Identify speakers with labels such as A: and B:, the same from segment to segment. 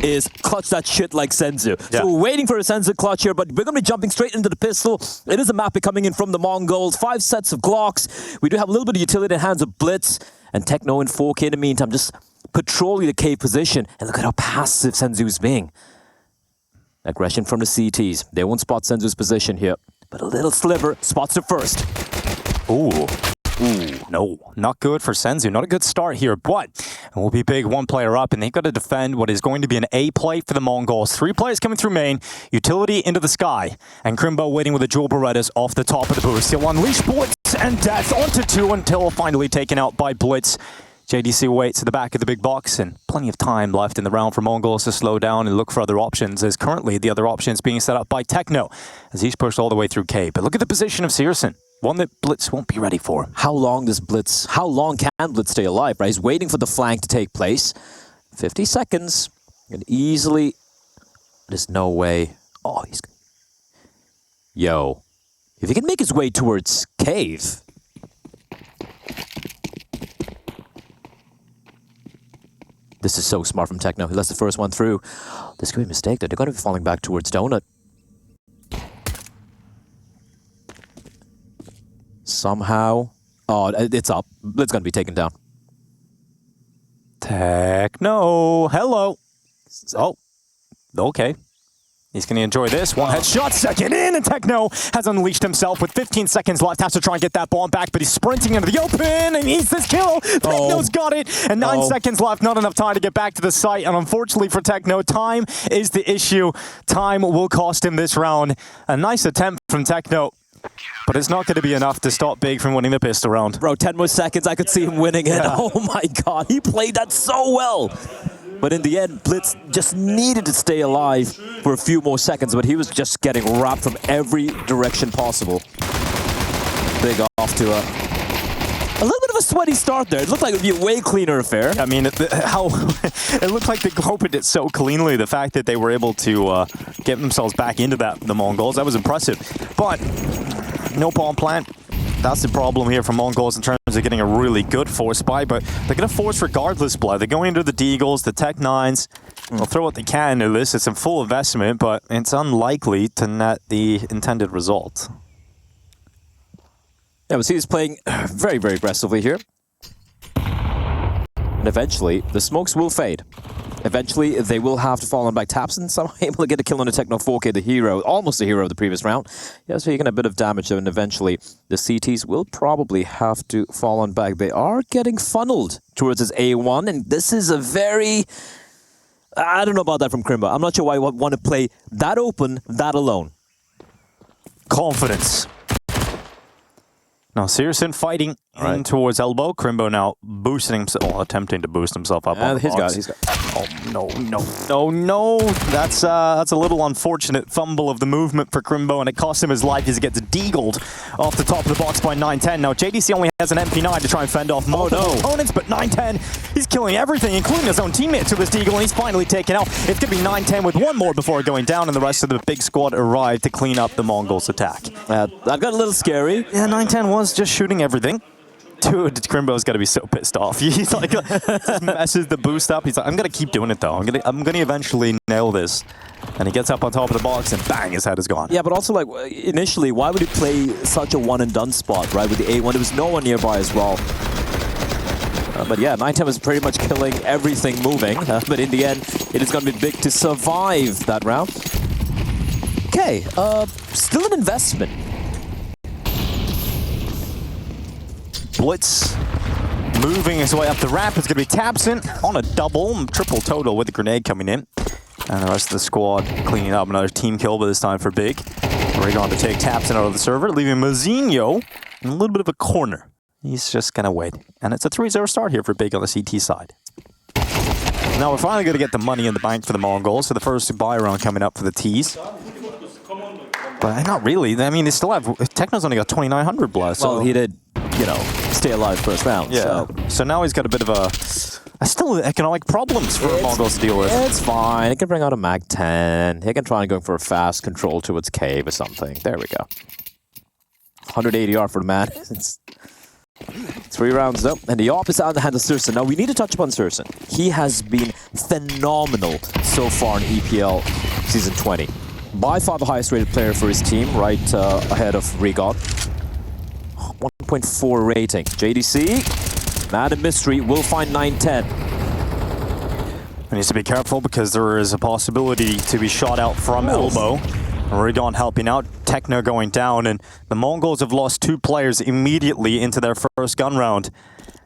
A: is clutch that shit like Senzu.
B: Yeah.
A: So we're waiting for a Senzu clutch here, but we're going to be jumping straight into the pistol. It is a map coming in from the Mongols. 5 sets of Glocks. We do have a little bit of utility in hands of Blitz. And Techno in 4K in the meantime, just patrolling the cave position. And look at how passive Senzu's being. Aggression from the CTs. They won't spot Senzu's position here. But a little sliver spots it first.
B: Ooh, no, not good for Senzu. Not a good start here, but it will be big, one player up, and they've got to defend what is going to be an A play for the Mongols. 3 players coming through main, utility into the sky, and Crimbo waiting with the dual Berettas off the top of the boost. He'll unleash Blitz and death onto 2 until finally taken out by Blitz. JDC waits at the back of the big box, and plenty of time left in the round for Mongols to slow down and look for other options, as currently the other options being set up by Techno, as he's pushed all the way through K. But look at the position of Searson. One that Blitz won't be ready for.
A: How long can Blitz stay alive, right? He's waiting for the flank to take place. 50 seconds. And easily... There's no way. Oh, he's... Yo. If he can make his way towards cave... This is so smart from Techno. He lets the first one through. This could be a mistake, though. They're going to be falling back towards Donut. Somehow... Oh, it's up. It's going to be taken down.
B: Techno. Hello. Oh, okay. He's going to enjoy this. One headshot, second in, and Techno has unleashed himself with 15 seconds left. Has to try and get that bomb back, but he's sprinting into the open and needs this kill. Techno's got it, and 9 seconds left. Not enough time to get back to the site, and unfortunately for Techno, time is the issue. Time will cost him this round. A nice attempt from Techno, but it's not going to be enough to stop Big from winning the pistol round.
A: Bro, 10 more seconds, I could see him winning it. Yeah. Oh my god, he played that so well. But in the end, Blitz just needed to stay alive for a few more seconds, but he was just getting wrapped from every direction possible. Big off to a little bit of a sweaty start there. It looked like it would be a way cleaner affair.
B: I mean, it looked like they opened it so cleanly. The fact that they were able to get themselves back into the Mongols, that was impressive. But no bomb plant. That's the problem here for Mongols in terms of getting a really good force buy, but they're going to force regardless blood. They're going into the Deagles, the Tech-9s. They'll throw what they can into this. It's a full investment, but it's unlikely to net the intended result.
A: Yeah, we see he's playing very, very aggressively here. And eventually, the smokes will fade. Eventually, they will have to fall on back. Tapson somehow able to get a kill on the Techno 4K, the hero, almost the hero of the previous round. Yeah, so you get a bit of damage, and eventually the CTs will probably have to fall on back. They are getting funneled towards his A1, and this is a very... I don't know about that from Crimbo. I'm not sure why I want to play that open, that alone.
B: Confidence. Now, Searson fighting in towards elbow. Crimbo now boosting himself, well, attempting to boost himself up on the box.
A: He's got.
B: Oh, no. That's a little unfortunate fumble of the movement for Crimbo, and it cost him his life as he gets deagled off the top of the box by 910. Now, JDC only has an MP9 to try and fend off multiple opponents, but 910, he's killing everything, including his own teammates with this deagle, and he's finally taken out. It's going to be 910 with one more before going down, and the rest of the big squad arrive to clean up the Mongols' attack.
A: That got a little scary.
B: Yeah, 910 was just shooting everything. Dude, Crimbo's got to be so pissed off. He's like, just messes the boost up. He's like, I'm going to keep doing it, though. I'm going to eventually nail this. And he gets up on top of the box, and bang, his head is gone.
A: Yeah, but also, like, initially, why would he play such a one-and-done spot, right, with the A1? There was no one nearby as well. But yeah, 910 was pretty much killing everything moving. But in the end, it is going to be big to survive that round. Okay, still an investment.
B: Blitz moving his way up the ramp. It's going to be Tapson on a triple total with the grenade coming in. And the rest of the squad cleaning up. Another team kill, but this time for Big. Right on to take Tapson out of the server, leaving Mazinho in a little bit of a corner. He's just going to wait. And it's a 3-0 start here for Big on the CT side. Now we're finally going to get the money in the bank for the Mongols. So the first buy round coming up for the T's. But not really. I mean, they still have... Techno's only got 2,900 blood. So
A: well, he did, you know, stay alive first round.
B: Yeah. So now he's got a bit of a still economic problems for Mongols to deal with.
A: It's fine. He can bring out a Mag 10. He can try and go for a fast control towards cave or something. There we go. 100 ADR for the man. It's 3 rounds though. And the opposite on the hand of Searson. Now we need to touch upon Searson. He has been phenomenal so far in EPL Season 20. By far the highest rated player for his team, right ahead of Rigon. 1.4 rating. JDC, Mad and Mystery will find 9-10.
B: He needs to be careful because there is a possibility to be shot out from elbow. Rigon helping out, Techno going down, and the Mongols have lost 2 players immediately into their first gun round.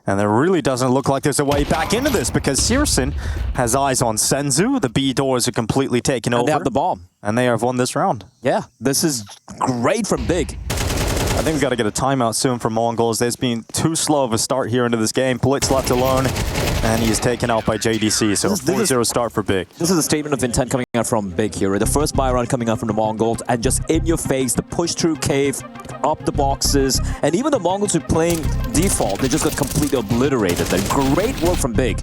B: And there really doesn't look like there's a way back into this because Searson has eyes on Senzu. The B doors are completely taken over.
A: And they have the bomb.
B: And they have won this round.
A: Yeah, this is great from Big.
B: I think we've got to get a timeout soon for Mongols. There's been too slow of a start here into this game. Blitz left alone, and he's taken out by JDC. So 4-0 start for Big.
A: This is a statement of intent coming out from Big here. The first buy round coming out from the Mongols, and just in your face, the push through cave, up the boxes, and even the Mongols who are playing default, they just got completely obliterated. Great work from Big.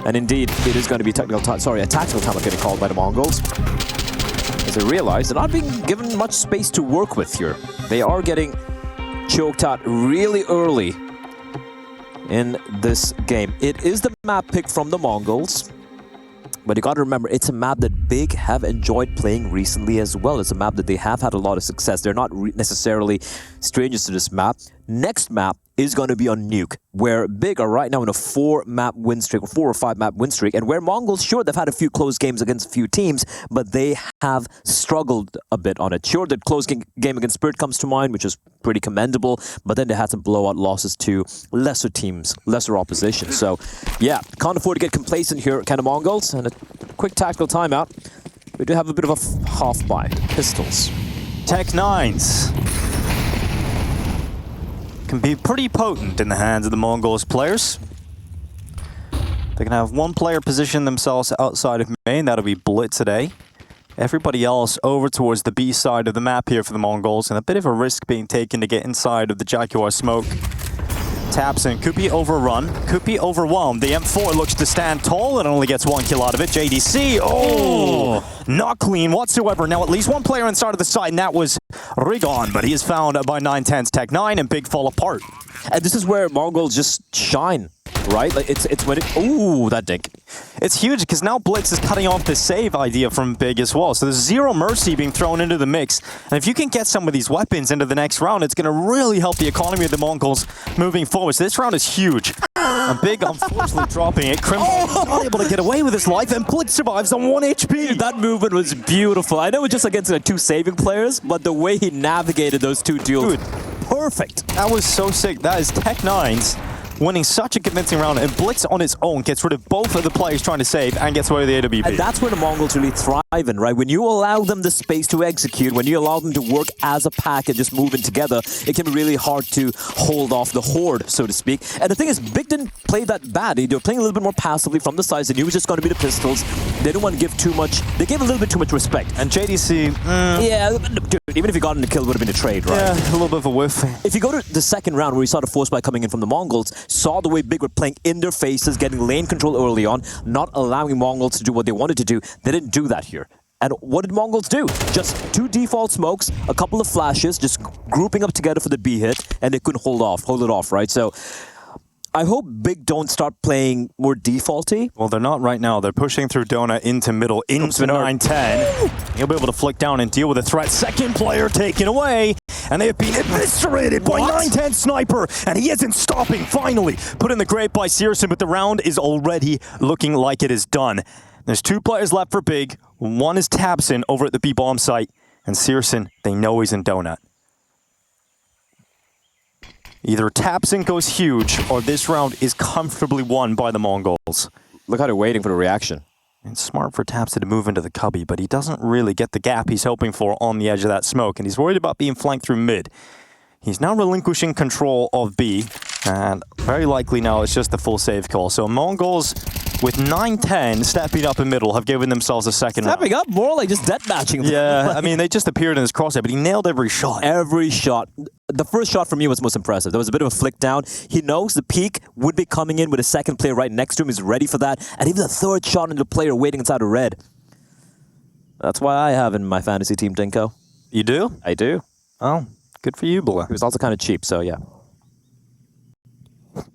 A: And indeed, it is going to be a tactical time getting called by the Mongols. As they realize they're not being given much space to work with here. They are getting choked out really early in this game. It is the map pick from the Mongols, but you got to remember, it's a map that Big have enjoyed playing recently as well. It's a map that they have had a lot of success. They're not necessarily strangers to this map. Next map is going to be on Nuke, where Big are right now in a 4-map win streak, or 4 or 5-map win streak, and where Mongols, sure, they've had a few close games against a few teams, but they have struggled a bit on it. Sure, that close game against Spirit comes to mind, which is pretty commendable, but then they had some blowout losses to lesser teams, lesser opposition. So, yeah, can't afford to get complacent here, can the Mongols, and a quick tactical timeout. We do have a bit of a half buy. Pistols.
B: Tech-9s can be pretty potent in the hands of the Mongols players. They can have one player position themselves outside of main, that'll be Blitz today. Everybody else over towards the B side of the map here for the Mongols, and a bit of a risk being taken to get inside of the Jaguar smoke. Taps in, could be overrun, could be overwhelmed. The M4 looks to stand tall and only gets 1 kill out of it. JDC, not clean whatsoever. Now at least one player inside of the side, and that was Rigon, but he is found by 9-10's Tech-9, and Big fall apart.
A: And this is where Mongols just shine, right? Like it's when it, ooh, that dink.
B: It's huge because now Blitz is cutting off the save idea from Big as well. So there's zero mercy being thrown into the mix. And if you can get some of these weapons into the next round, it's going to really help the economy of the Mongols moving forward. So this round is huge. And Big unfortunately dropping it. Crimson not able to get away with his life, and Blitz survives on 1 HP.
A: That movement was beautiful. I know it's just against 2 saving players, but the way he navigated those 2 duels, perfect.
B: That was so sick. That is Tech-9's winning such a convincing round, and Blitz on its own gets rid of both of the players trying to save and gets away with the AWP.
A: And that's where the Mongols really thrive in, right? When you allow them the space to execute, when you allow them to work as a pack and just moving together, it can be really hard to hold off the horde, so to speak. And the thing is, Big didn't play that bad. They were playing a little bit more passively from the sides. They knew it was just going to be the pistols. They didn't want to give too much. They gave a little bit too much respect.
B: And JDC,
A: yeah, dude, even if he got in the kill, it would have been a trade, right?
B: Yeah, a little bit of a whiff.
A: If you go to the second round where we saw the force buy coming in from the Mongols, saw the way Big were playing in their faces, getting lane control early on, not allowing Mongols to do what they wanted to do. They didn't do that here. And what did Mongols do? Just 2 default smokes, a couple of flashes, just grouping up together for the B hit, and they couldn't hold it off, right? So I hope Big don't start playing more defaulty.
B: Well, they're not right now. They're pushing through Donut into middle, into 9-10. He'll be able to flick down and deal with a threat. Second player taken away, and they have been eviscerated by 9-10 Sniper, and he isn't stopping, finally. Put in the grave by Searson, but the round is already looking like it is done. There's 2 players left for Big. One is Tabson over at the B bomb site, and Searson, they know he's in Donut. Either Tabson goes huge, or this round is comfortably won by the Mongols.
A: Look how they're waiting for the reaction.
B: It's smart for Tabson to move into the cubby, but he doesn't really get the gap he's hoping for on the edge of that smoke, and he's worried about being flanked through mid. He's now relinquishing control of B, and very likely now it's just a full save call. So Mongols, with 9-10 stepping up in middle, have given themselves a second round.
A: Stepping up? More like just deathmatching.
B: Yeah, I mean, they just appeared in his crosshair, but he nailed every shot.
A: Every shot. The first shot for me was most impressive. There was a bit of a flick down. He knows the peak would be coming in with a second player right next to him. He's ready for that. And even the third shot into the player waiting inside of red. That's why I have in my fantasy team, Dinko.
B: You do?
A: I do.
B: Oh, good for you, boy.
A: He was also kind of cheap, so yeah.
B: That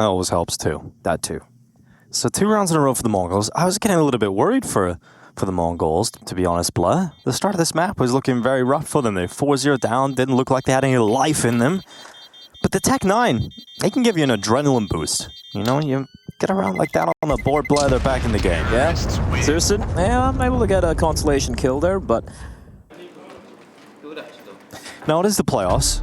B: always helps, too.
A: That too.
B: So 2 rounds in a row for the Mongols. I was getting a little bit worried for the Mongols, to be honest, Blah. The start of this map was looking very rough for them. They're 4-0 down, didn't look like they had any life in them. But the Tech 9, they can give you an adrenaline boost. You know, you get around like that on the board, Blah, they're back in the game.
A: Yeah, Seriously, yeah, I'm able to get a consolation kill there, but...
B: Now, it is the playoffs,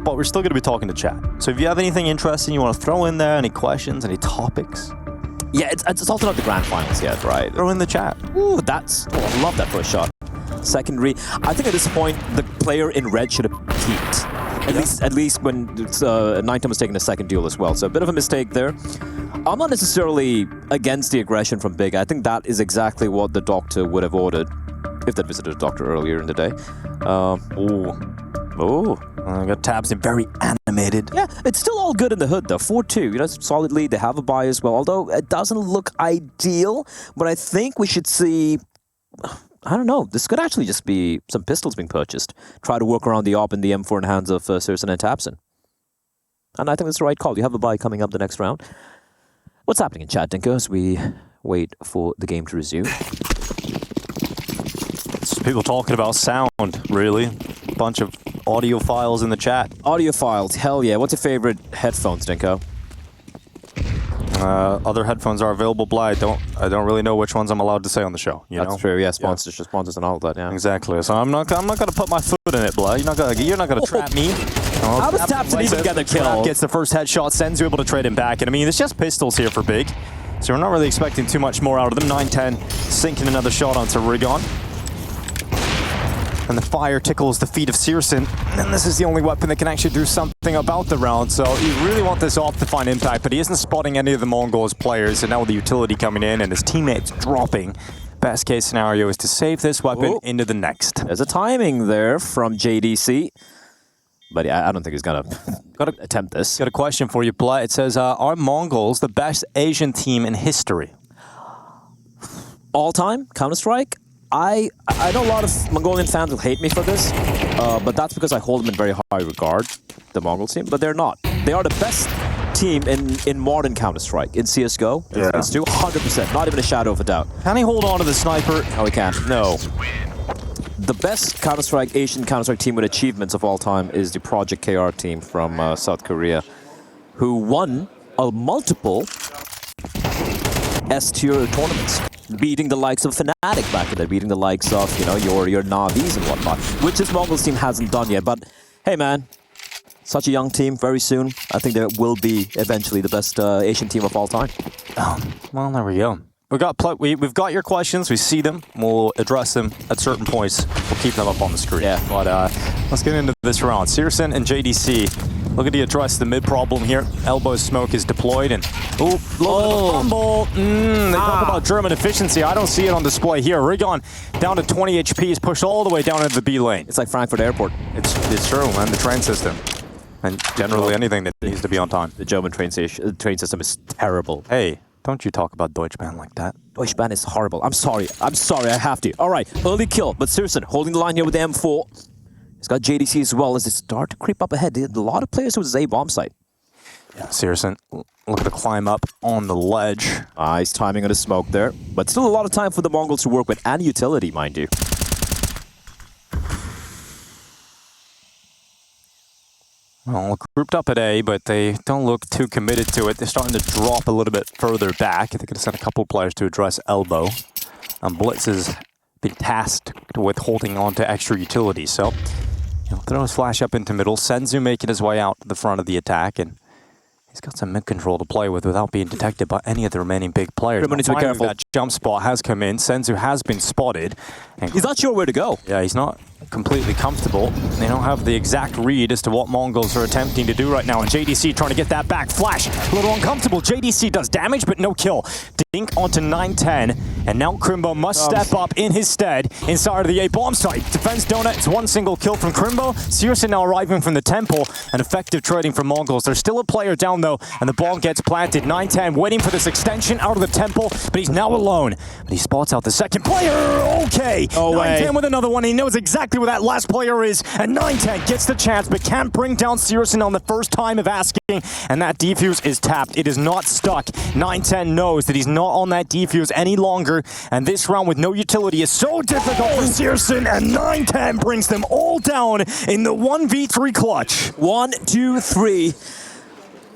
B: but we're still going to be talking to chat. So if you have anything interesting you want to throw in there, any questions, any topics,
A: yeah, it's also not the grand finals yet, right?
B: throw in the chat.
A: Ooh, that's... Oh, I love that first shot. Secondary. I think at this point, the player in red should have peaked. At least when Ninetime was taking a second duel as well. So a bit of a mistake there. I'm not necessarily against the aggression from Big. I think that is exactly what the doctor would have ordered if they'd visited a doctor earlier in the day.
B: I got tabs in very animated.
A: Yeah, it's still all good in the hood though. 4-2, you know, solid lead. They have a buy as well. Although it doesn't look ideal, but I think we should see... I don't know. This could actually just be some pistols being purchased. Try to work around the AWP and the M4 in hands of Sirsen and Tapson. And I think that's the right call. You have a buy coming up the next round. What's happening in chat, Dinko, as we wait for the game to resume?
B: It's people talking about sound, really. Bunch of audio files in the chat.
A: Audio files, hell yeah. What's your favorite headphones, Dinko?
B: Other headphones are available, Blah. I don't really know which ones I'm allowed to say on the show.
A: That's true, yeah. Sponsors and all of that, yeah.
B: Exactly. So I'm not gonna put my foot in it, Blah. You're not gonna trap me.
A: How does Tapson even get the kill?
B: Gets the first headshot, Senzu able to trade him back. And I mean, it's just pistols here for Big. So we're not really expecting too much more out of them. 9-10, sinking another shot onto Rigon. And the fire tickles the feet of Sirsen. And this is the only weapon that can actually do something about the round. So you really want this off to find impact, but he isn't spotting any of the Mongols players. And now with the utility coming in and his teammates dropping, best case scenario is to save this weapon into the next.
A: There's a timing there from JDC. But yeah, I don't think he's gonna attempt this.
B: Got a question for you, Blah. It says, are Mongols the best Asian team in history?
A: All time? Counter-Strike? I know a lot of Mongolian fans will hate me for this, but that's because I hold them in very high regard, the Mongols team, but they're not. They are the best team in modern Counter-Strike, in CSGO.
B: Yeah.
A: It's 100%, not even a shadow of a doubt.
B: Can he hold on to the sniper?
A: No, he can't. No. The best Counter-Strike, Asian Counter-Strike team with achievements of all time is the Project KR team from South Korea, who won multiple S-tier tournaments, beating the likes of Fnatic back in there, beating the likes of, you know, your Navis and whatnot, which this Mongols team hasn't done yet. But hey, man, such a young team. Very soon, I think they will be eventually the best Asian team of all time.
B: Well, there we go. We've got your questions. We see them. We'll address them at certain points. We'll keep them up on the screen.
A: Yeah.
B: But let's get into this round. Sirsen and JDC. Looking to address the mid problem here. Elbow smoke is deployed and fumble. They talk about German efficiency. I don't see it on display here. Rigon down to 20 HP is pushed all the way down into the B lane.
A: It's like Frankfurt Airport.
B: It's true, man. The train system. And generally anything that needs to be on time.
A: The German train system is terrible.
B: Hey, don't you talk about Deutschbahn like that.
A: Deutschbahn is horrible. I'm sorry, I have to. All right, early kill, but Sirsen holding the line here with the M4. He's got JDC as well as they start to creep up ahead. There's a lot of players with his A bomb site.
B: Yeah, Sirsen looking to climb up on the ledge.
A: Nice timing on the smoke there. But still a lot of time for the Mongols to work with, and utility, mind you.
B: Well, grouped up at A, but they don't look too committed to it. They're starting to drop a little bit further back. They're going to send a couple players to address elbow. Blitz has been tasked with holding on to extra utility. So, throw his flash up into middle. Senzu making his way out to the front of the attack, and he's got some mid control to play with without being detected by any of the remaining big players.
A: Everyone needs to be careful.
B: That jump spot has come in. Senzu has been spotted.
A: He's not sure where to go.
B: Yeah, he's not completely comfortable. They don't have the exact read as to what Mongols are attempting to do right now. And JDC trying to get that back. Flash, a little uncomfortable. JDC does damage, but no kill. Dink onto 9-10. And now Crimbo must step up in his stead inside of the A bomb site. Defense donut, it's one single kill from Crimbo. Sirsen now arriving from the temple. An effective trading from Mongols. There's still a player down though, and the bomb gets planted. 9-10 waiting for this extension out of the temple, but he's now alone. But he spots out the second player. Okay. 9-10 with another one. He knows exactly exactly where that last player is, and 910 gets the chance, but can't bring down Searson on the first time of asking, and that defuse is tapped. It is not stuck. 910 knows that he's not on that defuse any longer, and this round with no utility is so difficult for Searson, and 910 brings them all down in the 1v3 clutch.
A: 1, 2, 3.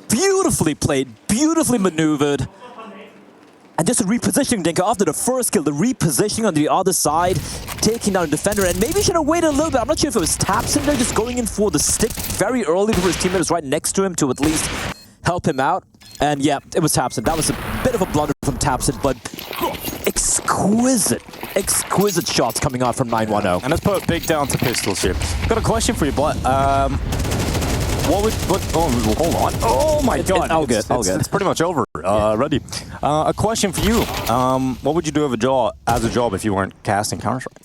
A: Beautifully played, beautifully maneuvered. And just a repositioning, Dinko, after the first kill, the repositioning on the other side, taking down a defender, and maybe should have waited a little bit. I'm not sure if it was Tapson there, just going in for the stick very early before his teammate was right next to him to at least help him out. And yeah, it was Tapson. That was a bit of a blunder from Tapson, but exquisite shots coming out from 910.
B: And let's put big down to pistols here. Got a question for you, but oh, hold on. Oh my God.
A: All good.
B: It's pretty much over. Ready. A question for you. What would you do as a job if you weren't casting Counter-Strike?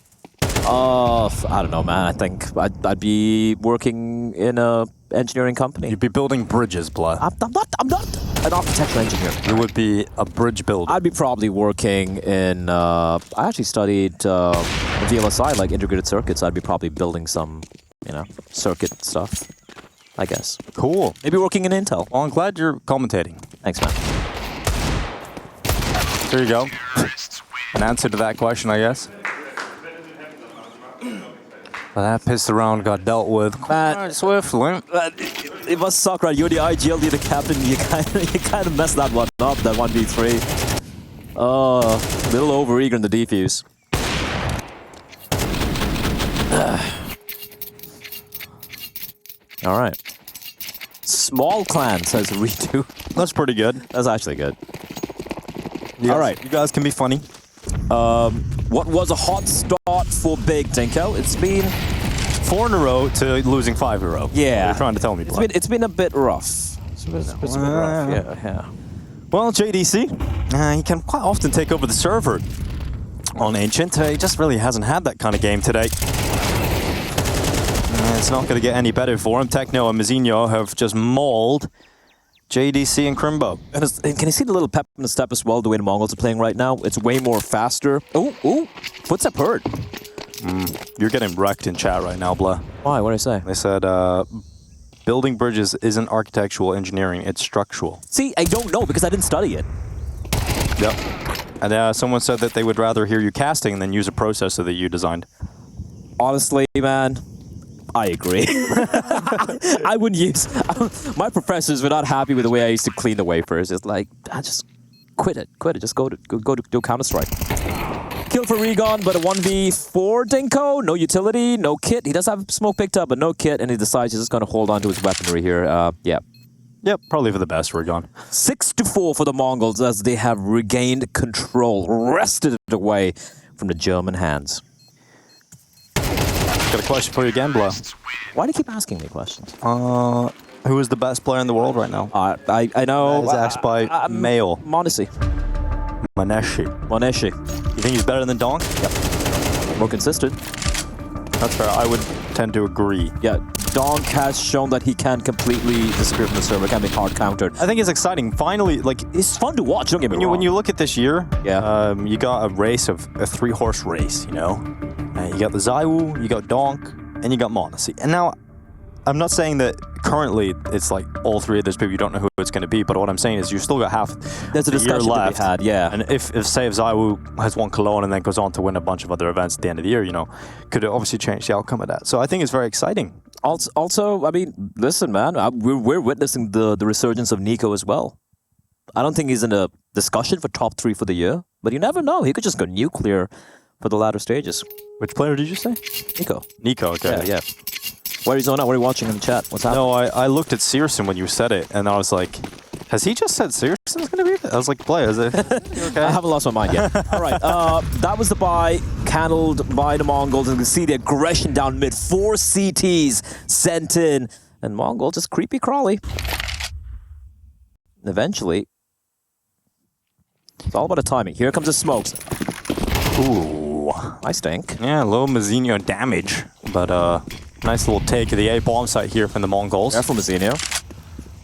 A: I don't know, man. I think I'd be working in a engineering company.
B: You'd be building bridges, blood.
A: I'm not an architectural engineer.
B: You would be a bridge builder.
A: I'd be probably working in, I actually studied VLSI, like integrated circuits. I'd be probably building some, circuit stuff, I guess.
B: Cool.
A: Maybe working in Intel.
B: Well, I'm glad you're commentating.
A: Thanks, man.
B: There you go. An answer to that question, I guess. Well, that pistol round got dealt with quite swiftly.
A: It must suck, right? You're the IGL, you're the captain. You kind of messed that one up, that 1v3. A little over-eager in the defuse. All right. Small clan, says Redo.
B: That's pretty good.
A: That's actually good.
B: Yes.
A: All right.
B: You guys can be funny.
A: What was a hot start for Big Dinko? It's been
B: 4 in a row to losing 5 in a row.
A: Yeah.
B: You're trying to tell me.
A: It's been a bit rough. It's been a bit rough. Yeah.
B: Well, JDC, he can quite often take over the server on Ancient. He just really hasn't had that kind of game today. It's not going to get any better for him. Techno and Mazinho have just mauled JDC and Crimbo.
A: And can you see the little pep in the step as well, the way the Mongols are playing right now? It's way more faster. Ooh, footstep heard.
B: You're getting wrecked in chat right now, Blah.
A: Why? What did I say?
B: They said, building bridges isn't architectural engineering, it's structural.
A: See, I don't know because I didn't study it.
B: Yep. And someone said that they would rather hear you casting than use a processor that you designed.
A: Honestly, man, I agree. I wouldn't use... my professors were not happy with the way I used to clean the wafers. It's like, I just quit it. Just go to Counter-Strike. Kill for Regon, but a 1v4 Dinko. No utility, no kit. He does have smoke picked up, but no kit, and he decides he's just going to hold on to his weaponry here. Yeah.
B: Yep, probably for the best, Regon.
A: 6-4 for the Mongols as they have regained control, wrested it away from the German hands.
B: Got a question for you again, Blah.
A: Why do you keep asking me questions?
B: Who is the best player in the world right now?
A: I know.
B: That is asked by male.
A: Monesi.
B: Moneshi. You think he's better than Donk?
A: Yep. More consistent.
B: That's fair. I would tend to agree.
A: Yeah, Donk has shown that he can completely disappear from the server, can be hard countered.
B: I think it's exciting. Finally, like,
A: it's fun to watch, don't get me wrong.
B: When you look at this year,
A: yeah.
B: You got a race of a 3-horse race, you know? You got the Zaiwu, you got Donk, and you got Monesi. And now, I'm not saying that currently it's like all 3 of those people, you don't know who it's going to be, but what I'm saying is you've still got half
A: There's a discussion
B: the year left.
A: To be had, yeah.
B: And if say if Zaiwu has won Cologne and then goes on to win a bunch of other events at the end of the year, you know, could it obviously change the outcome of that. So I think it's very exciting.
A: Also, I mean, listen, man, we're witnessing the resurgence of Nico as well. I don't think he's in a discussion for top 3 for the year, but you never know. He could just go nuclear for the latter stages.
B: Which player did you say?
A: Nico,
B: okay.
A: Yeah. What are you on? What are you watching in the chat? What's happening?
B: No, I looked at Searson when you said it, and I was like, has he just said Searson's going to be there? I was like, play, is it? Okay?
A: I haven't lost my mind yet. All right, that was the buy, candled by the Mongols. And you can see the aggression down mid. 4 CTs sent in. And Mongols just creepy crawly. And eventually, it's all about the timing. Here comes the smokes.
B: Ooh.
A: I stink.
B: Yeah, low Mazinho damage, but nice little take of the A bomb site here from the Mongols.
A: Careful, Mazinho.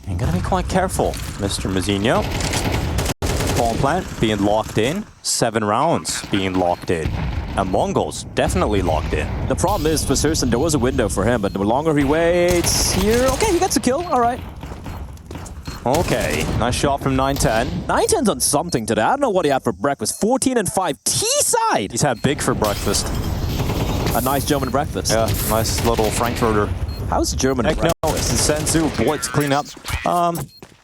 B: You gotta be quite careful, Mr. Mazinho. Bomb plant being locked in. 7 rounds being locked in. And Mongols definitely locked in.
A: The problem is, for Sirson, there was a window for him, but the longer he waits here... Okay, he gets a kill. All right.
B: Okay, nice shot from 910.
A: 910's on something today. I don't know what he had for breakfast. 14 and 5. T-side!
B: He's had big for breakfast.
A: A nice German breakfast.
B: Yeah, nice little Frankfurter.
A: How's German
B: Heck
A: breakfast?
B: no, it's Senzu. Blitz clean up. I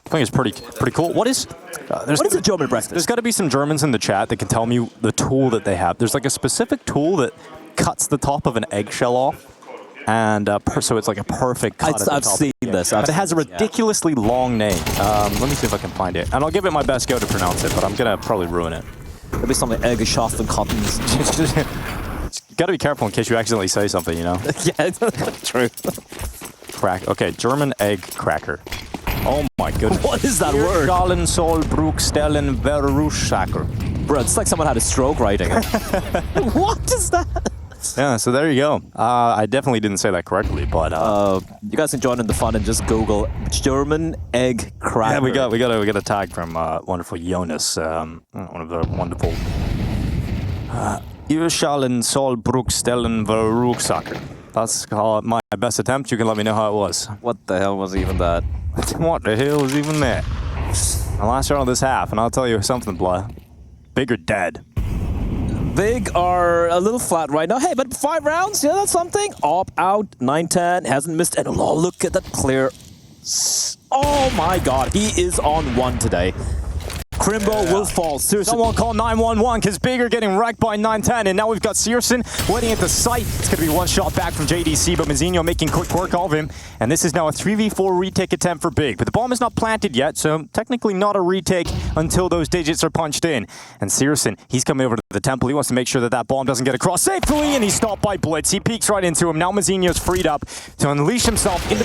B: think it's pretty cool. What is
A: What is a German breakfast?
B: There's got to be some Germans in the chat that can tell me the tool that they have. There's like a specific tool that cuts the top of an eggshell off, and so it's like a perfect cut. at the
A: I've
B: top.
A: seen this.
B: But it has a
A: I've seen this,
B: ridiculously long name. Let me see if I can find it, and I'll give it my best go to pronounce it, but I'm gonna probably ruin it.
A: There'll be something Eggerschaft and Cottons.
B: Got to be careful in case you accidentally say something, you know.
A: Yeah, true.
B: Crack. Okay, German egg cracker. Oh my goodness.
A: What is that word?
B: Galen soll Bruchstellen Verruchsacker.
A: Bro, it's like someone had a stroke writing it. What is that?
B: Yeah, so there you go. I definitely didn't say that correctly, but
A: you guys can join in the fun and just Google German egg cracker.
B: yeah, we got a tag from wonderful Jonas, one of the wonderful. Irschalen soll Bruchstellen Verruchsacker. That's my best attempt. You can let me know how it was.
A: What the hell was even that?
B: What the hell is even that? The last round of this half, and I'll tell you something, Blah. Big or dead.
A: Big are a little flat right now. Hey, but 5 rounds, yeah, that's something. Op out, 9-10, hasn't missed any. Oh, look at that clear. Oh my god, he is on 1 today. Crimbo will fall. Seriously.
B: Someone call 911 because Bigger getting wrecked by 910, and now we've got Searson waiting at the site. It's going to be one shot back from JDC, but Mazzinho making quick work of him. And this is now a 3v4 retake attempt for Big. But the bomb is not planted yet, so technically not a retake until those digits are punched in. And Searson, he's coming over to the temple. He wants to make sure that that bomb doesn't get across safely, and he's stopped by Blitz. He peeks right into him. Now Mazzinho's freed up to unleash himself into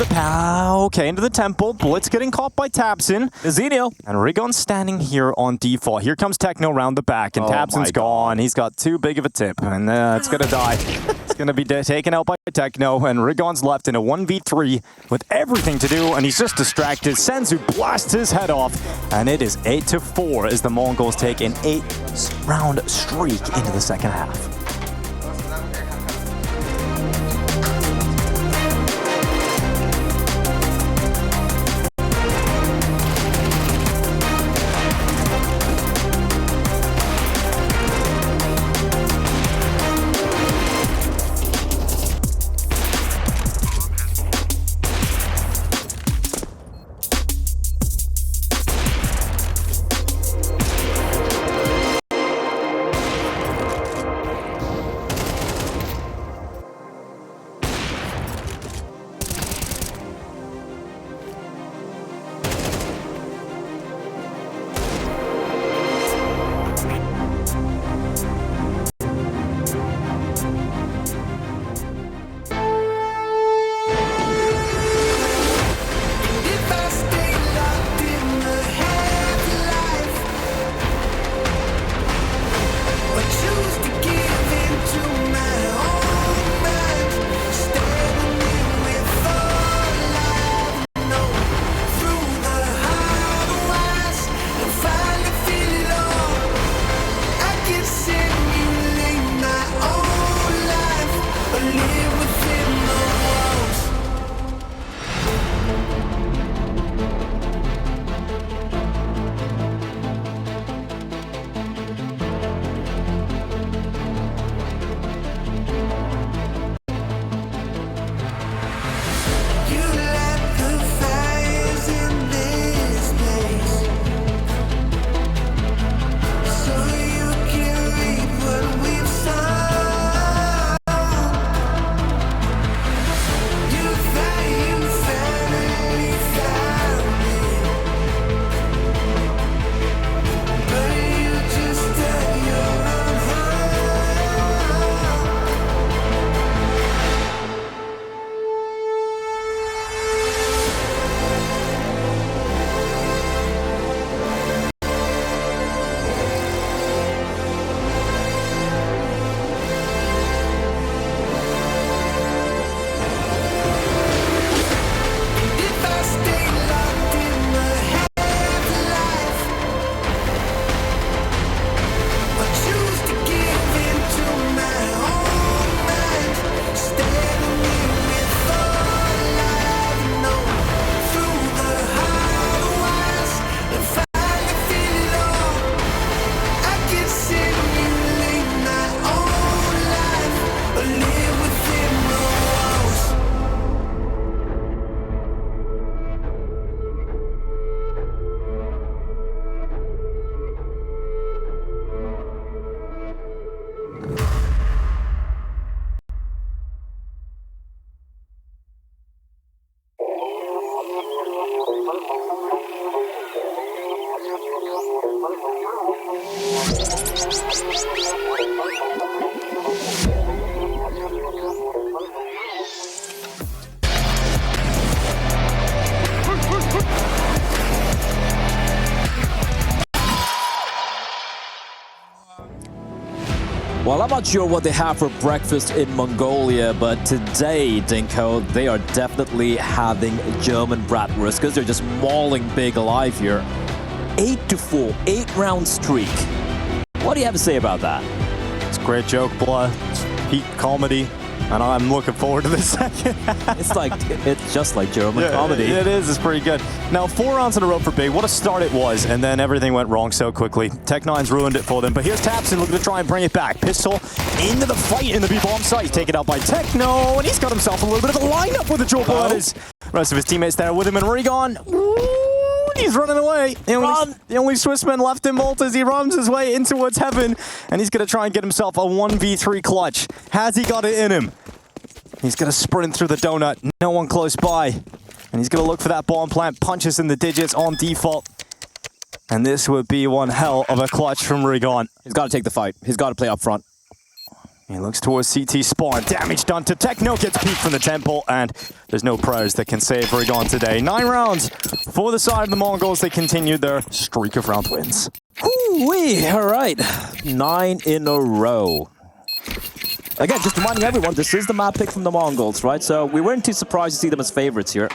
B: into the temple. Blitz getting caught by Tabson.
A: Mazzinho.
B: And Rigon standing here on default. Here comes Techno round the back, and Tabson's gone. He's got too big of a tip, and it's going to die. It's going to be taken out by Techno, and Rigon's left in a 1v3 with everything to do, and he's just distracted. Senzu blasts his head off, and it is 8-4 as the Mongols take an 8-round streak into the second half.
A: Well, I'm not sure what they have for breakfast in Mongolia, but today, Dinko, they are definitely having German bratwurst because they're just mauling Big alive here. 8-4, 8-round streak. What do you have to say about that?
B: It's a great joke, Blah. It's peak comedy. And I'm looking forward to the second.
A: It's just like German comedy.
B: It is. It's pretty good. Now, 4 rounds in a row for Big. What a start it was, and then everything went wrong so quickly. Tech9's ruined it for them, but here's Tapson looking to try and bring it back. Pistol into the fight in the B-bomb site. Taken out by Techno, and he's got himself a little bit of a lineup with the dual bullets. Rest of his teammates there with him, and Rigon. He's running away. The only Swissman left in Malta as he runs his way in towards heaven, and he's going to try and get himself a 1v3 clutch. Has he got it in him? He's going to sprint through the donut. No one close by. And he's going to look for that bomb plant. Punches in the digits on default. And this would be one hell of a clutch from Rigon.
A: He's got to take the fight. He's got to play up front.
B: He looks towards CT spawn. Damage done to Techno. Gets peeked from the temple. And there's no pros that can save Rigon today. 9 rounds for the side of the Mongols. They continued their streak of round wins.
A: Woo-wee. All right. 9 in a row. Again, just reminding everyone, this is the map pick from the Mongols, right? So we weren't too surprised to see them as favorites here.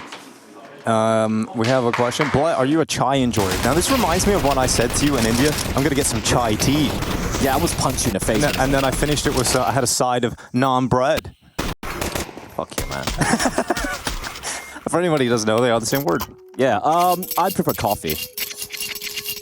B: We have a question. Blair, are you a chai enjoyer? Now, this reminds me of what I said to you in India. I'm going to get some chai tea.
A: Yeah, I was punched in the face.
B: And then I finished it with, I had a side of naan bread.
A: Fuck you, man.
B: For anybody who doesn't know, they are the same word.
A: Yeah, I prefer coffee.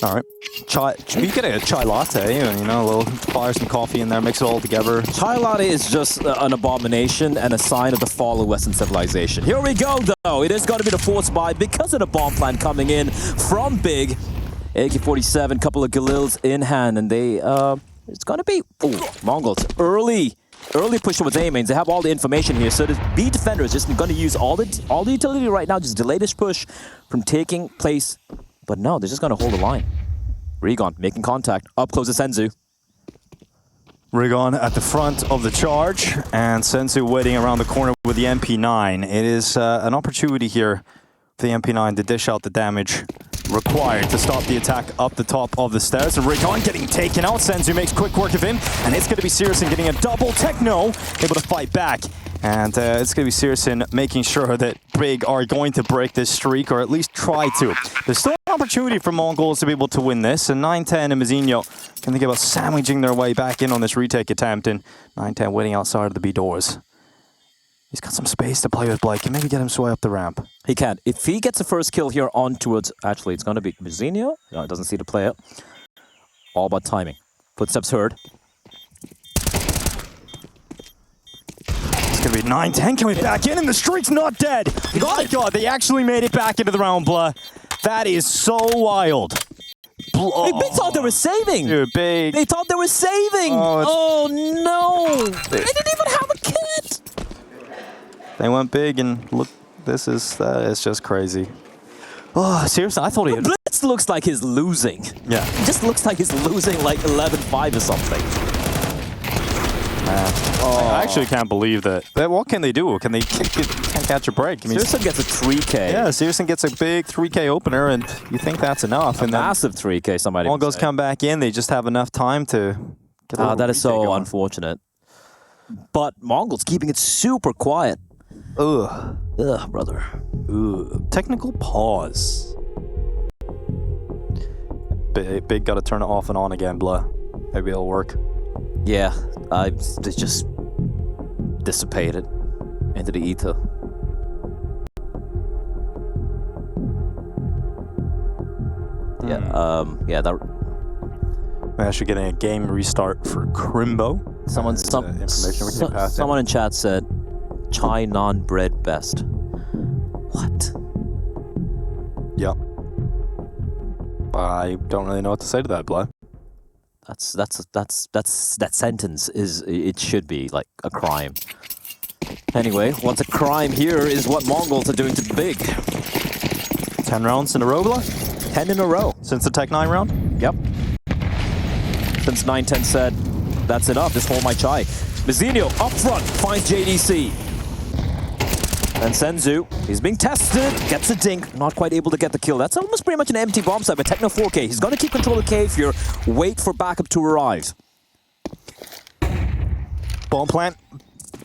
B: All right. Chai, you get a chai latte, you know, a little fire some coffee in there, mix it all together.
A: Chai latte is just an abomination and a sign of the fall of Western civilization. Here we go, though. It is going to be the force buy because of the bomb plan coming in from Big. AK-47, couple of Galils in hand, and they, it's going to be, Mongols, early push towards A mains. They have all the information here, so the B defender is just going to use all the utility right now, just delay this push from taking place. But no, they're just going to hold the line. Rigon making contact. Up close to Senzu.
B: Rigon at the front of the charge, and Senzu waiting around the corner with the MP9. It is an opportunity here for the MP9 to dish out the damage required to stop the attack up the top of the stairs. And Rigon getting taken out. Senzu makes quick work of him, and it's going to be Searson getting a double. Techno able to fight back. And it's going to be Searson making sure that Big are going to break this streak, or at least try to. There's still an opportunity for Mongols to be able to win this, and 9-10 and Mazinho can think about sandwiching their way back in on this retake attempt, and 9-10 waiting outside of the B doors. He's got some space to play with, Blake. Can maybe get him sway up the ramp.
A: He can. If he gets the first kill here on towards... Actually, it's going to be Mazinho. No, it doesn't see the player. All about timing. Footsteps heard.
B: It's going to be 9-10 coming back in, and the streak's not dead. My God, they actually made it back into the round, Blah. That is so wild.
A: Hey, Big thought they were saving.
B: Dude, Big.
A: They thought they were saving. Oh no. They didn't even have a kit.
B: They went big, and look, this is it's just crazy. Oh, seriously, I thought he had...
A: Blitz looks like he's losing.
B: Yeah.
A: It just looks like he's losing like 11-5 or something.
B: I actually can't believe that. What can they do? Can they can't catch a break? I mean,
A: Searson gets a 3K.
B: Yeah, Searson gets a big 3K opener, and you think that's enough. And
A: massive 3K, somebody
B: Mongols come back in, they just have enough time to get a
A: that is so unfortunate. But Mongols keeping it super quiet.
B: Ugh,
A: brother.
B: Ugh. Technical pause. Big got to turn it off and on again, Blah. Maybe it'll work.
A: Yeah, it just dissipated into the ether. Yeah, that.
B: We're actually getting a game restart for Crimbo.
A: Someone in chat said, "Chai naan bread best." What?
B: Yep. I don't really know what to say to that, Blah.
A: That sentence is, it should be like a crime. Anyway, what's a crime here is what Mongols are doing to Big.
B: 10 rounds in a row, Blah?
A: 10 in a row.
B: Since the Tech 9 round?
A: Yep. Since 9-10 said, that's enough, just hold my chai. Mazinho up front finds JDC. And Senzu, he's being tested, gets a dink, not quite able to get the kill. That's almost pretty much an empty bomb site, but Techno 4K. He's going to keep control of cave here, wait for backup to arrive.
B: Bomb plant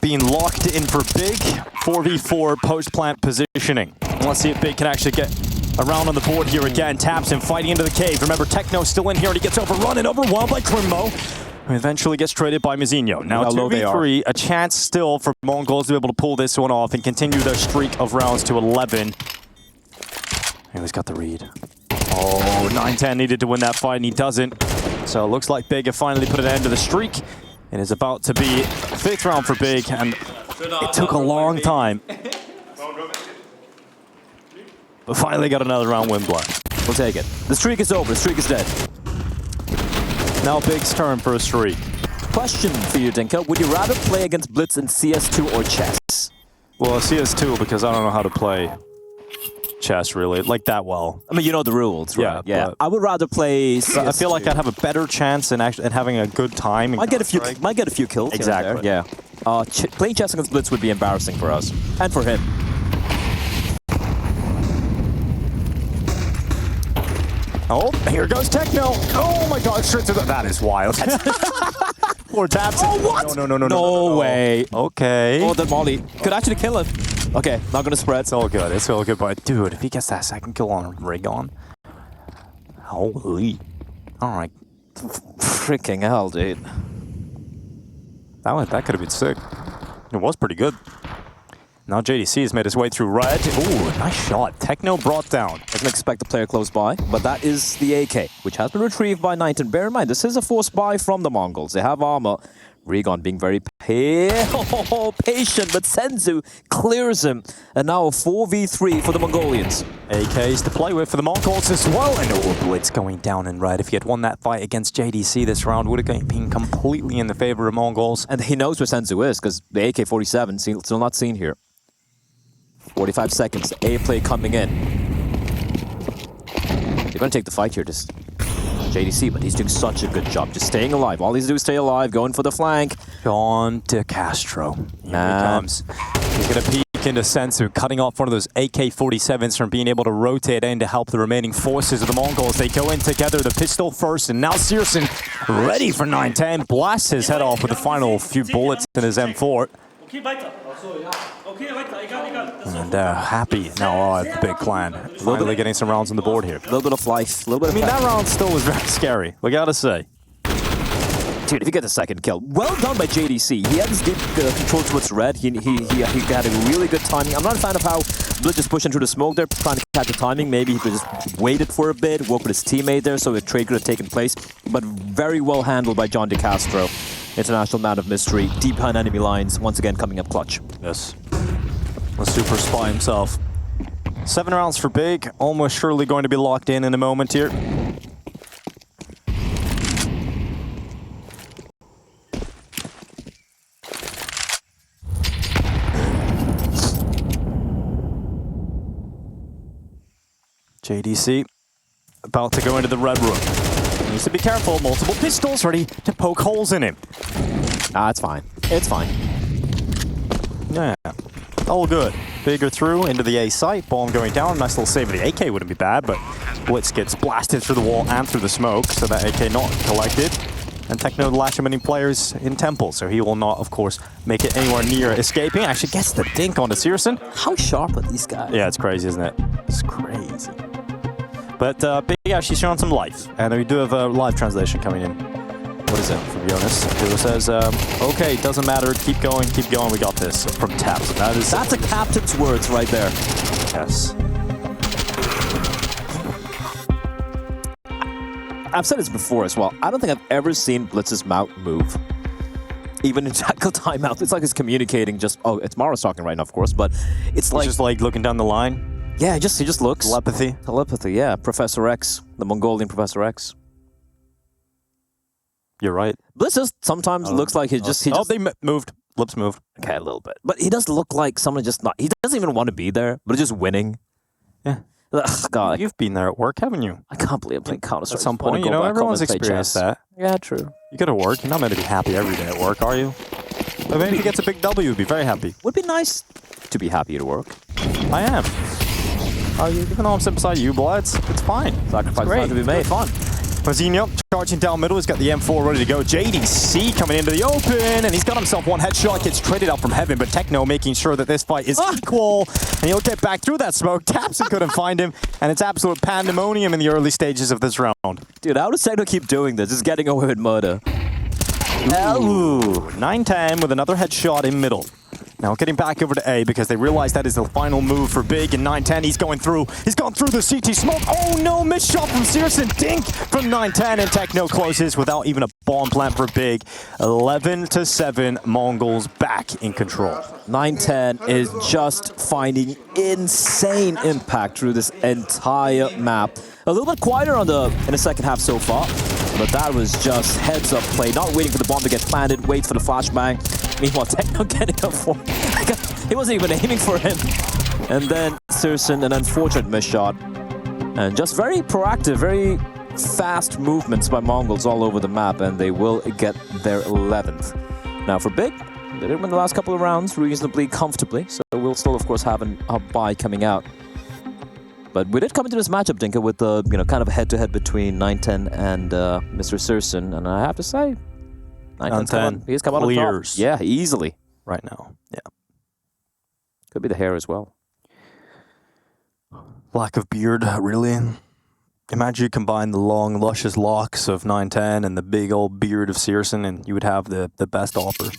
B: being locked in for Big. 4v4 post-plant positioning. Let's see if Big can actually get around on the board here again. Taps him, fighting into the cave. Remember, Techno's still in here, and he gets overrun and overwhelmed by Crimbo. And eventually gets traded by Mizinho. Now 2v3, a chance still for Mongols to be able to pull this one off and continue their streak of rounds to 11. And he's got the read. Oh, 9-10 needed to win that fight, and he doesn't. So it looks like Big have finally put an end to the streak. It is about to be 5th round for Big, and it took a long time. But finally got another round win block.
A: We'll take it. The streak is over. The streak is dead.
B: Now Big's turn for a streak.
A: Question for you, Dinka. Would you rather play against Blitz in CS2 or chess?
B: Well, CS2 because I don't know how to play chess really, like that well.
A: I mean, you know the rules, right?
B: Yeah.
A: I would rather play CS2.
B: I feel like I'd have a better chance in actually having a good time.
A: Might get a few kills.
B: Exactly.
A: Yeah. Playing chess against Blitz would be embarrassing for us and for him.
B: Oh, here goes Techno. Oh my God, straight to the... That is wild. Poor Taps.
A: Oh, what?
B: No way. Okay.
A: Oh, the molly. Could actually kill him. Okay, not gonna spread.
B: It's all good. It's all good, but dude, if he gets that second kill on Rigon. Holy. All right.
A: Freaking hell, dude.
B: That could have been sick. It was pretty good. Now JDC has made his way through red. Ooh, nice shot. Techno brought down.
A: Doesn't expect the player close by, but that is the AK, which has been retrieved by 9-10. Bear in mind, this is a forced buy from the Mongols. They have armor. Rigon being very patient, but Senzu clears him. And now a 4v3 for the Mongolians.
B: AKs to play with for the Mongols as well. And oh, Blitz going down in red. If he had won that fight against JDC this round, would have been completely in the favor of Mongols.
A: And he knows where Senzu is, because the AK-47 still not seen here. 45 seconds, A play coming in. They're going to take the fight here, just JDC, but he's doing such a good job, just staying alive. All he's doing is stay alive, going for the flank.
B: John DeCastro. Here he comes. He's going to peek into Sensu, cutting off one of those AK-47s from being able to rotate in to help the remaining forces of the Mongols. They go in together, the pistol first, and now Searson ready for 9-10. Blasts his head off with the final few bullets in his M4. And happy now the big clan. Finally getting some rounds on the board here.
A: A little bit of life, a little bit of
B: that round still was very scary, we gotta say.
A: Dude, if you get the second kill, well done by JDC. He had his deep control towards red. He had a really good timing. I'm not a fan of how Blitz is pushing through the smoke there, trying to catch the timing. Maybe he could just waited for a bit, work with his teammate there, so a trade could have taken place. But very well handled by John DeCastro. International man of mystery, deep behind enemy lines, once again coming up clutch.
B: Yes. The super spy himself. 7 rounds for Big, almost surely going to be locked in a moment here. JDC about to go into the red room. Needs to be careful, multiple pistols ready to poke holes in him.
A: Ah, it's fine. It's fine.
B: Yeah, all good. Bigger through into the A site, bomb going down. Nice little save of the AK wouldn't be bad, but Blitz gets blasted through the wall and through the smoke, so that AK not collected. And Techno lash many players in Temple, so he will not, of course, make it anywhere near escaping. Actually gets the dink onto Searson.
A: How sharp are these guys?
B: Yeah, it's crazy, isn't it? It's crazy. But Big actually showing some life, and we do have a live translation coming in. What is it from Jonas? Who says, okay, doesn't matter, keep going, we got this. From Taps.
A: That's a captain's words right there.
B: Yes.
A: I've said this before as well. I don't think I've ever seen Blitz's mouth move. Even in tackle timeout, it's like he's communicating just, oh, it's Mara's talking right now, of course, but it's like...
B: just like looking down the line?
A: Yeah, he just looks.
B: Telepathy?
A: Telepathy, yeah. Professor X, the Mongolian Professor X.
B: You're right.
A: Blitz just sometimes looks like he just...
B: they moved. Lips moved.
A: Okay, a little bit. But he does look like someone just not... He doesn't even want to be there, but just winning.
B: Yeah.
A: Ugh, God.
B: You've been there at work, haven't you?
A: I can't believe I'm playing Counter-Strike.
B: At some point, you know, everyone's experienced that.
A: Yeah, true.
B: You go to work, you're not meant to be happy every day at work, are you? But maybe if he gets a big W, you'd be very happy.
A: Would be nice to be happy at work.
B: I am. Even though I'm sitting beside you, Bloods, it's fine.
A: Sacrifice time to be made.
B: Fun. Mazinho charging down middle. He's got the M4 ready to go. JDC coming into the open, and he's got himself one headshot. Gets traded out from heaven, but Techno making sure that this fight is equal, and he'll get back through that smoke. Tapson couldn't find him, and it's absolute pandemonium in the early stages of this round.
A: Dude, how does Techno keep doing this? Just getting away with murder.
B: Ooh, 9-10 with another headshot in middle. Now getting back over to A because they realize that is the final move for Big, and 9-10, he's going through. He's gone through the CT smoke. Oh no, missed shot from Searson. Dink from 9-10, and Techno closes without even a bomb plant for Big. 11-7, Mongols back in control.
A: 9-10 is just finding insane impact through this entire map. A little bit quieter in the second half so far, but that was just heads-up play, not waiting for the bomb to get planted, wait for the flashbang. Meanwhile, Techno getting up for... He wasn't even aiming for him. And then Searson, an unfortunate miss shot. And just very proactive, very fast movements by Mongols all over the map, and they will get their 11th. Now for Big, they did win the last couple of rounds reasonably comfortably, so we'll still, of course, have a bye coming out. But we did come into this matchup, Dinka, with the kind of head-to-head between 9-10 and Mr. Searson, and I have to say, 9-10, he's come out on top. Yeah, easily.
B: Right now, yeah.
A: Could be the hair as well.
B: Lack of beard, really. Imagine you combine the long, luscious locks of 9-10 and the big old beard of Searson, and you would have the best offer.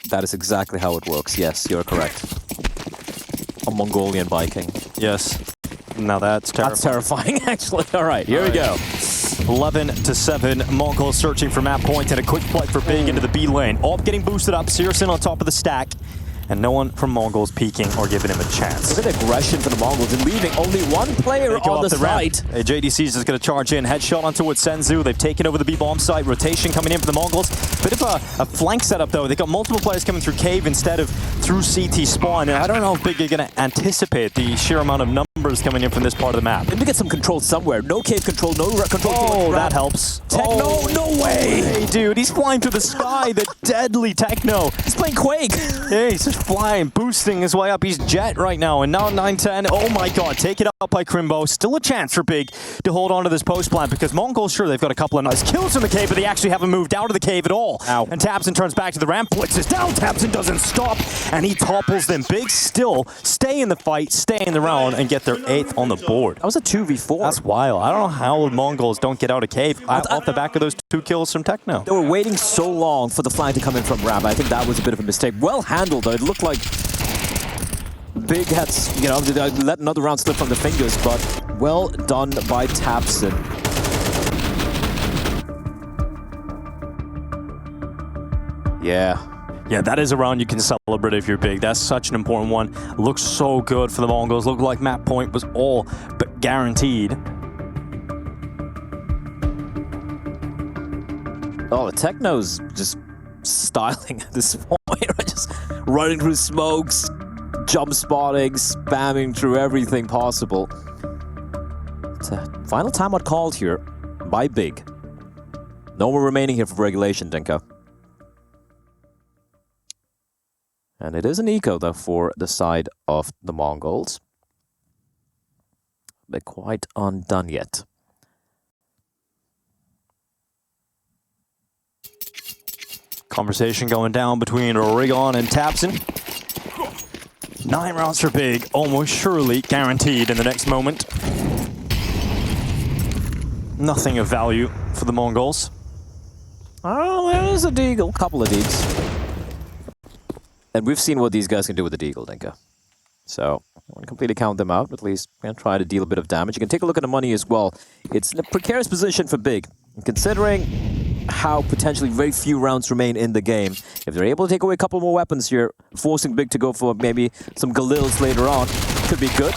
A: That is exactly how it works. Yes, you're correct. A Mongolian Viking.
B: Yes. Now that's terrifying.
A: That's terrifying, actually. All right, here we go.
B: 11-7, Mongols searching for map point, and a quick play for Big into the B lane. All getting boosted up, Searson on top of the stack, and no one from Mongols peeking or giving him a chance.
A: Look at the aggression for the Mongols and leaving only one player on the site.
B: JDC is just going to charge in. Headshot onto it, Senzu. They've taken over the B-bomb site. Rotation coming in for the Mongols. Bit of a flank setup, though. They've got multiple players coming through cave instead of through CT spawn. And I don't know if Big are going to anticipate the sheer amount of numbers coming in from this part of the map.
A: Maybe get some control somewhere. No cave control, no control.
B: Oh, that helps.
A: Techno, no way!
B: Hey, dude, he's flying through the sky. The deadly Techno.
A: He's playing Quake.
B: Yeah, he's just flying, boosting his way up. He's jet right now, and now 9-10. Oh my god, take it up by Crimbo. Still a chance for Big to hold on to this post plant, because Mongols, sure, they've got a couple of nice kills from the cave, but they actually haven't moved out of the cave at all.
A: Ow.
B: And Tapson turns back to the ramp, blitzes down. Tapson doesn't stop, and he topples them. Big still stay in the fight, stay in the round, and get their 8th on the board.
A: That was a 2v4.
B: That's wild. I don't know how the Mongols don't get out of cave off the back of those 2 kills from Techno.
A: They were waiting so long for the flank to come in from ramp. I think that was a bit of a mistake. Well handled, though. It looked like Big had, let another round slip from the fingers, but well done by Tapson.
B: Yeah, that is a round you can celebrate if you're Big. That's such an important one. Looks so good for the Mongols. Looked like map point was all but guaranteed.
A: Oh, the Techno's just styling at this point, right? Just running through smokes, jump spotting, spamming through everything possible. It's a final timeout called here by Big. No more remaining here for regulation, Dinko. And it is an eco, though, for the side of the Mongols. They're quite undone yet.
B: Conversation going down between Rigon and Tapson. 9 rounds for Big, almost surely guaranteed in the next moment. Nothing of value for the Mongols.
A: Oh, there's a deagle. Couple of deags. And we've seen what these guys can do with the deagle, Dinka. So, I won't completely count them out, but at least try to deal a bit of damage. You can take a look at the money as well. It's in a precarious position for Big. Considering how potentially very few rounds remain in the game, if they're able to take away a couple more weapons here, forcing Big to go for maybe some Galils later on, could be good.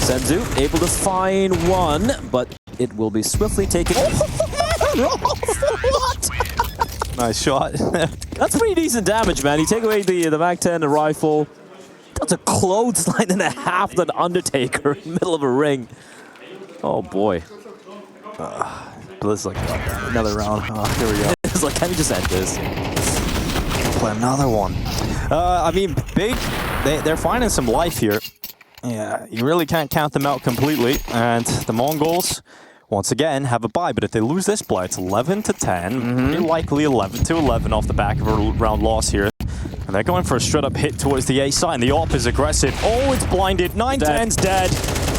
A: Senzu able to find one, but it will be swiftly taken. What?
B: Nice shot.
A: That's pretty decent damage, man. You take away the Mag-10, the rifle. That's a clothesline and a half than Undertaker in the middle of a ring. Oh boy.
B: Blizz like another round. Oh, here we go.
A: It's like, can we just end this?
B: Play another one. I mean, Big, they're finding some life here. Yeah, you really can't count them out completely. And the Mongols, once again, have a bye. But if they lose this play, it's 11-10. Pretty likely 11-11 off the back of a round loss here. And they're going for a straight-up hit towards the A side, and the AWP is aggressive. Oh, it's blinded. 9-10's dead.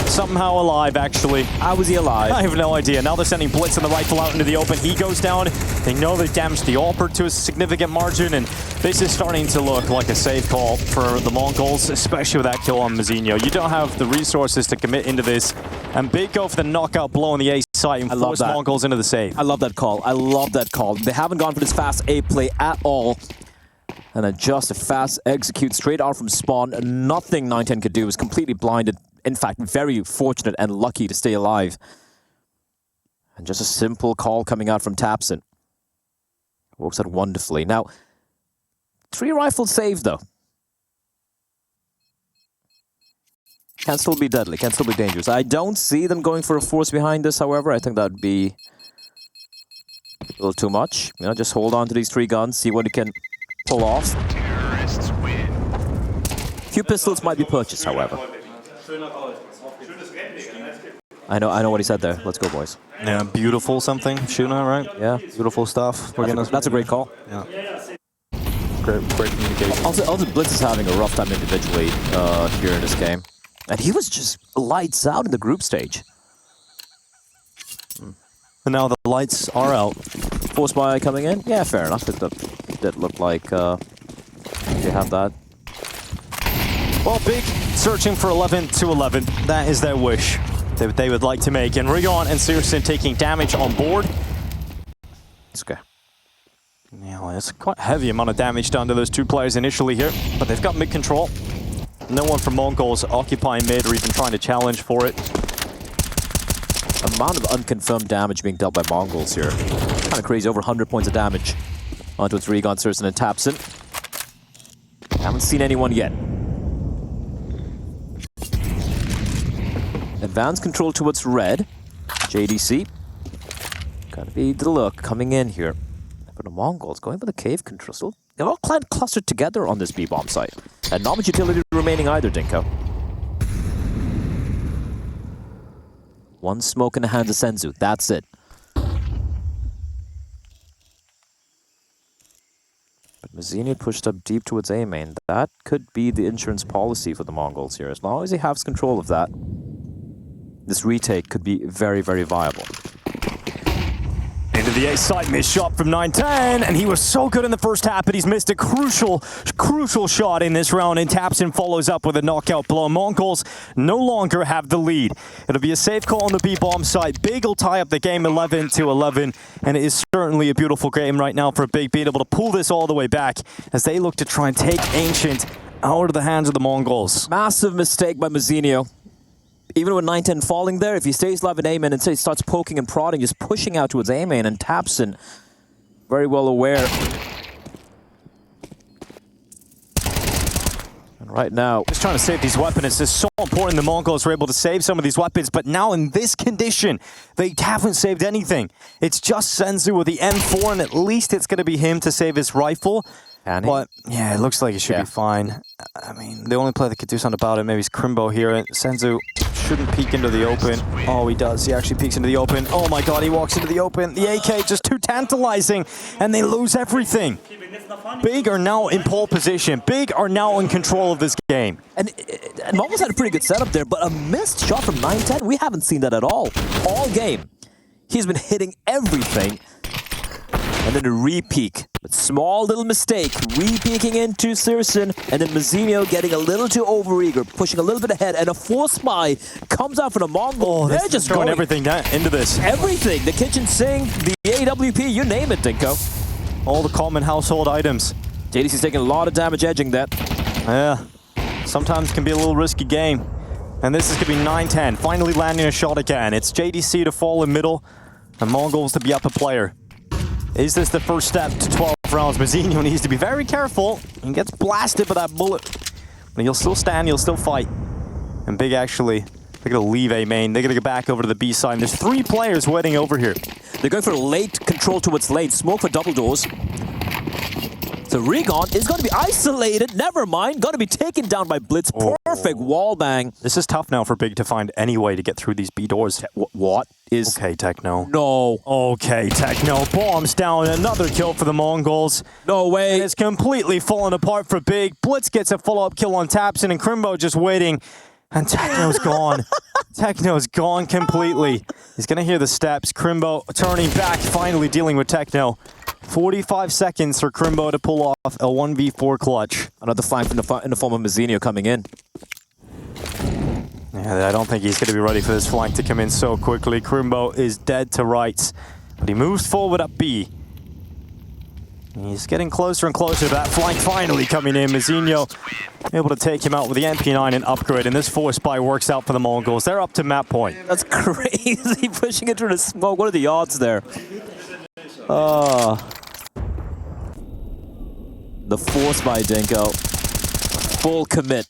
B: Somehow alive, actually.
A: How was he alive?
B: I have no idea. Now they're sending Blitz and the rifle out into the open. He goes down. They know they damaged the AWPer to a significant margin, and this is starting to look like a safe call for the Mongols, especially with that kill on Mazzinho. You don't have the resources to commit into this. And big go for the knockout blow on the A side and force Mongols into the save.
A: I love that call. I love that call. They haven't gone for this fast A play at all. And then just a fast execute straight out from spawn. Nothing 910 could do. Was completely blinded. In fact, very fortunate and lucky to stay alive. And just a simple call coming out from Tapson. Works out wonderfully. Now, 3 rifles saved though. Can still be deadly, can still be dangerous. I don't see them going for a force behind this, however. I think that would be a little too much. You know, just hold on to these 3 guns, see what he can pull off. Few pistols might be purchased, however. I know what he said there. Let's go, boys.
B: Yeah, beautiful something. Shuna, right?
A: Yeah.
B: Beautiful stuff.
A: That's a great call.
B: Yeah. Great communication.
A: Also, Blitz is having a rough time individually here in this game. And he was just lights out in the group stage.
B: And now the lights are out.
A: Force buy coming in? Yeah, fair enough. It did look like they have that.
B: Well, Big searching for 11-11. That is their wish that they would like to make. And Rigon and Searson taking damage on board.
A: It's okay.
B: Yeah, well, it's quite a heavy amount of damage done to those 2 players initially here. But they've got mid control. No one from Mongols occupying mid or even trying to challenge for it.
A: Amount of unconfirmed damage being dealt by Mongols here. Kind of crazy, over 100 points of damage onto its Rigon, Searson, and Tapson. Haven't seen anyone yet. Advanced control towards red. JDC. Gotta be the look coming in here. For the Mongols, going for the cave control. Still, they're all clustered together on this B-bomb site. And not much utility remaining either, Dinko. 1 smoke in the hands of Senzu. That's it. But Mazzini pushed up deep towards A main. That could be the insurance policy for the Mongols here. As long as he has control of that, this retake could be very, very viable.
B: Into the A side, missed shot from 910, and he was so good in the first half, but he's missed a crucial shot in this round, and Tapson follows up with a knockout blow. Mongols no longer have the lead. It'll be a safe call on the B-bomb side. Big will tie up the game 11-11, and it is certainly a beautiful game right now for Big being able to pull this all the way back as they look to try and take Ancient out of the hands of the Mongols.
A: Massive mistake by Mazzinho. Even with 910 falling there, if he stays alive in A-main and he starts poking and prodding, just pushing out towards A-main, and Tapson, very well aware. And right now,
B: just trying to save these weapons. It's just so important the Mongols were able to save some of these weapons, but now in this condition, they haven't saved anything. It's just Senzu with the M4, and at least it's going to be him to save his rifle. But yeah, it looks like he should be fine. I mean, the only player that could do something about it maybe is Crimbo here. And Senzu shouldn't peek into the open. Oh, he does. He actually peeks into the open. Oh my god, he walks into the open. The AK just too tantalizing, and they lose everything. Big are now in pole position. Big are now in control of this game.
A: And Mongols had a pretty good setup there, but a missed shot from 910, we haven't seen that at all game. He's been hitting everything. And then a re-peek. Small little mistake. Re-peeking into Searson. And then Mazzinho getting a little too overeager, pushing a little bit ahead. And a force buy comes out for the Mongols.
B: They're just throwing everything into this.
A: Everything. The kitchen sink, the AWP, you name it, Dinko.
B: All the common household items.
A: JDC's taking a lot of damage edging that.
B: Yeah. Sometimes it can be a little risky game. And this is going to be 910. Finally landing a shot again. It's JDC to fall in middle. And Mongols to be up a player. Is this the first step to 12 rounds? Mazzinho needs to be very careful. He gets blasted by that bullet. But he'll still stand, he'll still fight. And Big actually, they're going to leave A main. They're going to go back over to the B side. There's 3 players waiting over here.
A: They're going for a late control towards late. Smoke for double doors. So Regon is going to be isolated. Never mind. Going to be taken down by Blitz. Perfect wall bang.
B: This is tough now for Big to find any way to get through these B doors.
A: What is...
B: Okay, Techno.
A: No.
B: Okay, Techno. Bombs down. Another kill for the Mongols.
A: No way.
B: It's completely falling apart for Big. Blitz gets a follow-up kill on Tapson, and Crimbo just waiting. And Techno's gone. Techno's gone completely. He's going to hear the steps. Crimbo turning back, finally dealing with Techno. 45 seconds for Crimbo to pull off a 1v4 clutch.
A: Another flank in the form of Mazzinho coming in.
B: Yeah, I don't think he's going to be ready for this flank to come in so quickly. Crimbo is dead to rights, but he moves forward up B. He's getting closer and closer to that flank finally coming in. Mazzinho able to take him out with the MP9 and upgrade, and this force buy works out for the Mongols. They're up to map point.
A: That's crazy, pushing it through the smoke. What are the odds there? The force by Dinko. Full commit.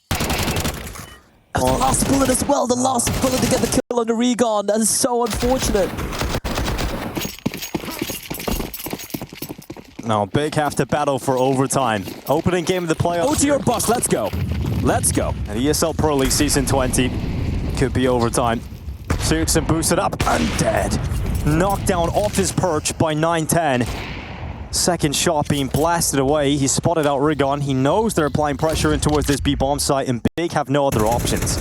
A: The last bullet as well. The last bullet to get the kill on the Regon. That is so unfortunate.
B: Now, Big have to battle for overtime. Opening game of the playoffs.
A: Go to your bus. Let's go. Let's go.
B: And ESL Pro League Season 20 could be overtime. Siriksen boosted up and dead. Knocked down off his perch by 910. Second shot being blasted away. He spotted out Rigon. He knows they're applying pressure in towards this B bomb site, and Big have no other options.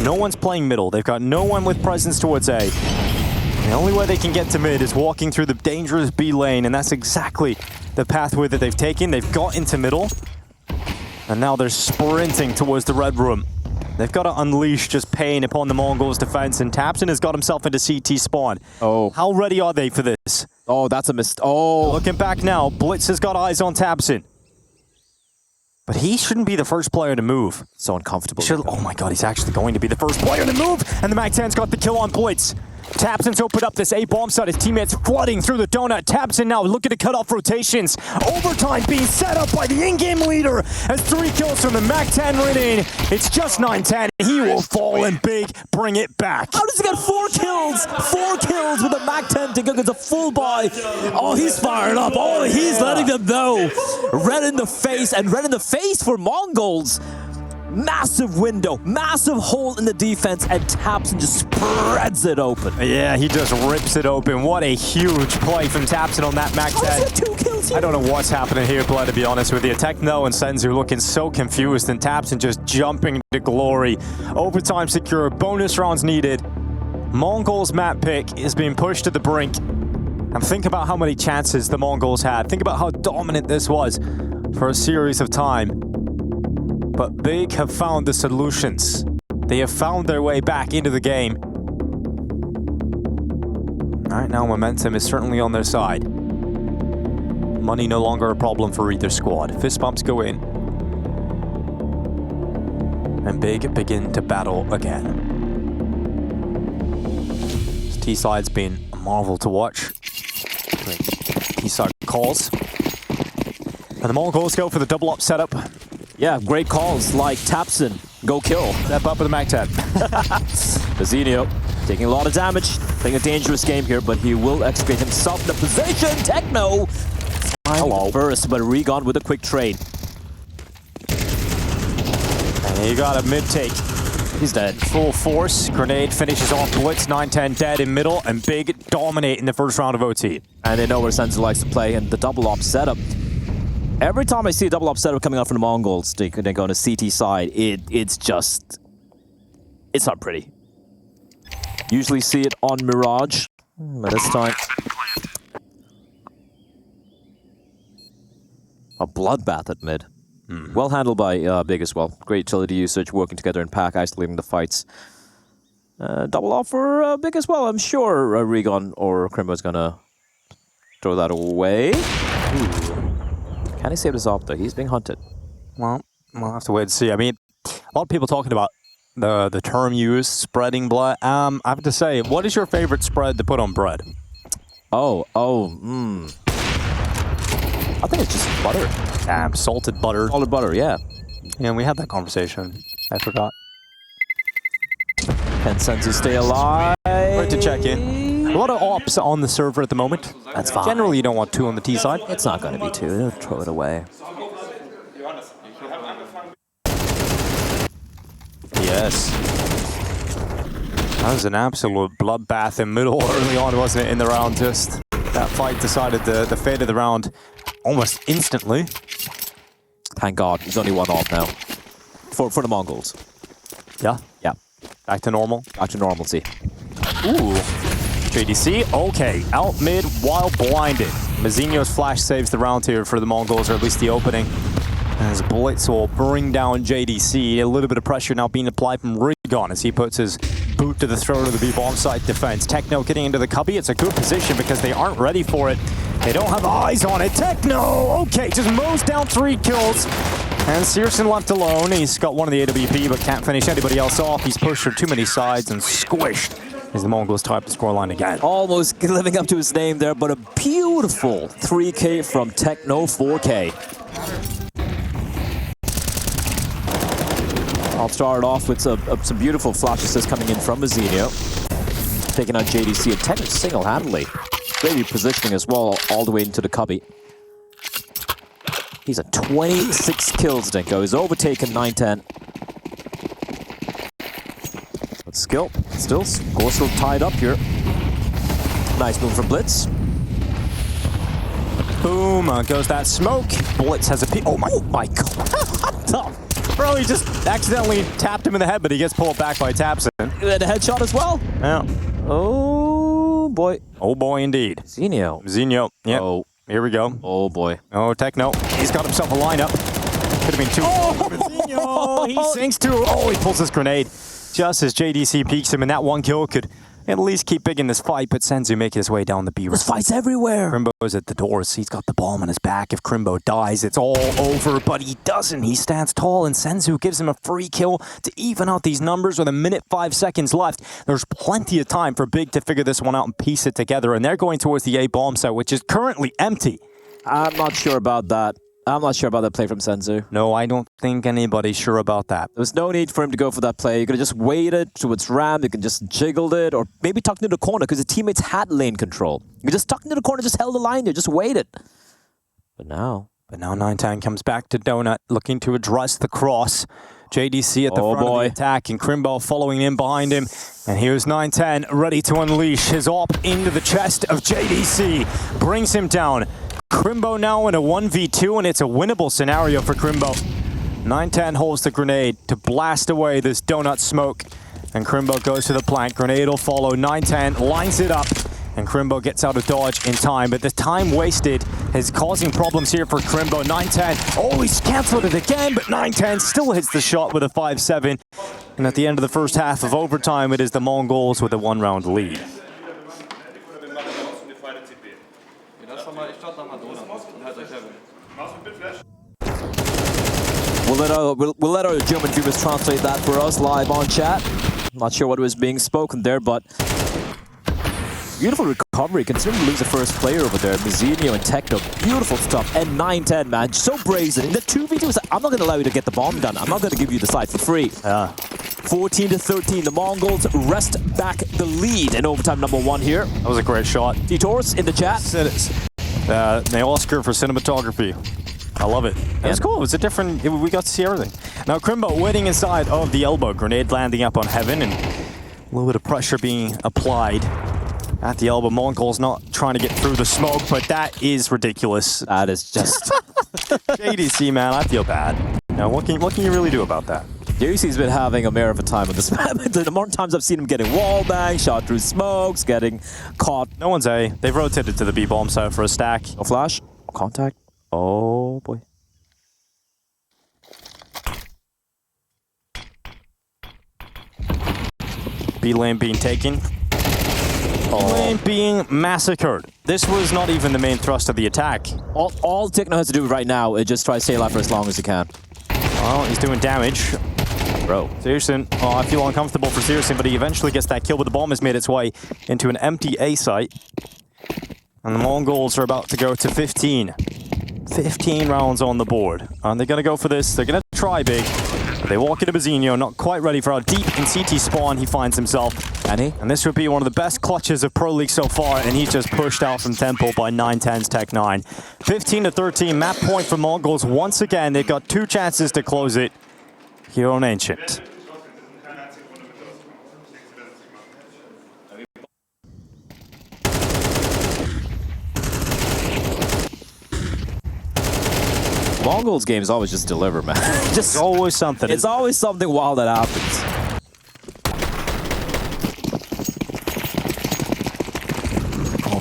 B: No one's playing middle. They've got no one with presence towards A. The only way they can get to mid is walking through the dangerous B lane, and that's exactly the pathway that they've taken. They've got into middle, and now they're sprinting towards the red room. They've got to unleash just pain upon the Mongols' defense, and Tapson has got himself into CT spawn.
A: Oh.
B: How ready are they for this?
A: Oh, that's a mistake. Oh.
B: Looking back now, Blitz has got eyes on Tapson. But he shouldn't be the first player to move.
A: So uncomfortable.
B: Oh my god, he's actually going to be the first player to move, and the MAC-10's got the kill on Blitz. Tapson's opened up this A bomb site. His teammates flooding through the donut. Tapson now looking to cut off rotations. Overtime being set up by the in-game leader as 3 kills from the MAC-10 winning. It's just 9-10. He will fall and Big bring it back.
A: How does he get 4 kills? 4 kills with a MAC-10 to get a full buy. Oh, he's fired up. Oh, he's letting them know. Red in the face, and red in the face for Mongols. Massive window, massive hole in the defense, and Tapson just spreads it open.
B: Yeah, he just rips it open. What a huge play from Tapson on that MAC-10.
A: 2 kills here?
B: I don't know what's happening here, Blood, to be honest with you. Techno and Senzu looking so confused, and Tapson just jumping to glory. Overtime secure, bonus rounds needed. Mongols map pick is being pushed to the brink. And think about how many chances the Mongols had. Think about how dominant this was for a series of time. But Big have found the solutions. They have found their way back into the game. All right, now momentum is certainly on their side. Money no longer a problem for either squad. Fist bumps go in. And Big begin to battle again. This T-side's been a marvel to watch. T-side calls. And the Mongols go for the double up setup.
A: Yeah, great calls like Tapson. Go kill.
B: Step up with the MAC-10.
A: Mazzinho taking a lot of damage. Playing a dangerous game here, but he will execute himself in the position. Techno. Hello. First, but Regon with a quick trade.
B: And he got a mid-take.
A: He's dead.
B: Full force. Grenade finishes off Blitz. 9-10 dead in middle, and Big dominate in the first round of OT.
A: And they know where Senzu likes to play, and the double op setup. Every time I see a double up setup coming out from the Mongols, they go on the CT side, it's not pretty. Usually see it on Mirage, but this time... a bloodbath at mid. Well handled by Big as well. Great utility usage, working together in pack, isolating the fights. Double off for Big as well. I'm sure Regon or Crimbo is going to throw that away. Ooh. Can he save this off, though? He's being hunted.
B: Well, we'll have to wait and see. I mean, a lot of people talking about the term used, spreading blood. I have to say, what is your favorite spread to put on bread?
A: I think it's just butter.
B: Salted butter.
A: Salted butter, yeah.
B: Yeah, we had that conversation. I forgot.
A: Can Senzu stay alive?
B: Right to check in. A lot of ops on the server at the moment.
A: That's fine.
B: Generally, you don't want 2 on the T side.
A: It's not going to be 2. They'll throw it away.
B: Yes. That was an absolute bloodbath in middle early on, wasn't it, in the round? Just that fight decided the fate of the round almost instantly.
A: Thank God, there's only one off now. For the Mongols.
B: Yeah?
A: Yeah.
B: Back to normal?
A: Back to normalcy.
B: Ooh. JDC, okay. Out mid while blinded. Mazinho's flash saves the round here for the Mongols, or at least the opening. As Blitz will bring down JDC. A little bit of pressure now being applied from Rigon as he puts his boot to the throat of the B-bomb site defense. Techno getting into the cubby. It's a good position because they aren't ready for it. They don't have eyes on it. Techno, okay, just mows down 3 kills. And Searson left alone. He's got one of the AWP, but can't finish anybody else off. He's pushed for too many sides and squished as the Mongols tie up the scoreline again.
A: Almost living up to his name there, but a beautiful 3K from Techno 4K. I'll start off with some beautiful flash assists coming in from Mazinho. Taking out JDC and Techno single-handedly. Great repositioning as well, all the way into the cubby. He's at 26 kills, Dinko. He's overtaken 9-10. But still, score still tied up here. Nice move from Blitz.
B: Boom, goes that smoke. Blitz has a peek. Oh my God. Bro, he just accidentally tapped him in the head, but he gets pulled back by Tapson.
A: And a headshot as well.
B: Yeah.
A: Oh boy.
B: Oh boy, indeed.
A: Mazinho.
B: Yep.
A: Oh.
B: Here we go.
A: Oh boy.
B: Oh, Techno. He's got himself a lineup. Could have been 2. Oh, he sinks too. Oh, he pulls his grenade. Just as JDC peeks him, and that 1 kill could at least keep big in this fight, but Senzu making his way down the B.
A: This fight's everywhere.
B: Crimbo's at the doors. He's got the bomb on his back. If Crimbo dies, it's all over, but he doesn't. He stands tall, and Senzu gives him a free kill to even out these numbers with 1:05 left. There's plenty of time for Big to figure this one out and piece it together, and they're going towards the A bomb site, which is currently empty.
A: I'm not sure about that. I'm not sure about that play from Senzu.
B: No, I don't think anybody's sure about that.
A: There was no need for him to go for that play. You could have just waited to its ram. You can just jiggled it, or maybe tucked into the corner because the teammates had lane control. You could just tuck into the corner, just held the line there, just waited. But now
B: 9-10 comes back to Donut, looking to address the cross. JDC at the front of the attack, and Crimbo following in behind him. And here's 9-10, ready to unleash his AWP into the chest of JDC. Brings him down. Crimbo now in a 1v2, and it's a winnable scenario for Crimbo. 9-10 holds the grenade to blast away this donut smoke. And Crimbo goes to the plant. Grenade will follow. 9-10 lines it up. And Crimbo gets out of dodge in time. But the time wasted is causing problems here for Crimbo. 9-10. Oh, he's canceled it again, but 9-10 still hits the shot with a 5-7. And at the end of the first half of overtime, it is the Mongols with a 1-round lead.
A: We'll let our German viewers translate that for us live on chat. I'm not sure what was being spoken there, but beautiful recovery considering we lose the first player over there. Mazinho and Techno, beautiful stuff. And 9-10, man, so brazen. In the 2v2, I'm not going to allow you to get the bomb done. I'm not going to give you the side for free. 14-13, the Mongols wrest back the lead in overtime number 1 here.
B: That was a great shot.
A: T-Taurus in the chat.
B: The Oscar for cinematography. I love it. It was cool. It was a different... We got to see everything. Now, Crimbo waiting inside of the elbow. Grenade landing up on Heaven, and a little bit of pressure being applied at the elbow. Mongols not trying to get through the smoke, but that is ridiculous.
A: That is just...
B: JDC, man, I feel bad. Now, what can you really do about that?
A: JDC's been having a mare of a time with this map. The more times I've seen him getting wall banged, shot through smokes, getting caught.
B: No one's A. They've rotated to the B-bomb site for a stack.
A: No flash. Contact. Oh, boy.
B: B lane being taken. Lane being massacred. This was not even the main thrust of the attack.
A: All Techno has to do right now is just try to stay alive for as long as he can.
B: Well, he's doing damage.
A: Bro.
B: Searson, I feel uncomfortable for Searson, but he eventually gets that kill, but the bomb has made its way into an empty A site. And the Mongols are about to go to 15. 15 rounds on the board. Are they going to go for this? They're going to try big. But they walk into Bazinho, not quite ready for how deep in CT spawn he finds himself. And this would be one of the best clutches of Pro League so far, and he's just pushed out from Temple by 9-10's Tech 9. 15-13, map point for Mongols once again. They've got 2 chances to close it here on Ancient.
A: Mongols games always just deliver, man.
B: Just always something.
A: It's always something wild that happens.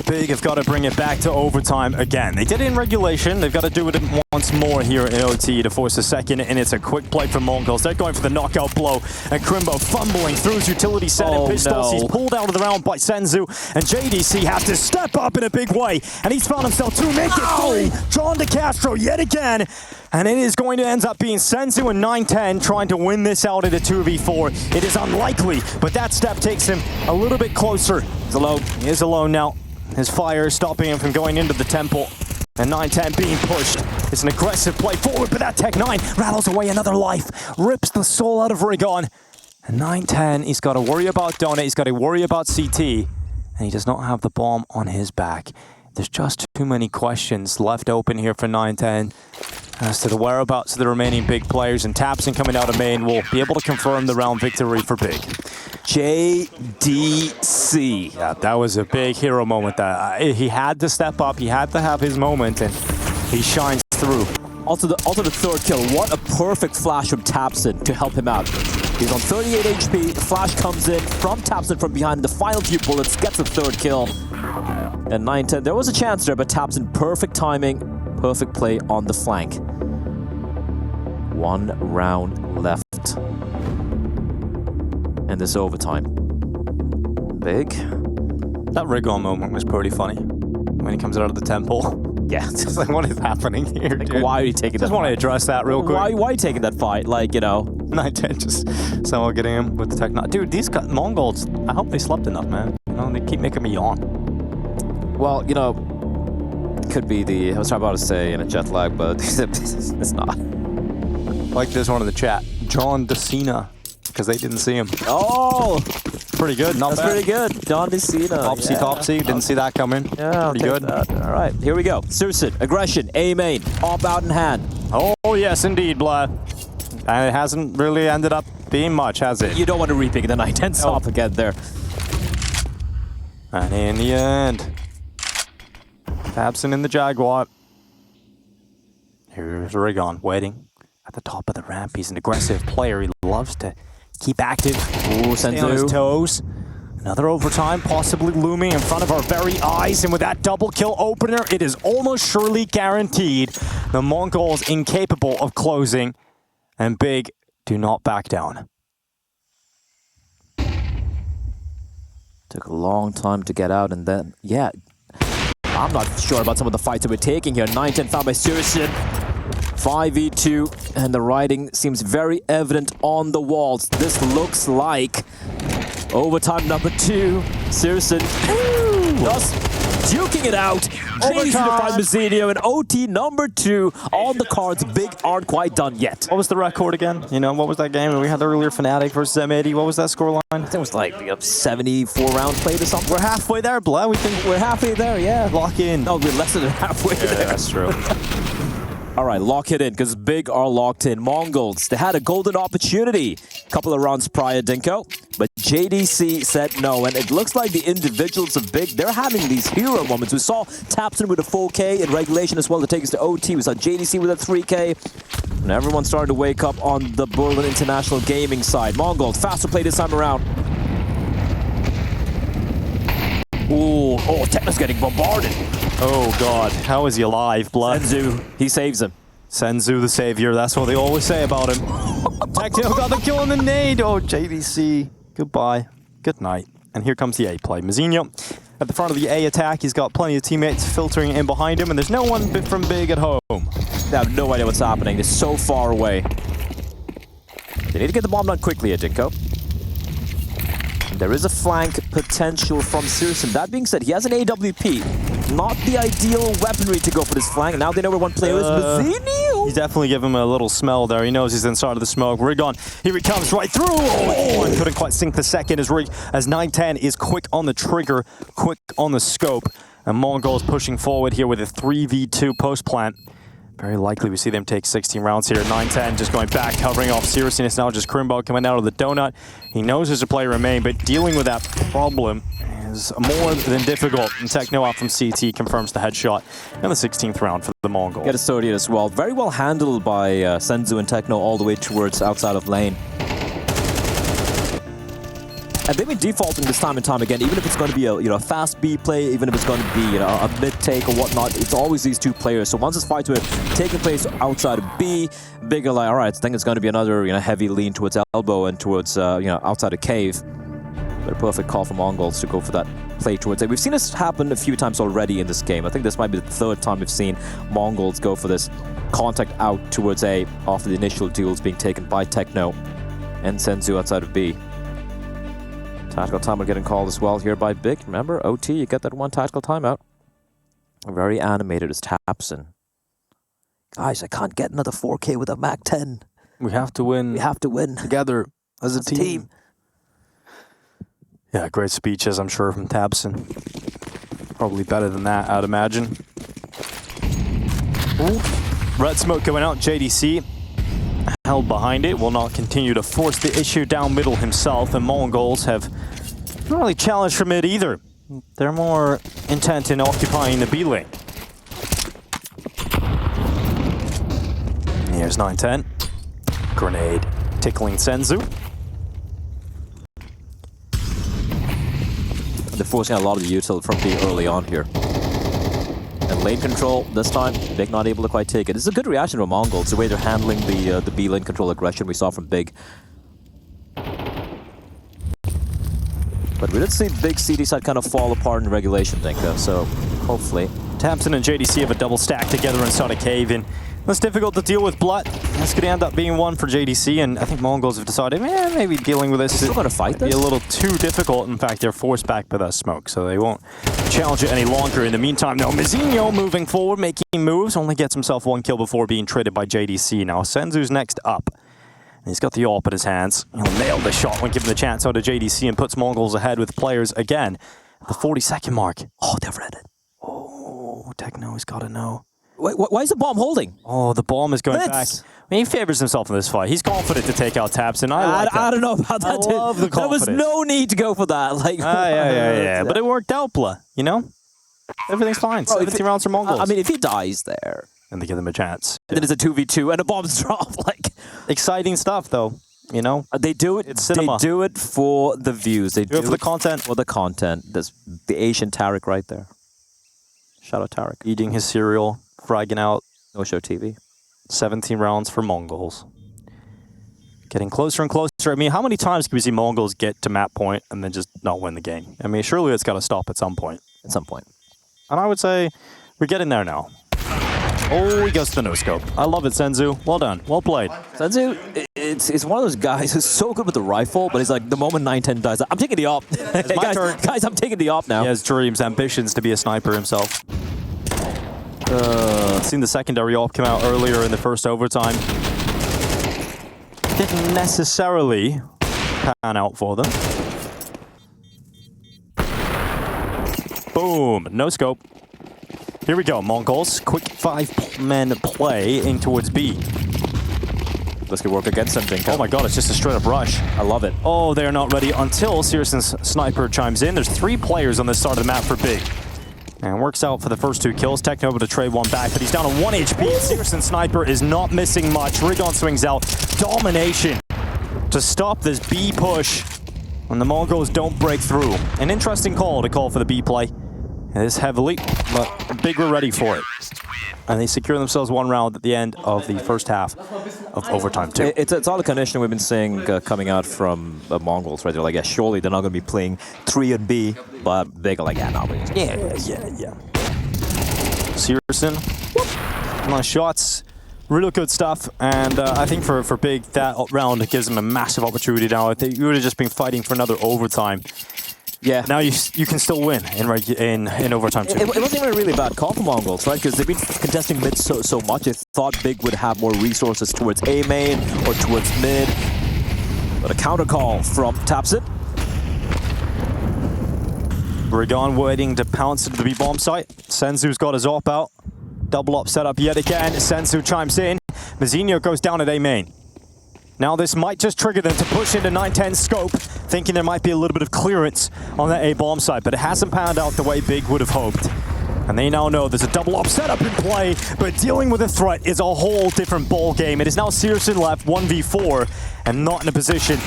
B: Big have got to bring it back to overtime again. They did it in regulation. They've got to do it once more here in OT to force a second, and it's a quick play from Mongols. They're going for the knockout blow, and Crimbo fumbling through his utility set and pistols.
A: No.
B: He's pulled out of the round by Senzu, and JDC has to step up in a big way, and he's found himself 2, make it 3. John DeCastro yet again, and it is going to end up being Senzu and 9-10 trying to win this out in a 2v4. It is unlikely, but that step takes him a little bit closer. He's alone. He is alone now. His fire is stopping him from going into the Temple. And 9-10 being pushed. It's an aggressive play forward, but that Tech 9 rattles away another life. Rips the soul out of Rigon. And 9-10, he's got to worry about Donut. He's got to worry about CT. And he does not have the bomb on his back. There's just too many questions left open here for 9-10 as to the whereabouts of the remaining big players. And Tapson coming out of main will be able to confirm the round victory for Big.
A: JDC.
B: Yeah, that was a big hero moment. That he had to step up, he had to have his moment, and he shines through.
A: Also the third kill. What a perfect flash from Tapson to help him out. He's on 38 HP. The flash comes in from Tapson from behind. The final few bullets gets the third kill. And 9-10, there was a chance there, but Tapson, perfect timing, perfect play on the flank. 1 round left. And this overtime. Big.
B: That Rigon moment was pretty funny when he comes out of the Temple.
A: Yeah.
B: It's like, what is happening here,
A: Like,
B: dude?
A: why are you taking that
B: Just want to
A: fight?
B: address that real quick.
A: Why are you taking that fight? Like, you know.
B: 9-10 just somehow getting him with the Tech 9. Dude, these Mongols, I hope they slept enough, man. You know, they keep making me yawn.
A: Well, you know, could be the, I was about to say, in a jet lag, but it's not.
B: Like this one in the chat. John DeCena, because they didn't see him.
A: Oh!
B: Pretty good, not
A: That's
B: bad.
A: pretty good. John DeCena.
B: Topsy, didn't see that coming.
A: Yeah,
B: pretty good.
A: All right, here we go. Susan, aggression, A main, pop out in hand.
B: Oh, yes, indeed, Blah. And it hasn't really ended up being much, has it?
A: You don't want to repick the 9-10 stop again there.
B: And in the end, Tapson in the Jaguar. Here's Rigon waiting at the top of the ramp. He's an aggressive player. He loves to keep active.
A: Ooh,
B: Stay on his toes. Another overtime possibly looming in front of our very eyes. And with that double kill opener, it is almost surely guaranteed. The Mongols incapable of closing. And Big do not back down.
A: Took a long time to get out, and then, yeah. I'm not sure about some of the fights that we're taking here. 9-10 found by Susan. 5v2, and the writing seems very evident on the walls. This looks like overtime number 2. Sirson just duking it out. JDC to find Bazinho, and OT number 2 on the cards. Big aren't quite done yet.
B: What was the record again? You know, what was that game we had earlier? Fnatic versus M80. What was that scoreline?
A: I think it was like 74 rounds played or something.
B: We're halfway there, Blah. We think
A: We're halfway there, yeah.
B: lock in.
A: No, we're less than halfway there.
B: That's true.
A: All right, lock it in, because Big are locked in. Mongols, they had a golden opportunity a couple of rounds prior, Dinko, but JDC said no, and it looks like the individuals of Big, they're having these hero moments. We saw Tapson with a 4K in regulation as well to take us to OT. We saw JDC with a 3K, and everyone started to wake up on the Berlin International Gaming side. Mongols, faster play this time around. Ooh, oh, Techno's getting bombarded.
B: Oh, God. How is he alive, Blood?
A: Senzu, he saves him.
B: Senzu the savior. That's what they always say about him. Tactile got the kill on the nade. Oh, JDC. Goodbye. Good night. And here comes the A play. Mazinho at the front of the A attack. He's got plenty of teammates filtering in behind him, and there's no one from Big at home.
A: They have no idea what's happening. They're so far away. They need to get the bomb done quickly at Dinko. There is a flank potential from Sirson. That being said, he has an AWP. Not the ideal weaponry to go for this flank. Now they know where one player is. Mazzini!
B: He's definitely giving him a little smell there. He knows he's inside of the smoke. Rigon, here he comes right through. Oh, couldn't quite sink the second as 910 is quick on the trigger, quick on the scope. And TheMongolz pushing forward here with a 3v2 post plant. Very likely we see them take 16 rounds here. 910 just going back, covering off seriousness. Now just Crimbo coming out of the donut. He knows there's a player remain, but dealing with that problem is more than difficult. And Techno out from CT confirms the headshot in the 16th round for the TheMongolz.
A: Get a 30 as well. Very well handled by Senzu and Techno all the way towards outside of lane. And they've been defaulting this time and time again, even if it's going to be a fast B play, even if it's going to be a mid take or whatnot, it's always these two players. So once this fight were taking place outside of B, Big are like, all right, I think it's going to be another heavy lean towards elbow and towards outside of cave. But a perfect call for TheMongolz to go for that play towards A. We've seen this happen a few times already in this game. I think this might be the third time we've seen TheMongolz go for this contact out towards A after the initial duels being taken by Techno and Senzu outside of B. Tactical timeout getting called as well here by Big. Remember, OT, you get that one tactical timeout. Very animated as Tapson. Guys, I can't get another 4K with a Mac 10.
B: We have to win.
A: We have to win.
B: Together as a team. Yeah, great speeches, I'm sure, from Tapson. Probably better than that, I'd imagine. Ooh. Red smoke going out, JDC. Held behind it, will not continue to force the issue down middle himself, and TheMongolz have not really challenged for mid either. They're more intent in occupying the B lane. Here's 910. Grenade tickling Senzu.
A: They're forcing a lot of the util from B early on here. And lane control, this time, Big not able to quite take it. This is a good reaction from TheMongolz, the way they're handling the B lane control aggression we saw from Big. But we did see Big CD side kind of fall apart in regulation, Dinka, so hopefully.
B: Tapson and JDC have a double stack together inside a cave, and that's difficult to deal with Blood. That's going to end up being one for JDC, and I think TheMongolz have decided, maybe dealing with this
A: is going to fight this?
B: Be a little too difficult. In fact, they're forced back by that smoke, so they won't challenge it any longer. In the meantime, no, Mazzino moving forward, making moves, only gets himself one kill before being traded by JDC. Now, Senzu's next up. He's got the AWP in his hands. He'll nail the shot when given the chance out of JDC and puts TheMongolz ahead with players again at the 40-second mark. Oh, they've read it. Oh, Techno's got to know.
A: Wait, why is the bomb holding?
B: Oh, the bomb is going back. I mean, he favors himself in this fight. He's confident to take out Tapson.
A: I don't know about that.
B: I love the confidence.
A: There was no need to go for that. Like,
B: yeah. But it worked out, Blah. You know? Everything's fine. 17 rounds for TheMongolz.
A: I mean, if he dies there.
B: And they give him a chance.
A: Then it's a 2v2 and a bomb's drop. Like,
B: exciting stuff, though. You know?
A: They do it.
B: It's cinema.
A: They do it for the views. They do
B: it for the content.
A: For the content. There's the Asian Tarek right there. Shout out Tarek.
B: Eating his cereal. Fragging out.
A: No Show TV.
B: 17 rounds for TheMongolz. Getting closer and closer. I mean, how many times can we see TheMongolz get to map point and then just not win the game? I mean, surely it's got to stop at some point.
A: At some point.
B: And I would say we're getting there now. Oh, he goes to the no-scope. I love it, Senzu. Well done. Well played.
A: Senzu, it's one of those guys who's so good with the rifle, but he's like, the moment 910 dies, I'm taking the op. Hey, guys, I'm taking the op now.
B: He has dreams, ambitions to be a sniper himself. Seen the secondary op come out earlier in the first overtime. Didn't necessarily pan out for them. Boom. No scope. Here we go, TheMongolz. Quick 5-man play in towards B.
A: This could work against something.
B: Oh my god, it's just a straight-up rush.
A: I love it.
B: Oh, they're not ready until Searson's sniper chimes in. There's 3 players on this side of the map for Big. And works out for the first 2 kills. Techno able to trade one back, but he's down to 1 HP. Searson's sniper is not missing much. Rigon swings out. Domination to stop this B push. And the TheMongolz don't break through. An interesting call to call for the B play. It is heavily, but Big were ready for it. And they secure themselves 1 round at the end of the first half of overtime 2.
A: It's all the conditioning we've been seeing coming out from TheMongolz, right? They're like, yeah, surely they're not going to be playing 3 and B, but Big are like, yeah, no.
B: Yeah. Searson, nice shots. Real good stuff, and I think for Big, that round gives them a massive opportunity now. I think you would have just been fighting for another overtime.
A: Yeah.
B: Now you can still win in overtime too.
A: It wasn't even a really bad call for Mongols, right? Because they've been contesting mid so much. They thought Big would have more resources towards A main or towards mid. But a counter call from Tapsit.
B: Rigon waiting to pounce into the B-bomb site. Senzu's got his op out. Double up setup yet again. Senzu chimes in. Mazinho goes down at A main. Now this might just trigger them to push into 9-10 scope, thinking there might be a little bit of clearance on that A bomb site, but it hasn't panned out the way Big would have hoped. And they now know there's a double up setup in play, but dealing with a threat is a whole different ball game. It is now Searson left 1v4 and not in a position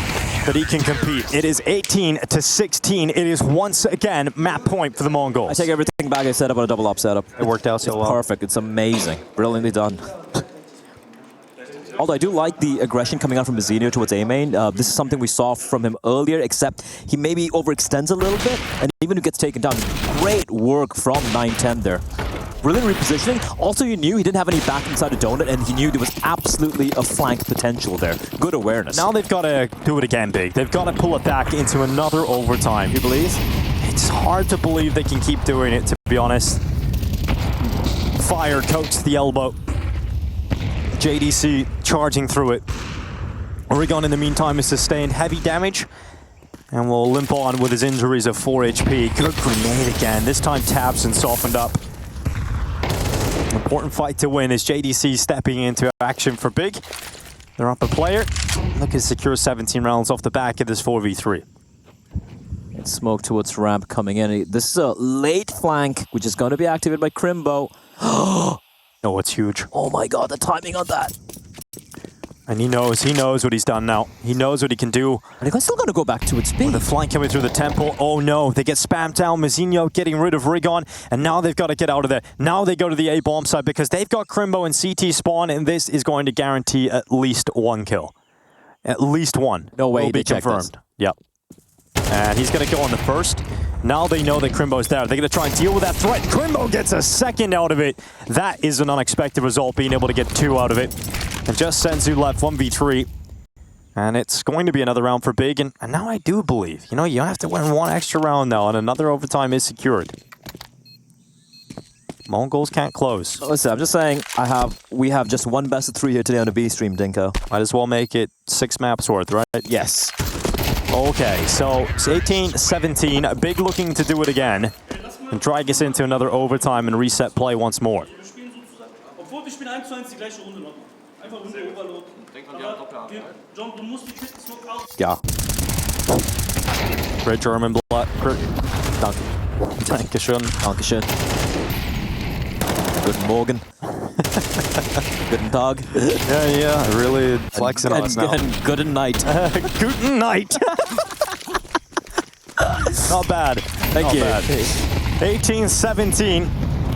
B: that he can compete. It is 18-16. It is once again map point for the Mongols.
A: I take everything back I said about a double up setup.
B: It worked out so well.
A: Perfect. It's amazing. Brilliantly done. Although I do like the aggression coming out from Mazinho towards A main. This is something we saw from him earlier, except he maybe overextends a little bit, and even if he gets taken down, great work from 9-10 there. Brilliant repositioning. Also, you knew he didn't have any back inside the donut, and he knew there was absolutely a flank potential there. Good awareness.
B: Now they've got to do it again, Big. They've got to pull it back into another overtime.
A: You believe?
B: It's hard to believe they can keep doing it, to be honest. Fire coats the elbow. JDC charging through it. Rigon in the meantime has sustained heavy damage and will limp on with his injuries of 4 HP. Good grenade again. This time Tabson softened up. Important fight to win as JDC stepping into action for Big. They're up a player. Look at secure 17 rounds off the back of this 4v3.
A: It's smoke towards ramp coming in. This is a late flank, which is going to be activated by Crimbo.
B: Oh, it's huge.
A: Oh my god, the timing on that.
B: And he knows what he's done now. He knows what he can do.
A: Are they still going to go back to its speed?
B: The flank coming through the temple. Oh no, they get spammed down. Mazinho getting rid of Rigon, and now they've got to get out of there. Now they go to the A bomb side because they've got Crimbo and CT spawn, and this is going to guarantee at least one kill. At least one.
A: No way
B: will be
A: they check
B: confirmed.
A: this.
B: Yep. And he's going to go on the first. Now they know that Crimbo's there. They're going to try and deal with that threat. Crimbo gets a second out of it. That is an unexpected result, being able to get 2 out of it. And just Senzu left 1v3. And it's going to be another round for Big. And now I do believe, you have to win 1 extra round now, and another overtime is secured. Mongols can't close.
A: Listen, I'm just saying, we have just 1 best of 3 here today on the B stream, Dinko.
B: Might as well make it 6 maps worth, right?
A: Yes.
B: Okay, so it's 18-17. Big looking to do it again and drag us into another overtime and reset play once more.
A: Yeah.
B: Great German blood.
A: Danke.
B: Dankeschön.
A: Dankeschön. Guten Morgen. Guten Tag.
B: Yeah, really flexing on us now.
A: And good night.
B: Guten night. Not bad.
A: Thank you.
B: 18-17.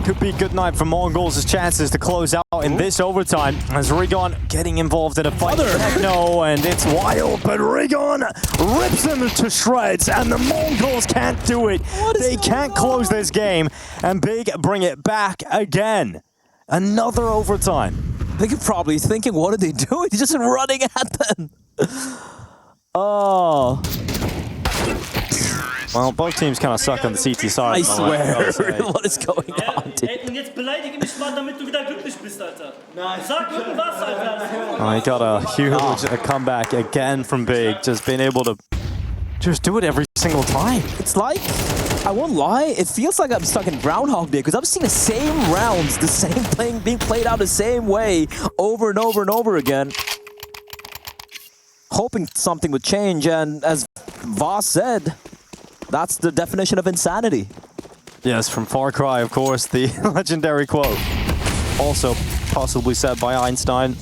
B: Could be good night for Mongols' chances to close out in this overtime as Rigon getting involved in a fight. No, and it's wild, but Rigon rips them to shreds, and the Mongols can't do it. They can't close this game, and Big bring it back again. Another overtime.
A: They could probably thinking, what are they doing? He's just running at them. Oh.
B: Well, both teams kind of suck on the CT side.
A: I swear. What is going on, dude?
B: He got a huge comeback again from Big, just being able to just do it every single time.
A: It's like, I won't lie, it feels like I'm stuck in Groundhog Day because I've seen the same rounds, the same thing being played out the same way over and over and over again. Hoping something would change, and as Voss said, that's the definition of insanity.
B: Yes, from Far Cry, of course, the legendary quote. Also possibly said by Einstein.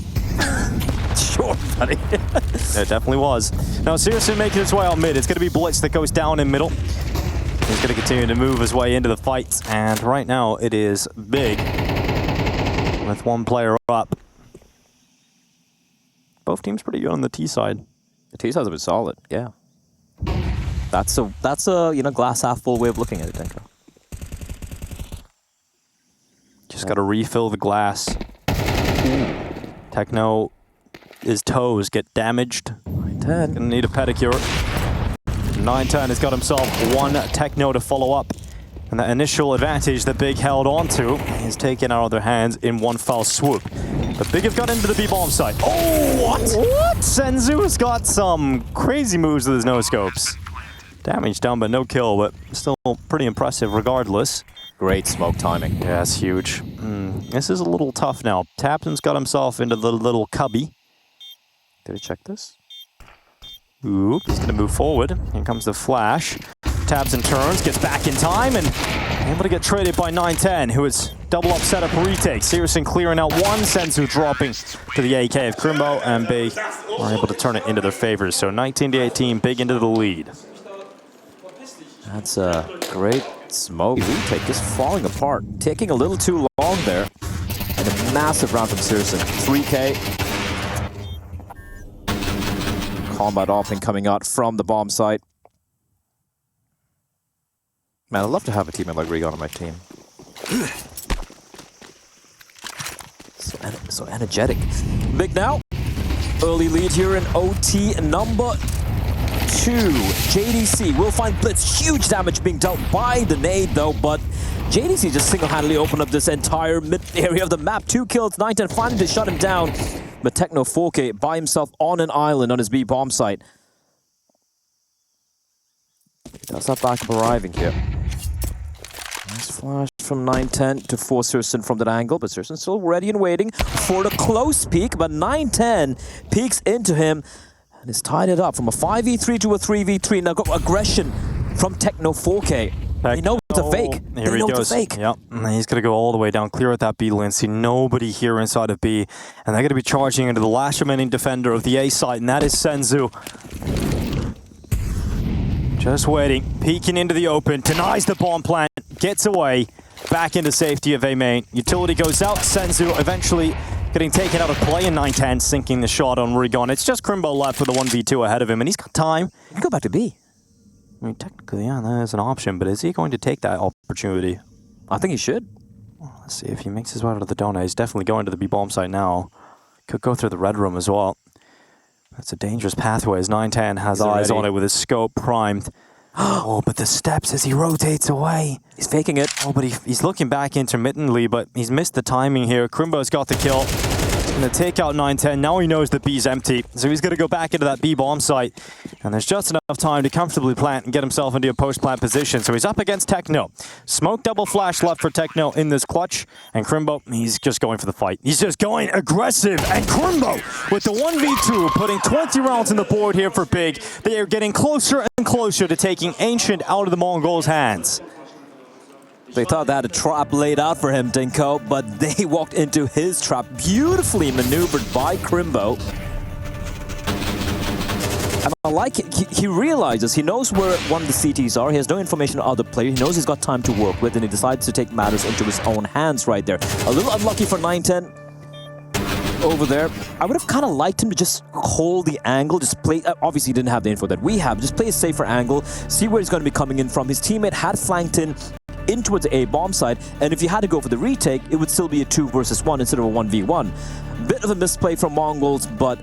A: Sure, buddy.
B: It definitely was. Now, Searson making his way out mid. It's going to be Blitz that goes down in middle. He's going to continue to move his way into the fight. And right now, it is Big with 1 player up. Both teams pretty good on the T side.
A: The T side's a bit solid, yeah. That's a glass half full way of looking at it, Dinko.
B: Just got to refill the glass. Techno, his toes get damaged.
A: Gonna
B: Gonna need a pedicure. 910 has got himself one Techno to follow up. And that initial advantage that Big held onto is taken out of their hands in one foul swoop. But Big have got into the B-bomb site. Oh, what? What? Senzu's got some crazy moves with his no-scopes. Damage done, but no kill, but still pretty impressive regardless.
A: Great smoke timing.
B: Yeah, it's huge. This is a little tough now. Tapson's got himself into the little cubby.
A: Did I check this?
B: Oop, he's gonna move forward. Here comes the flash. Tabson turns, gets back in time, and able to get traded by 910, who is double up setup retake. Searson clearing out one, Senzu dropping to the AK of Crimbo, and Big are able to turn it into their favor. So 19-18, Big into the lead.
A: That's a great smoke. Retake is falling apart, taking a little too long there. And a massive round from Searson. 3K. Combat opening coming out from the bomb site. Man, I'd love to have a teammate like Regan on my team. So energetic. Big now. Early lead here in OT number 2. JDC will find Blitz. Huge damage being dealt by the nade though, but JDC just single-handedly opened up this entire mid area of the map. 2 kills, 910 finally to shut him down. But Techno 4K by himself on an island on his B bomb site. He does have backup arriving here. Nice flash from 910 to force Searson from that angle, but Searson still ready and waiting for the close peek, but 910 peeks into him and has tied it up from a 5v3 to a 3v3. Now got aggression from Techno 4K. They know it's a fake.
B: Here he goes. Yep. He's going to go all the way down, clear out that B lane, see nobody here inside of B. And they're going to be charging into the last remaining defender of the A site, and that is Senzu. Just waiting, peeking into the open, denies the bomb plant, gets away, back into safety of A main. Utility goes out, Senzu eventually getting taken out of play in 910, sinking the shot on Regan. It's just Crimbo left with a 1v2 ahead of him, and he's got time.
A: He can go back to B.
B: I mean, technically, yeah, that is an option, but is he going to take that opportunity?
A: I think he should.
B: Well, let's see if he makes his way out of the donut. He's definitely going to the B-bomb site now. Could go through the red room as well. That's a dangerous pathway as 910 has eyes on it with his scope primed. Oh, but the steps as he rotates away.
A: He's faking it.
B: Oh, but he's looking back intermittently, but he's missed the timing here. Crimbo's got the kill. He's going to take out 910. Now he knows the B's empty, so he's going to go back into that B-bomb site. And there's just enough time to comfortably plant and get himself into a post-plant position. So he's up against Techno. Smoke double flash left for Techno in this clutch. And Crimbo, he's just going for the fight. He's just going aggressive. And Crimbo with the 1v2, putting 20 rounds on the board here for Big. They are getting closer and closer to taking Ancient out of the Mongols' hands.
A: They thought they had a trap laid out for him, Dinko, but they walked into his trap, beautifully maneuvered by Crimbo. And I like it. He realizes, he knows where one of the CTs are, he has no information on other players, he knows he's got time to work with, and he decides to take matters into his own hands right there. A little unlucky for 910 over there. I would have kind of liked him to just hold the angle, just play, obviously he didn't have the info that we have, just play a safer angle, see where he's going to be coming in from. His teammate had flanked in towards a bomb site, and if you had to go for the retake, it would still be a 2 versus 1 instead of a 1v1. Bit of a misplay from Mongols, but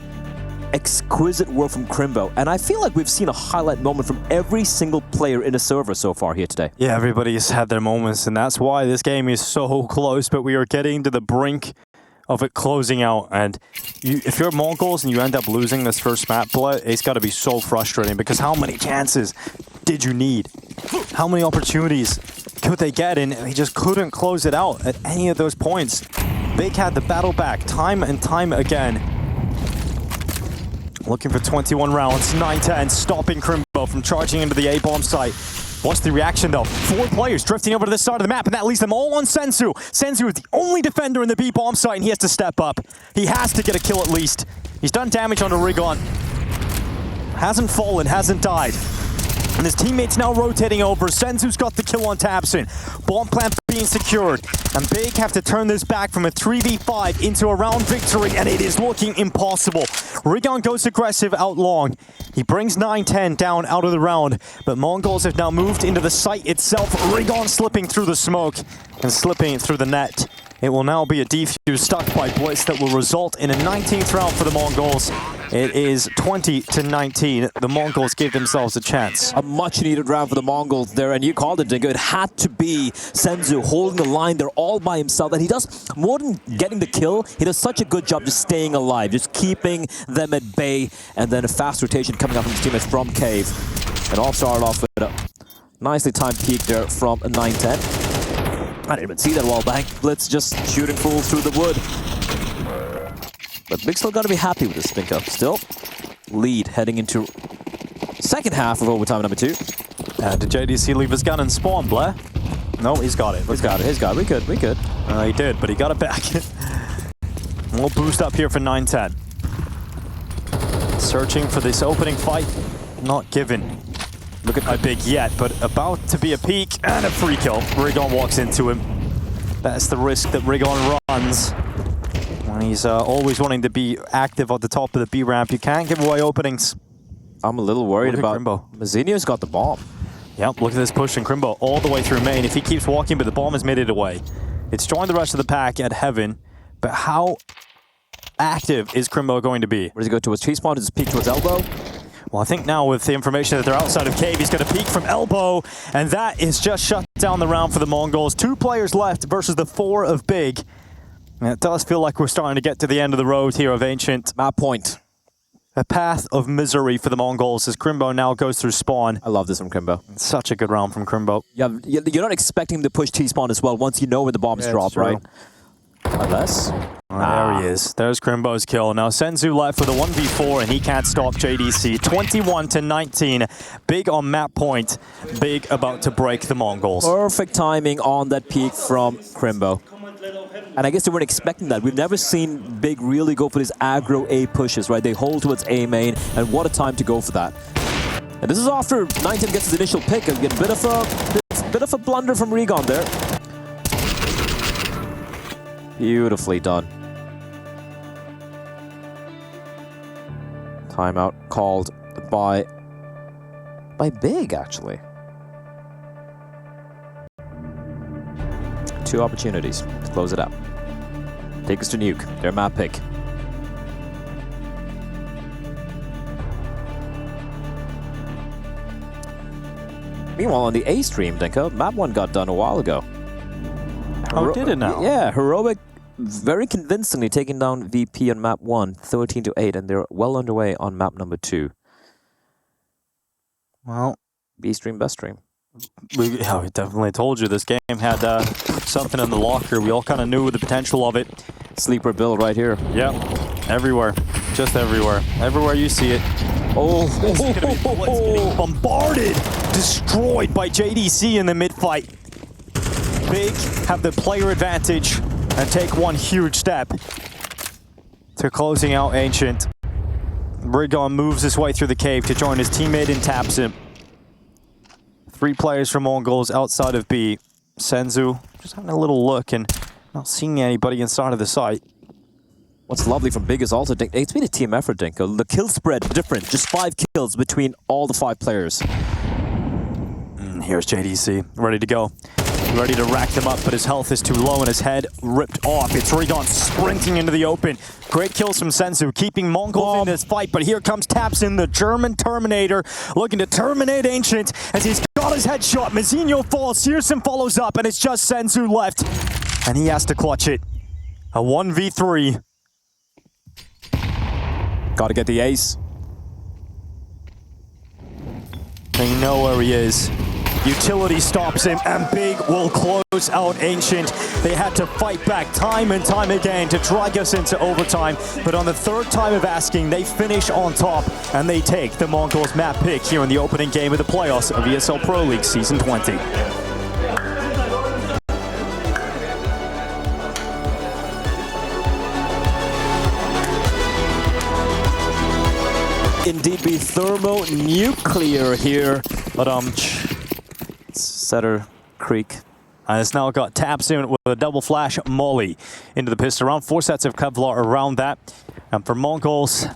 A: exquisite work from Crimbo. And I feel like we've seen a highlight moment from every single player in a server so far here today.
B: Yeah, everybody's had their moments, and that's why this game is so close, but we are getting to the brink of it closing out. And if you're Mongols and you end up losing this first map play, it's got to be so frustrating, because how many chances did you need? How many opportunities could they get in? They just couldn't close it out at any of those points. Big had the battle back time and time again. Looking for 21 rounds, 910 stopping Crimbo from charging into the A-bomb site. What's the reaction though? 4 players drifting over to this side of the map, and that leaves them all on Senzu. Senzu is the only defender in the B-bomb site, and he has to step up. He has to get a kill at least. He's done damage on the Regan. Hasn't fallen, hasn't died. And his teammates now rotating over. Senzu's got the kill on Tapson. Bomb plant being secured. And Big have to turn this back from a 3v5 into a round victory, and it is looking impossible. Regan goes aggressive out long. He brings 910 down out of the round, but Mongols have now moved into the site itself. Regan slipping through the smoke and slipping through the net. It will now be a defuse stuck by Blitz that will result in a 19th round for the Mongols. It is 20-19. The Mongols give themselves a chance.
A: A much-needed round for the Mongols there, and you called it, Dingo. It had to be Senzu holding the line there all by himself, and he does, more than getting the kill, he does such a good job just staying alive, just keeping them at bay, and then a fast rotation coming up from his teammates from Cave. And all started off with a nicely timed peek there from 9-10. I didn't even see that wall bang. Blitz just shooting fools through the wood. But Big still got to be happy with this spink up. Still, lead heading into second half of overtime number 2.
B: Did JDC leave his gun and spawn, Blair? No, he's got it.
A: He's got it. He's got it. We could.
B: He did, but he got it back. We'll boost up here for 9-10. Searching for this opening fight. Not given. Look at my big yet, but about to be a peek and a free kill. Rigon walks into him. That's the risk that Rigon runs. And he's always wanting to be active at the top of the B ramp. You can't give away openings.
A: I'm a little worried about
B: Crimbo.
A: Mazzinho's got the bomb.
B: Yep, look at this push from Crimbo all the way through main. If he keeps walking, but the bomb has made it away. It's joined the rest of the pack at Heaven, but how active is Crimbo going to be?
A: Where does he go towards T-spawn? Does he peek towards elbow?
B: Well, I think now with the information that they're outside of Cave, he's going to peek from elbow, and that is just shut down the round for the Mongols. 2 players left versus the 4 of Big. And it does feel like we're starting to get to the end of the road here of Ancient.
A: Map point.
B: A path of misery for the Mongols as Crimbo now goes through spawn.
A: I love this from Crimbo.
B: Such a good round from Crimbo.
A: Yeah, you're not expecting him to push T-spawn as well once you know where the bomb's dropped, right? Unless...
B: There he is. There's Crimbo's kill. Now Senzu left with a 1v4 and he can't stop JDC. 21-19. Big on map point. Big about to break the Mongols.
A: Perfect timing on that peek from Crimbo. And I guess they weren't expecting that. We've never seen Big really go for these aggro A pushes, right? They hold towards A main, and what a time to go for that. And this is after 9-10 gets his initial pick. Again, bit of a blunder from Rigon there. Beautifully done. Timeout called by Big, actually. 2 opportunities to close it up. Take us to Nuke, their map pick. Meanwhile, on the A stream, Dinko, map 1 got done a while ago.
B: Oh, did it now?
A: Yeah, Heroic very convincingly taking down VP on map 1, 13-8, and they're well underway on map number 2.
B: Well,
A: B stream, best stream.
B: We definitely told you this game had something in the locker. We all kind of knew the potential of it.
A: Sleeper build right here.
B: Yep, everywhere, just everywhere. Everywhere you see it.
A: Oh,
B: This is gonna be Blitz getting bombarded, destroyed by JDC in the mid-fight. Big have the player advantage and take one huge step to closing out Ancient. Rigon moves his way through the cave to join his teammate and taps him. 3 players from Mongols outside of B. Senzu just having a little look and not seeing anybody inside of the site.
A: what's lovely from Big is also, it's been a team effort, Dinko. The kill spread different, just 5 kills between all the 5 players.
B: Here's JDC, ready to go. Ready to rack them up, but his health is too low and his head ripped off. It's Rigon sprinting into the open. Great kills from Senzu, keeping Mongols in this fight, but here comes Tapsin, the German Terminator, looking to terminate Ancient as he's got his headshot. Mazzinho falls, Searson follows up, and it's just Senzu left. And he has to clutch it. A 1v3.
A: Gotta get the ace.
B: They know where he is. Utility stops him, and Big will close out Ancient. They had to fight back time and time again to drag us into overtime, but on the 3rd time of asking, they finish on top, and they take the Mongols map pick here in the opening game of the playoffs of ESL Pro League Season 20.
A: Indeed be thermonuclear here. But Setter Creek.
B: And it's now got taps in with a double flash molly into the pistol. Around 4 sets of Kevlar around that. And for Mongols,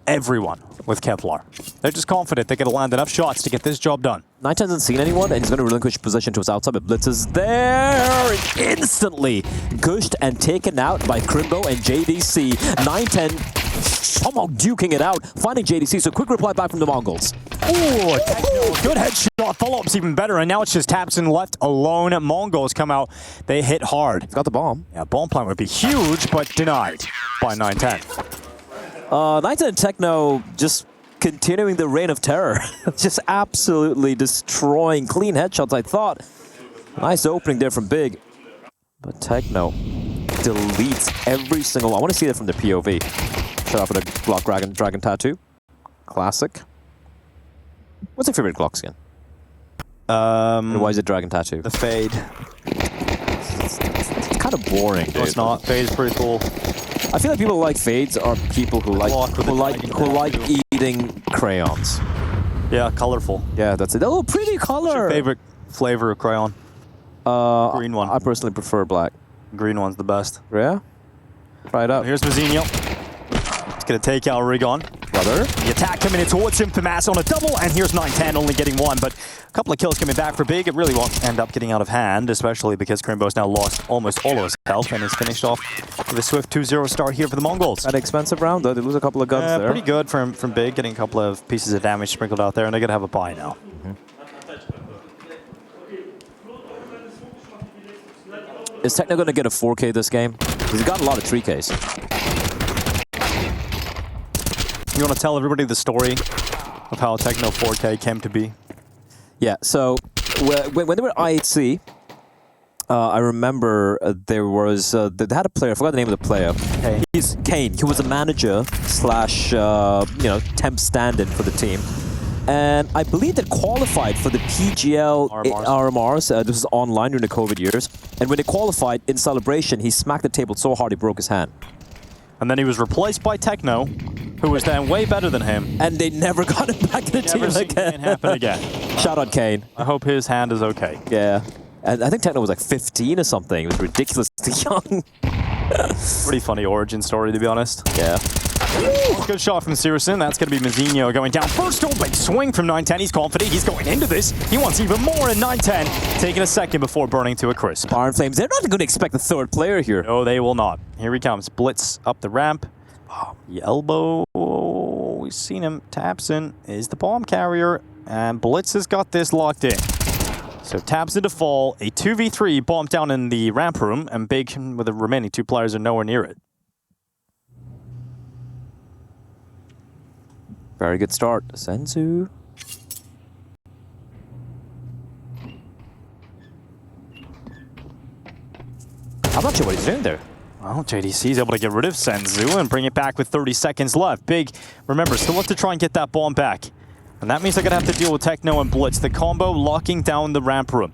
B: everyone with Kevlar. They're just confident they're going to land enough shots to get this job done.
A: 910 hasn't seen anyone, and he's going to relinquish position to his outside, but Blitz is there! Instantly gushed and taken out by Crimbo and JDC. 910 somehow duking it out, finding JDC, so quick reply back from the Mongols.
B: Ooh, Techno, good headshot. Follow-up's even better, and now it's just Tapson left alone. Mongols come out. They hit hard.
A: He's got the bomb.
B: Yeah, bomb plant would be huge, but denied by 910.
A: 910 and Techno just continuing the reign of terror. Just absolutely destroying clean headshots, I thought. Nice opening there from Big. But Techno deletes every single one. I want to see that from the POV. Shut off with a Glock Dragon Tattoo. Classic. What's your favorite Glock skin? And why is it Dragon Tattoo?
B: The Fade.
A: It's kind of boring, dude.
B: No, it's not. Fade's pretty cool.
A: I feel like people who like fades are people who like eating crayons.
B: Yeah, colorful.
A: Yeah, that's it. Oh, pretty color.
B: What's your favorite flavor of crayon? Green one.
A: I personally prefer black.
B: Green one's the best.
A: Yeah? Try it out.
B: Here's Mazzinho. He's going to take out Rigon.
A: Brother.
B: The attack coming in towards him. Famas on a double, and here's 910 only getting one, but a couple of kills coming back for Big. It really won't end up getting out of hand, especially because Crimbo's now lost almost all of his health and is finished off with a swift 2-0 start here for the Mongols.
A: An expensive round, though. They lose a couple of guns there.
B: Pretty good from Big, getting a couple of pieces of damage sprinkled out there, and they're going to have a bye now.
A: Is Techno going to get a 4K this game? He's got a lot of 3Ks.
B: You want to tell everybody the story of how Techno 4K came to be?
A: Yeah, so when they were at IHC, I remember there was, they had a player, I forgot the name of the player.
B: Kane.
A: He's Kane. He was a manager slash, temp stand-in for the team. And I believe that qualified for the PGL RMRs. This was online during the COVID years. And when they qualified, in celebration, he smacked the table so hard he broke his hand.
B: And then he was replaced by Techno, who was then way better than him.
A: And they never got him back in the team again.
B: It happen again.
A: Shout out Kane.
B: I hope his hand is okay.
A: Yeah. And I think Techno was like 15 or something. It was ridiculously young.
B: Pretty funny origin story, to be honest.
A: Yeah.
B: Good shot from Sirison. That's going to be Mazzinho going down. First big swing from 910. He's confident. He's going into this. He wants even more in 910. Taking a second before burning to a crisp.
A: Iron Flames, they're not going to expect the third player here.
B: No, they will not. Here he comes. Blitz up the ramp. The elbow. We've seen him. Tapson is the bomb carrier. And Blitz has got this locked in. So Tapson to fall. A 2v3 bomb down in the ramp room. And Big, with the remaining two players, are nowhere near it.
A: Very good start. Senzu. I'm not sure what he's doing there.
B: Well, JDC is able to get rid of Senzu and bring it back with 30 seconds left. Big, remember, still have to try and get that bomb back. And that means they're going to have to deal with Techno and Blitz. The combo locking down the ramp room.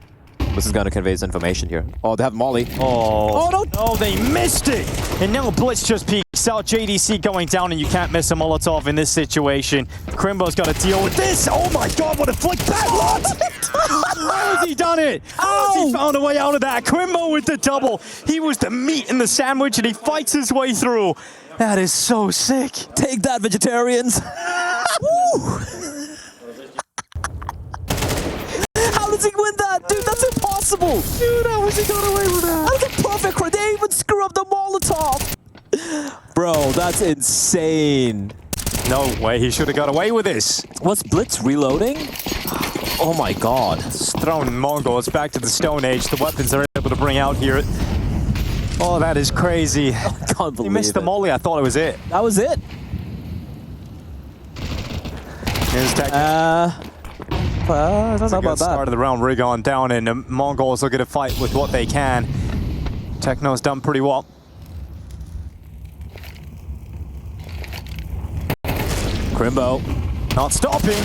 A: This is going to convey his information here. Oh, they have Molly.
B: Oh, no, they missed it. And now Blitz just peeks out. JDC going down, and you can't miss a Molotov in this situation. Crimbo's got to deal with this. Oh my God, what a flick back lot! How has he done it? How has he found a way out of that? Crimbo with the double. He was the meat in the sandwich, and he fights his way through. That is so sick.
A: Take that, vegetarians. How does he win that? Dude, that's impossible.
B: Dude, how has he got away with that?
A: That's a perfect crit. They even screw up the Molotov. Bro, that's insane.
B: No way, he should have got away with this.
A: Was Blitz reloading? Oh my God.
B: It's thrown Mongols back to the Stone Age. The weapons they're able to bring out here. Oh, that is crazy.
A: I can't believe
B: He missed the molly. I thought it was it.
A: That was it.
B: Here's Techno.
A: I don't know about that.
B: Start of the round, Rigon down, and the Mongols are going to fight with what they can. Techno's done pretty well.
A: Crimbo.
B: Not stopping.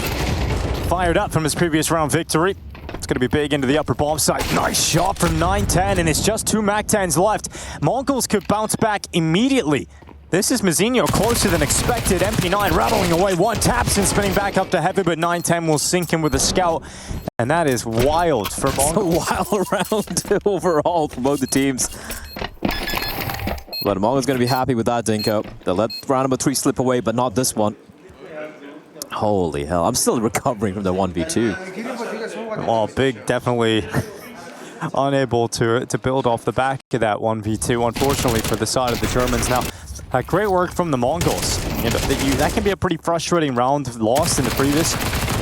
B: Fired up from his previous round victory. It's going to be Big into the upper bomb site. Nice shot from 910, and it's just 2 MAC-10s left. Mongols could bounce back immediately. This is Mazzinho closer than expected. MP9 rattling away one. Tapson spinning back up to heaven, but 910 will sink him with a scout. And that is wild for Mongols.
A: It's a wild round overall for both the teams. But Mongols going to be happy with that, Dinko. They'll let round number 3 slip away, but not this one. Holy hell. I'm still recovering from the 1v2.
B: Well, Big definitely unable to build off the back of that 1v2, unfortunately, for the side of the Germans. Now, great work from the Mongols. You know, that can be a pretty frustrating round lost in the previous.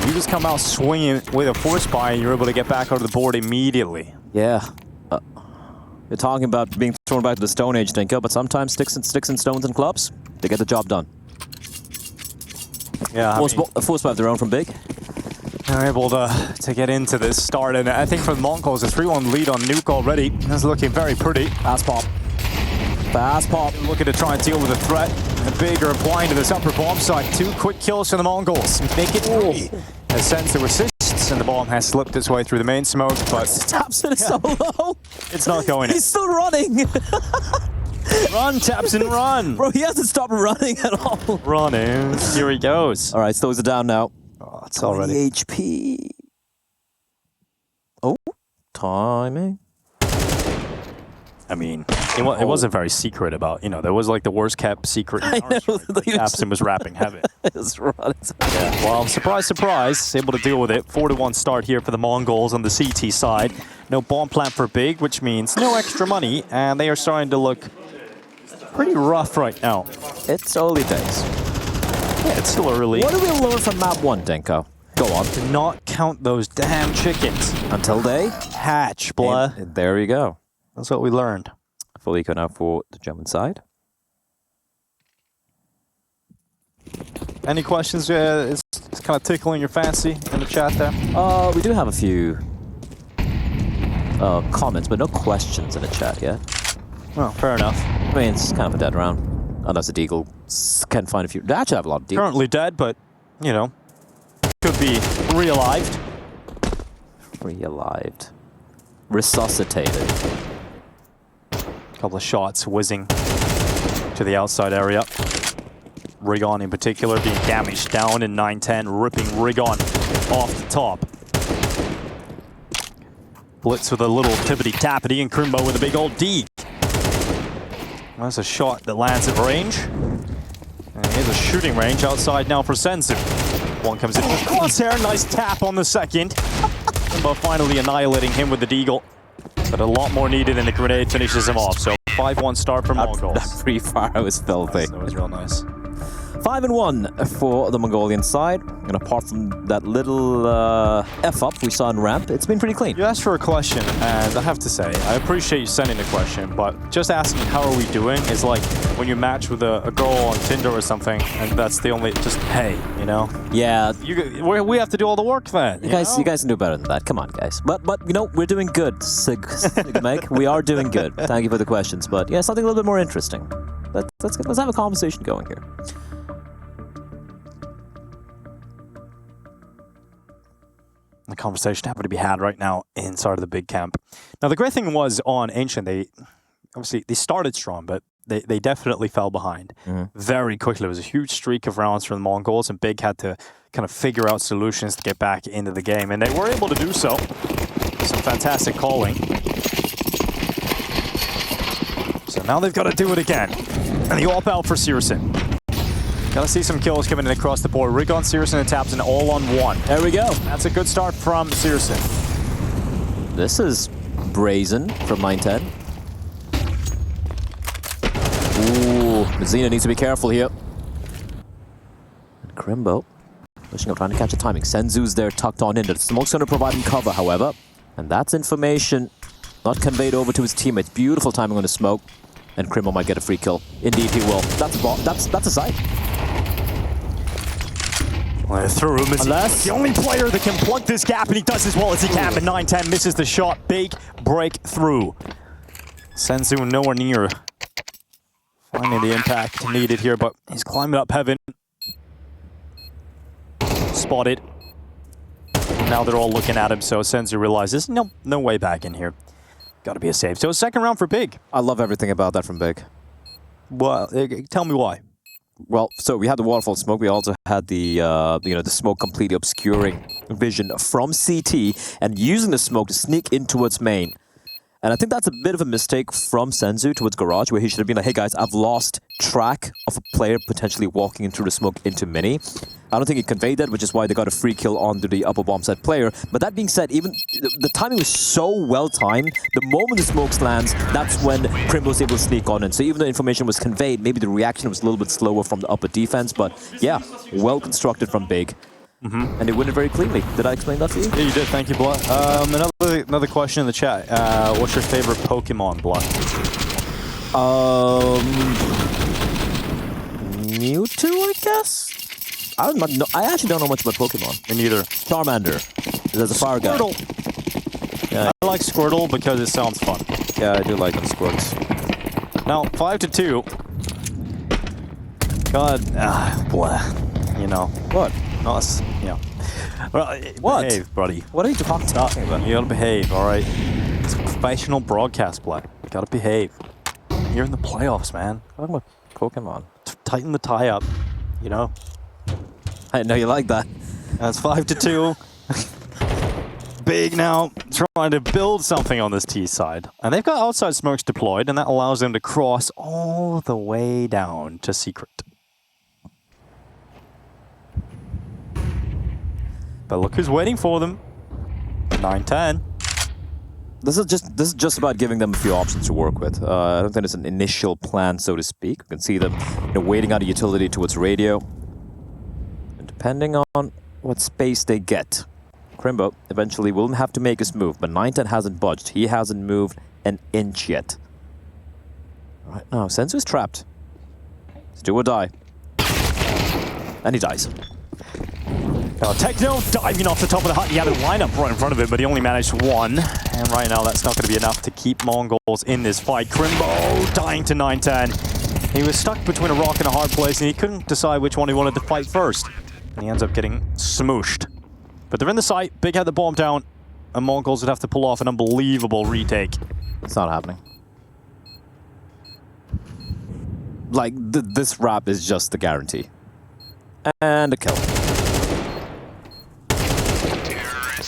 B: You just come out swinging with a force buy and you're able to get back onto the board immediately.
A: Yeah. You're talking about being thrown back to the Stone Age, Dinko, but sometimes sticks and stones and clubs, they get the job done.
B: Yeah,
A: force buy of their own from Big.
B: They're able to get into this start, and I think for the Mongols, a 3-1 lead on Nuke already. That's looking very pretty.
A: Fast pop. Fast pop.
B: Looking to try and deal with the threat. And Big are applying to this upper bomb site. 2 quick kills for the Mongols. Make it 3. As Senzu assists, and the bomb has slipped its way through the main smoke, but
A: Tapson is so low.
B: It's not going in.
A: He's still running.
B: Run, Tapson, run!
A: Bro, he hasn't stopped running at all.
B: Running. Here he goes.
A: All right, slows it down now.
B: Oh, it's already
A: 20 HP. Oh, timing.
B: I mean, it wasn't very secret about, you know, there was like the worst kept secret.
A: I know.
B: Tapson was wrapping heaven.
A: Just run.
B: Yeah. Well, surprise, surprise, able to deal with it. 4-1 start here for the Mongols on the CT side. No bomb plant for Big, which means no extra money, and they are starting to look pretty rough right now.
A: It's early days.
B: Yeah, it's still early.
A: What do we learn from map 1, Denko? Go on.
B: Do not count those damn chickens.
A: Until they
B: hatch, blah.
A: And there you go.
B: That's what we learned.
A: Full eco now for the German side.
B: Any questions? It's kind of tickling your fancy in the chat there.
A: We do have a few comments, but no questions in the chat yet.
B: Well, fair enough.
A: I mean, it's kind of a dead round. Unless the Deagle can find a few. They actually have a lot of Deagles.
B: Currently dead, but, you know, could be re-alived.
A: Re-alived. Resuscitated.
B: Couple of shots whizzing to the outside area. Rigon in particular being damaged down in 9-10, ripping Rigon off the top. Blitz with a little tippity-tappity, and Krimbo with a big old D. That's a shot that lands at range. And here's a shooting range outside now for Senzu. One comes in with crosshair, nice tap on the second. Krimbo finally annihilating him with the Deagle. But a lot more needed, and the grenade finishes him off. So 5-1 start for Mongols.
A: That pre-fire was filthy.
B: That was real nice.
A: 5-1 for the Mongolian side. And apart from that little F-up we saw in ramp, it's been pretty clean.
B: You asked for a question, and I have to say, I appreciate you sending the question, but just asking how are we doing is like when you match with a girl on Tinder or something, and that's the only, just, hey, you know?
A: Yeah.
B: We have to do all the work then.
A: You guys can do better than that. Come on, guys. But you know, we're doing good, Sig-Meg. We are doing good. Thank you for the questions. But yeah, something a little bit more interesting. Let's have a conversation going here.
B: The conversation happened to be had right now inside of the big camp. Now, the great thing was on Ancient, they started strong, but they definitely fell behind very quickly. It was a huge streak of rounds from the Mongols, and Big had to kind of figure out solutions to get back into the game, and they were able to do so. Some fantastic calling. So now they've got to do it again. And the AWP out for Searson. Gotta see some kills coming in across the board. Rigon, Searson, and Tapson all on one.
A: There we go.
B: That's a good start from Searson.
A: This is brazen from 9-10. Ooh, Mazina needs to be careful here. And Krimbo pushing up, trying to catch the timing. Senzu's there tucked on in. The smoke's going to provide him cover, however. And that's information not conveyed over to his teammates. Beautiful timing on the smoke. And Krimbo might get a free kill. Indeed, he will. That's a ball. That's a sight.
B: Through him. Unless the only player that can plug this gap, and he does as well as he can. But 9-10 misses the shot. Big breakthrough. Senzu nowhere near finding the impact needed here, but he's climbing up heaven. Spotted. Now they're all looking at him, so Senzu realizes no way back in here. Got to be a save. So a second round for Big.
A: I love everything about that from Big.
B: Well, tell me why.
A: Well, so we had the waterfall smoke. We also had the the smoke completely obscuring vision from CT and using the smoke to sneak in towards main. And I think that's a bit of a mistake from Senzu towards Garage, where he should have been like, hey guys, I've lost track of a player potentially walking in through the smoke into mini. I don't think he conveyed that, which is why they got a free kill onto the upper bomb set player. But that being said, even the timing was so well timed. The moment the smokes lands, that's when Crimbo was able to sneak on in. So even though information was conveyed, maybe the reaction was a little bit slower from the upper defense. But yeah, well constructed from Big. And they win it very cleanly. Did I explain that for you?
B: Yeah, you did. Thank you, Blood. Another question in the chat. What's your favorite Pokemon, Blood?
A: Mewtwo, I guess? I actually don't know much about Pokemon.
B: Me neither.
A: Charmander. There's a fire guy.
B: Squirtle. Yeah, I like Squirtle because it sounds fun.
A: Yeah, I do like them Squirts.
B: Now, 5-2. God, blah. You know.
A: What?
B: Us, yeah. Well,
A: what?
B: Behave, buddy.
A: What are you talking about?
B: You gotta behave, all right? It's a professional broadcast, Black. You gotta behave. You're in the playoffs, man.
A: Talking about Pokemon.
B: Tighten the tie up, you know?
A: I know you like that.
B: That's 5-2. Big now, trying to build something on this T side. And they've got outside smokes deployed, and that allows them to cross all the way down to Secret. But look who's waiting for them. 9-10.
A: This is just about giving them a few options to work with. I don't think it's an initial plan, so to speak. You can see them, waiting out a utility towards radio. And depending on what space they get, Crimbo eventually will have to make his move. But 9-10 hasn't budged. He hasn't moved an inch yet. All right now, Senzu's trapped. It's do or die. And he dies.
B: Techno diving off the top of the hut. He had a lineup right in front of him, but he only managed one. And right now, that's not going to be enough to keep Mongols in this fight. Crimbo dying to 9-10. He was stuck between a rock and a hard place, and he couldn't decide which one he wanted to fight first. And he ends up getting smooshed. But they're in the site. Big had the bomb down, and Mongols would have to pull off an unbelievable retake.
A: It's not happening. Like, this wrap is just the guarantee. And a kill.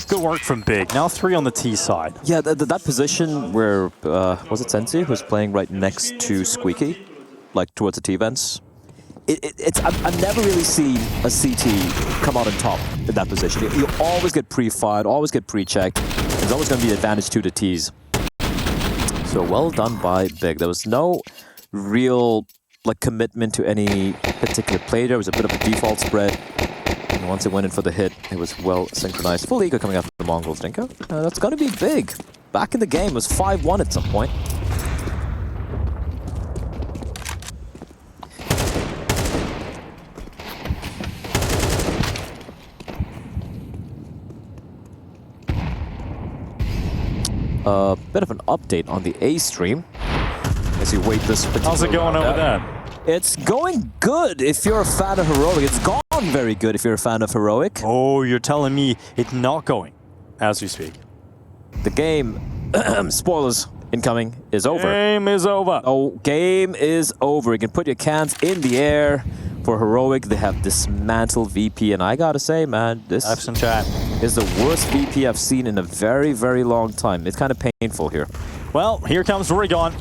B: Good work from Big. Now 3 on the T side.
A: Yeah, that position where, was it Sensi who's playing right next to Squeaky? Like, towards the T-vents? I've never really seen a CT come out on top in that position. You always get pre-fired, always get pre-checked. There's always going to be an advantage to the Ts. So well done by Big. There was no real commitment to any particular play. There was a bit of a default spread. And once it went in for the hit, it was well synchronized. Full ego coming out from the Mongols, Dinko. That's going to be big. Back in the game, it was 5-1 at some point. A bit of an update on the A stream as you wait this particular
B: How's it going over there?
A: It's going good if you're a fan of Heroic. It's gone very good if you're a fan of Heroic.
B: Oh, you're telling me it's not going as we speak.
A: The game, spoilers incoming, is over.
B: Game is over.
A: Oh, game is over. You can put your cans in the air for Heroic. They have dismantled VP, and I gotta say, man, this is the worst VP I've seen in a very, very long time. It's kind of painful here.
B: Well, here comes Rigon.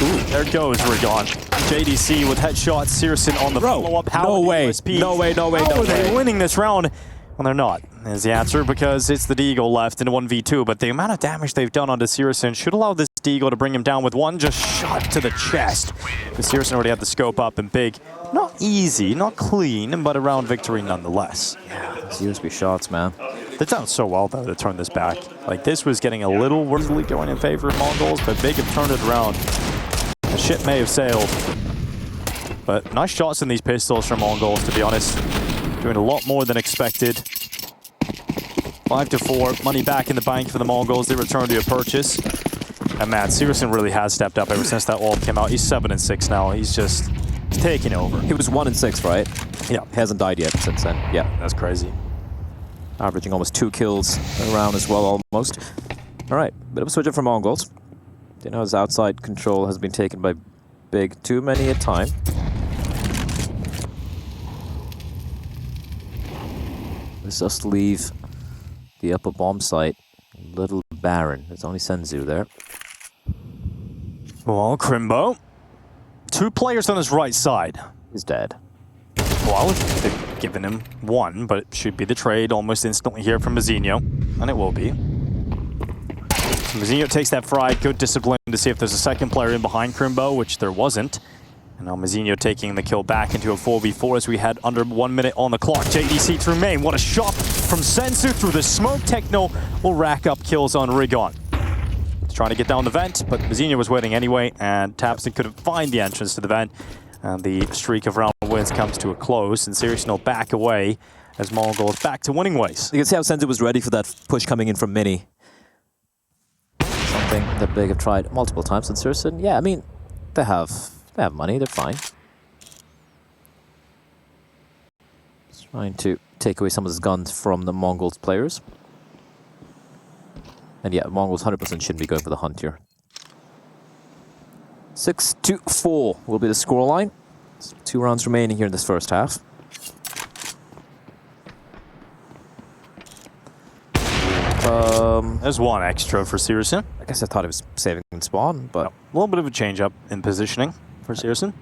B: Ooh, there goes Rigon. JDC with headshots. Searson on the follow-up.
A: No way. No way, no way, no way.
B: How are they winning this round? Well, they're not, is the answer, because it's the Deagle left in a 1v2, but the amount of damage they've done onto Searson should allow this Deagle to bring him down with one just shot to the chest. The Searson already had the scope up and Big. Not easy, not clean, but a round victory nonetheless.
A: Yeah, these USB shots, man.
B: They've done so well, though, to turn this back. Like, this was getting a little worthily going in favor of Mongols, but Big have turned it around. The ship may have sailed. But nice shots in these pistols from Mongols, to be honest. Doing a lot more than expected. 5-4, money back in the bank for the Mongols. They return to a purchase. And man, Searson really has stepped up ever since that wall came out. He's 7-6 now. He's taking over.
A: He was 1-6, right?
B: Yeah.
A: Hasn't died yet since then. Yeah.
B: That's crazy.
A: Averaging almost 2 kills around as well, almost. All right, bit of a switch up for Mongols. You know, his outside control has been taken by Big too many a time. Let's just leave the upper bomb site a little barren. There's only Senzu there.
B: Well, Crimbo. 2 players on his right side.
A: He's dead.
B: Well, given him one, but it should be the trade almost instantly here from Mazinho, and it will be. Mazinho takes that frag, good discipline to see if there's a second player in behind Crimbo, which there wasn't. And now Mazinho taking the kill back into a 4v4 as we had under 1 minute on the clock. JDC through main, what a shot from Senzu through the smoke. Techno will rack up kills on Rigon. He's trying to get down the vent, but Mazinho was waiting anyway, and Tapson couldn't find the entrance to the vent. And the streak of round wins comes to a close, and Seriousno back away as Mongolz back to winning ways.
A: You can see how Senzu was ready for that push coming in from Mini. Something that Big have tried multiple times, and Seriousno, yeah, I mean, they have money, they're fine. Just trying to take away some of his guns from the Mongols players. And yeah, Mongols 100% shouldn't be going for the hunt here. 6-4 will be the scoreline. 2 rounds remaining here in this first half.
B: There's one extra for Seriousno.
A: I guess I thought he was saving spawn, but...
B: No. A little bit of a change up in positioning for Seriousno.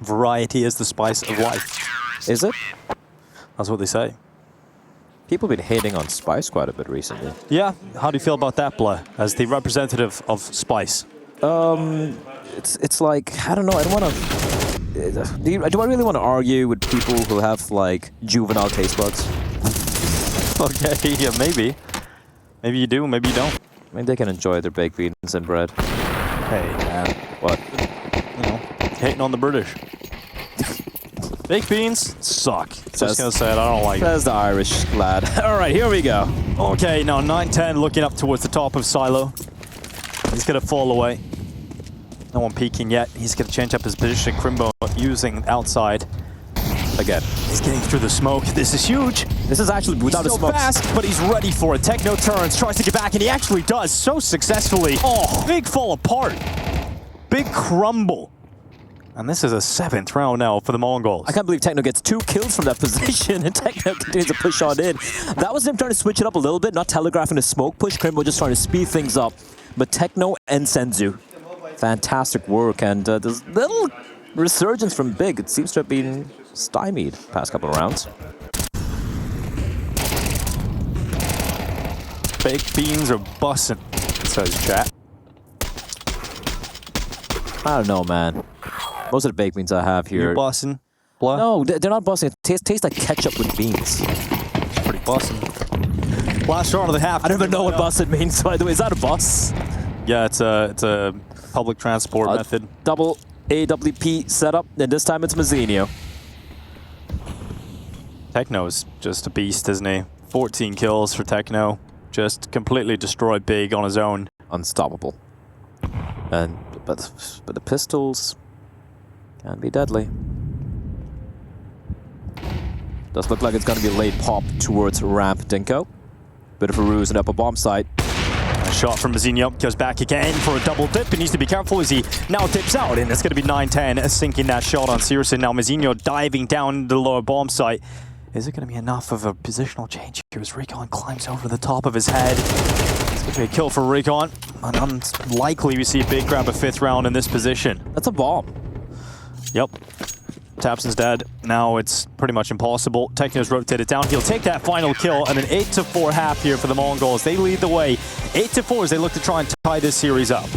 B: Variety is the spice of life.
A: Is it?
B: That's what they say.
A: People have been hating on Spice quite a bit recently.
B: Yeah, how do you feel about that, Blah, as the representative of Spice?
A: It's like, I don't know, I don't want to... Do I really want to argue with people who have, like, juvenile taste buds?
B: Okay, yeah, maybe. Maybe you do, maybe you don't.
A: I mean, they can enjoy their baked beans and bread.
B: Hey, man.
A: What?
B: You know, hating on the British. Baked beans suck. Just gonna say it, I don't like it.
A: That's the Irish lad. All right, here we go.
B: Okay, now 9-10 looking up towards the top of Silo. He's gonna fall away. No one peeking yet. He's gonna change up his position. Crimbo using outside. Again, he's getting through the smoke. This is huge.
A: This is actually without a
B: Still
A: smoke.
B: fast, but he's ready for it. Techno turns, tries to get back, and he actually does so successfully. Oh, big fall apart. Big crumble. And this is a 7th round now for the Mongols.
A: I can't believe Techno gets 2 kills from that position, and Techno continues to push on in. That was him trying to switch it up a little bit, not telegraphing a smoke push. Crimbo just trying to speed things up. But Techno and Senzu, fantastic work, and there's little resurgence from Big. It seems to have been stymied past couple of rounds.
B: Baked beans are bussin', says chat.
A: I don't know, man. Most of the baked beans I have here...
B: You're bussin'? Blah?
A: No, they're not busting. It tastes like ketchup with beans.
B: It's pretty bussin'. Last round of the half.
A: I don't even know what bussin' means, by the way. Is that a bus?
B: Yeah, it's a public transport method.
A: Double AWP setup, and this time it's Mazinho.
B: Techno's just a beast, isn't he? 14 kills for Techno. Just completely destroyed Big on his own.
A: Unstoppable. And but the pistols can be deadly. Does look like it's going to be a late pop towards ramp Dinko. Bit of a ruse and up a bomb site.
B: A shot from Mazinho goes back again for a double dip. He needs to be careful as he now dips out, and it's going to be 9-10 sinking that shot on Seriousno. Now Mazinho diving down the lower bomb site. Is it going to be enough of a positional change here as Recon climbs over the top of his head? It's going to be a kill for Recon. And unlikely we see Big grab a 5th round in this position.
A: That's a bomb.
B: Yep. Tapson's dead. Now it's pretty much impossible. Techno's rotated down. He'll take that final kill, and an 8-4 half here for the Mongols. They lead the way. 8-4 as they look to try and tie this series up.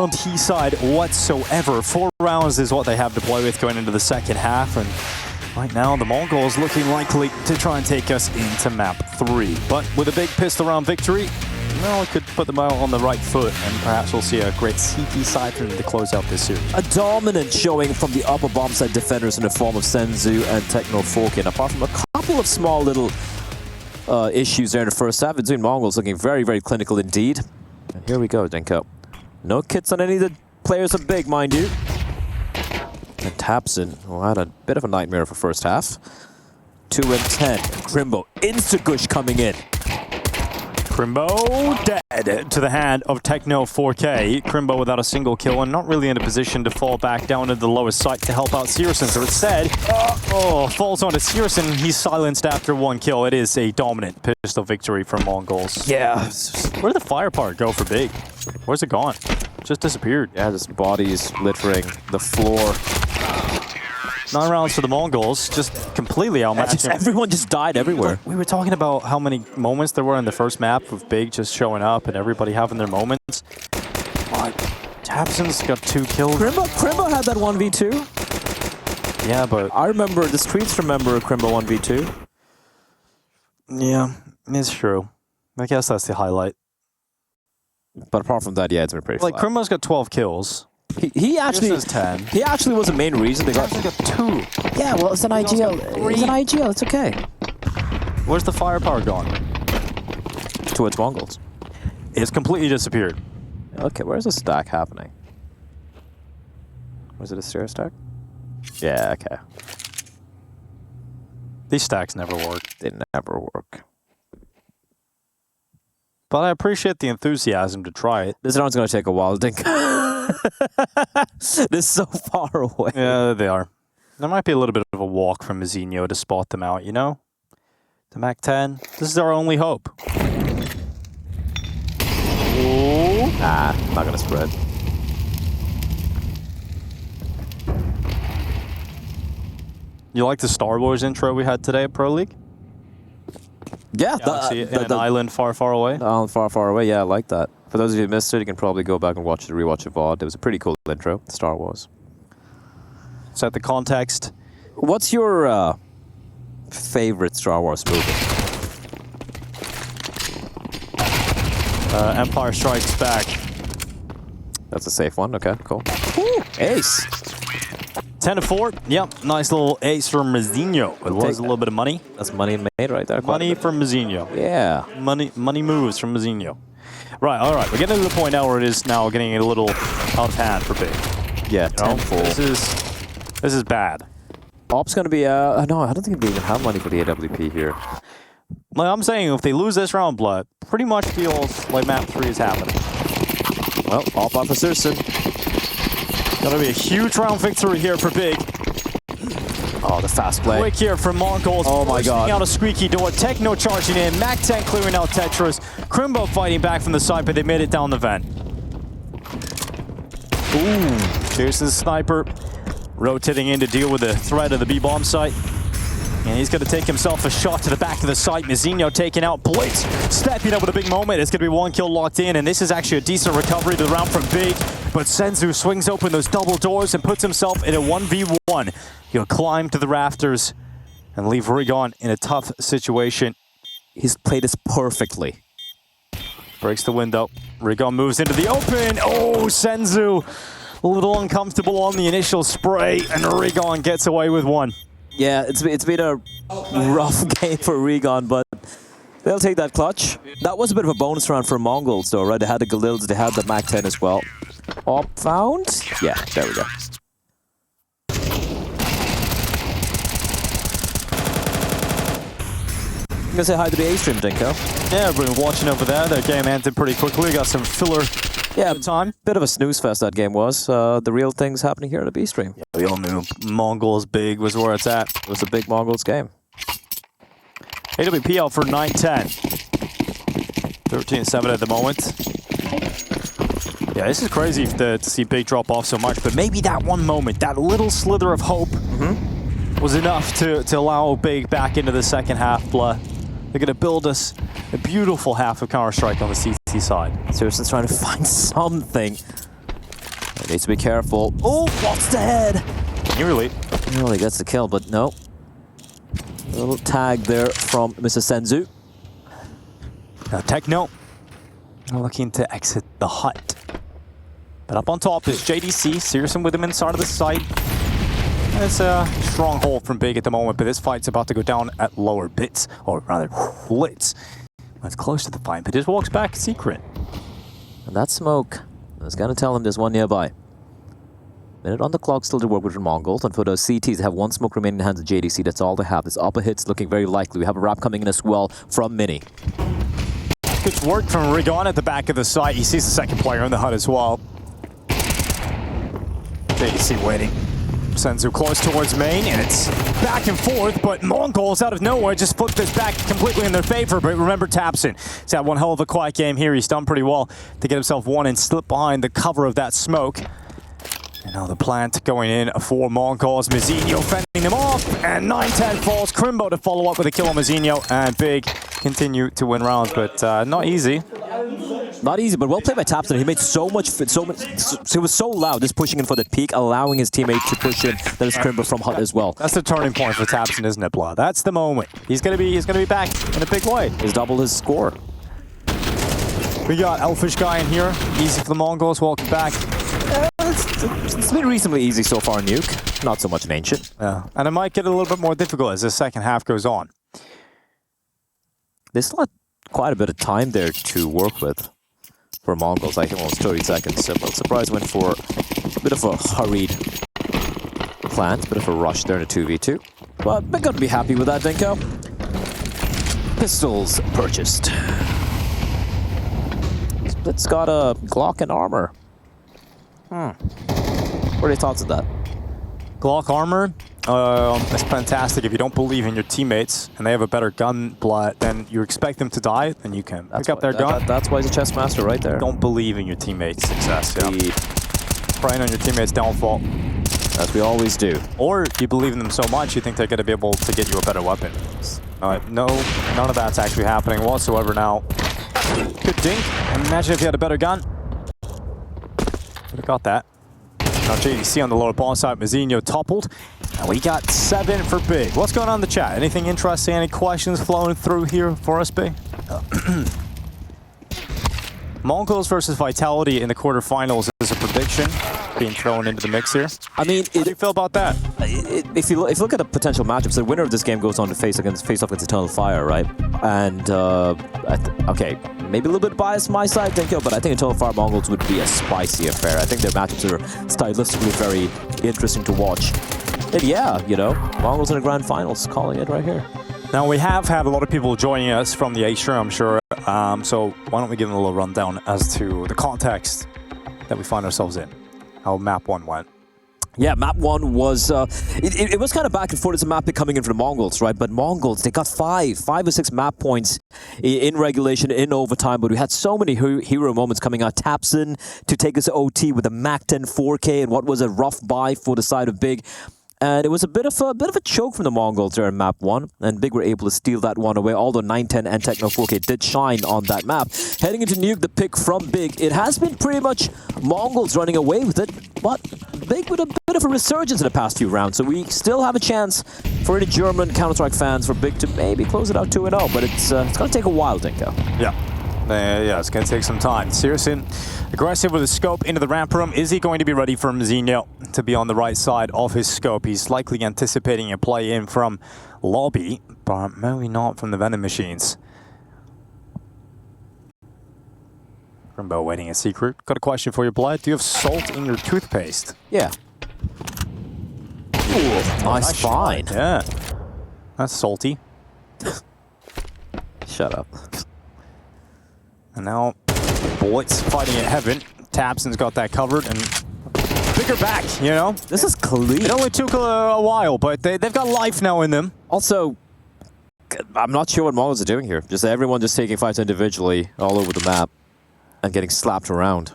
B: on T side whatsoever. 4 rounds is what they have to play with going into the second half, and right now the Mongols looking likely to try and take us into map 3. But with a big pistol round victory, well, it could put them out on the right foot, and perhaps we'll see a great CT side for them to close out this series.
A: A dominant showing from the upper bomb side defenders in the form of Senzu and Techno4K. Apart from a couple of small little issues there in the first half, the Mongols looking very, very clinical indeed. And here we go, Dinko. No kits on any of the players are big, mind you. And Tapson, who had a bit of a nightmare for first half. 2 and 10. Crimbo, insta-gush coming in.
B: Crimbo dead to the hand of Techno4K. Crimbo without a single kill and not really in a position to fall back down into the lowest site to help out Searson. So instead, falls onto Searson. He's silenced after 1 kill. It is a dominant pistol victory from Mongols.
A: Yeah.
B: Where did the fire part go for big? Where's it gone? Just disappeared.
A: Yeah, just bodies littering the floor.
B: 9 rounds for the Mongols, just completely outmatched.
A: Everyone just died everywhere.
B: We were talking about how many moments there were in the first map with Big just showing up and everybody having their moments. Tapson's got 2 kills.
A: Crimbo had that 1v2.
B: Yeah, but
A: I remember, the streets remember Crimbo 1v2.
B: Yeah, it's true. I guess that's the highlight.
A: But apart from that, yeah, it's been pretty
B: Like,
A: flat.
B: Crimbo's got 12 kills.
A: He actually
B: This is 10.
A: He actually was the main reason they got.
B: He got 2.
A: Yeah, well, it's an IGL. It's an IGL. It's okay.
B: Where's the firepower gone?
A: Towards Mongols.
B: It's completely disappeared.
A: Okay, where's the stack happening? Was it a stair stack? Yeah, okay.
B: These stacks never work.
A: They never work.
B: But I appreciate the enthusiasm to try it.
A: This round's gonna take a while, I think. They're so far away.
B: Yeah, they are. There might be a little bit of a walk from Mazinho to spot them out, you know? To Mac 10. This is our only hope.
A: Ooh. Nah, not gonna spread.
B: You like the Star Wars intro we had today at Pro League?
A: Yeah,
B: Galaxy in an island far, far away.
A: Island far, far away. Yeah, I like that. For those of you who missed it, you can probably go back and watch it, rewatch it VOD. It was a pretty cool intro, Star Wars.
B: Set the context.
A: What's your favorite Star Wars movie?
B: Empire Strikes Back.
A: That's a safe one. Okay, cool. Ooh, ace.
B: 10-4. Yep, nice little ace from Mazinho. It was a little bit of money.
A: That's money made right there.
B: Money from Mazinho.
A: Yeah.
B: Money moves from Mazinho. Right, all right. We're getting to the point now where it is now getting a little out of hand for Big.
A: Yeah,
B: You know,
A: 10-4.
B: This is bad.
A: Op's going to be, no, I don't think they even have money for the AWP here.
B: Like I'm saying, if they lose this round, Blood, pretty much feels like map 3 is happening.
A: Well, Op out for Searson.
B: Gonna be a huge round victory here for Big.
A: Oh, the fast play.
B: Quick here from Mongols.
A: Oh my god.
B: Out a squeaky door. Techno charging in. Mac 10 clearing out Tetris. Crimbo fighting back from the side, but they made it down the vent. Ooh. Here's the sniper. Rotating in to deal with the threat of the B-bomb site. And he's going to take himself a shot to the back of the site. Mazinho taking out Blitz. Stepping up with a big moment. It's going to be 1 kill locked in. And this is actually a decent recovery to the round from Big. But Senzu swings open those double doors and puts himself in a 1v1. He'll climb to the rafters and leave Rigon in a tough situation.
A: He's played this perfectly.
B: Breaks the window. Rigon moves into the open. Oh, Senzu. A little uncomfortable on the initial spray. And Rigon gets away with 1.
A: Yeah, it's been a rough game for Rigon, but they'll take that clutch. That was a bit of a bonus round for Mongols, though, right? They had the Galils, they had the Mac 10 as well. Op found? Yeah, there we go. I'm gonna say hi to the A-stream, Dinko.
B: Yeah, everyone watching over there. That game ended pretty quickly. Got some filler time.
A: Bit of a snooze fest that game was. The real things happening here at the B-stream.
B: Yeah, we all knew Mongols big was where it's at.
A: It was a big Mongols game.
B: AWP out for 9-10. 13-7 at the moment. Yeah, this is crazy to see Big drop off so much, but maybe that one moment, that little slither of hope was enough to allow Big back into the second half. They're going to build us a beautiful half of Counter-Strike on the CT side.
A: Searson's trying to find something. Needs to be careful. Oh, what's the head?
B: Nearly.
A: Nearly gets the kill, but no. A little tag there from Mr. Senzu.
B: Techno looking to exit the hut. But up on top is JDC. Searson with him inside of the site. It's a stronghold from Big at the moment, but this fight's about to go down at lower bits, or rather, blitz. It's close to the fight, but just walks back secret.
A: And that smoke is going to tell him there's one nearby. Minute on the clock still to work with TheMongolz, and for those CTs, they have one smoke remaining in the hands of JDC. That's all they have. This upper hit's looking very likely. We have a wrap coming in as well from Mini.
B: Good work from Rigon at the back of the site. He sees the second player in the hut as well. JDC waiting. Senzu close towards main, and it's back and forth, but Mongols out of nowhere just flipped this back completely in their favor. But remember Tapson, he's had one hell of a quiet game here. He's done pretty well to get himself one and slip behind the cover of that smoke. And now the plant going in for Mongols. Mizinho fending them off, and 9-10 falls. Crimbo to follow up with a kill on Mizinho, and Big continue to win rounds, but not easy.
A: Not easy, but well played by Tapson. He made so much, he was so loud, just pushing in for the peak, allowing his teammate to push in. That is Crimbo from hut as well.
B: That's the turning point for Tapson, isn't it, Blood? That's the moment. He's gonna be back in a big way.
A: He's doubled his score.
B: We got Elfish guy in here. Easy for the Mongols. Welcome back.
A: It's been reasonably easy so far in Nuke. Not so much in Ancient.
B: Yeah, and it might get a little bit more difficult as the second half goes on.
A: There's still quite a bit of time there to work with for Mongols. I think almost 30 seconds. So I'm surprised went for a bit of a hurried plant, bit of a rush there in a 2v2. But we're going to be happy with that, Dinko. Pistols purchased. Split's got a Glock and armor. What are your thoughts of that?
B: Glock armor, that's fantastic. If you don't believe in your teammates and they have a better gun, Blood, then you expect them to die, then you can pick up their gun.
A: That's why he's a chess master right there.
B: Don't believe in your teammates' success. Yeah. Praying on your teammates' downfall.
A: As we always do.
B: Or you believe in them so much you think they're going to be able to get you a better weapon. No, none of that's actually happening whatsoever now. Good dink. Imagine if you had a better gun. Would have got that. Now JDC on the lower ball side, Mizinho toppled. And we got 7 for Big. What's going on in the chat? Anything interesting? Any questions flowing through here for us, Big? Mongols versus Vitality in the quarterfinals is a prediction being thrown into the mix here.
A: I mean,
B: how do you feel about that?
A: If you look at the potential matchups, the winner of this game goes on to face off against Eternal Fire, right? And okay, maybe a little bit biased on my side, Dinko, but I think Eternal Fire Mongols would be a spicy affair. I think their matchups are stylistically very interesting to watch. And yeah, you know, Mongols in the grand finals, calling it right here.
B: Now, we have had a lot of people joining us from the H-Stream, I'm sure. So why don't we give them a little rundown as to the context that we find ourselves in, how map 1 went.
A: Yeah, map 1 was, it was kind of back and forth. It's a map pick coming in for the Mongols, right? But Mongols, they got 5 or 6 map points in regulation, in overtime, but we had so many hero moments coming out. Tapson to take us to OT with a Mac 10 4K and what was a rough buy for the side of Big. And it was a bit of a choke from the Mongols there in map 1, and Big were able to steal that one away, although 9-10 and Techno 4K did shine on that map. Heading into Nuke, the pick from Big. It has been pretty much Mongols running away with it, but Big with a bit of a resurgence in the past few rounds, so we still have a chance for any German Counter-Strike fans for Big to maybe close it out 2-0, but it's going to take a while, Dinko.
B: Yeah. Yeah, it's going to take some time. Searson, aggressive with his scope into the ramp room. Is he going to be ready for Mizinho to be on the right side of his scope? He's likely anticipating a play in from lobby, but maybe not from the vending machines. Crimbo waiting a secret. Got a question for you, Blood. Do you have salt in your toothpaste?
A: Yeah. Ooh, nice find.
B: Yeah. That's salty.
A: Shut up.
B: And now, Blitz fighting at heaven. Tapson's got that covered, and bigger back, you know?
A: This is clean.
B: It only took a while, but they've got life now in them.
A: Also, I'm not sure what Mongols are doing here. Just everyone just taking fights individually all over the map and getting slapped around.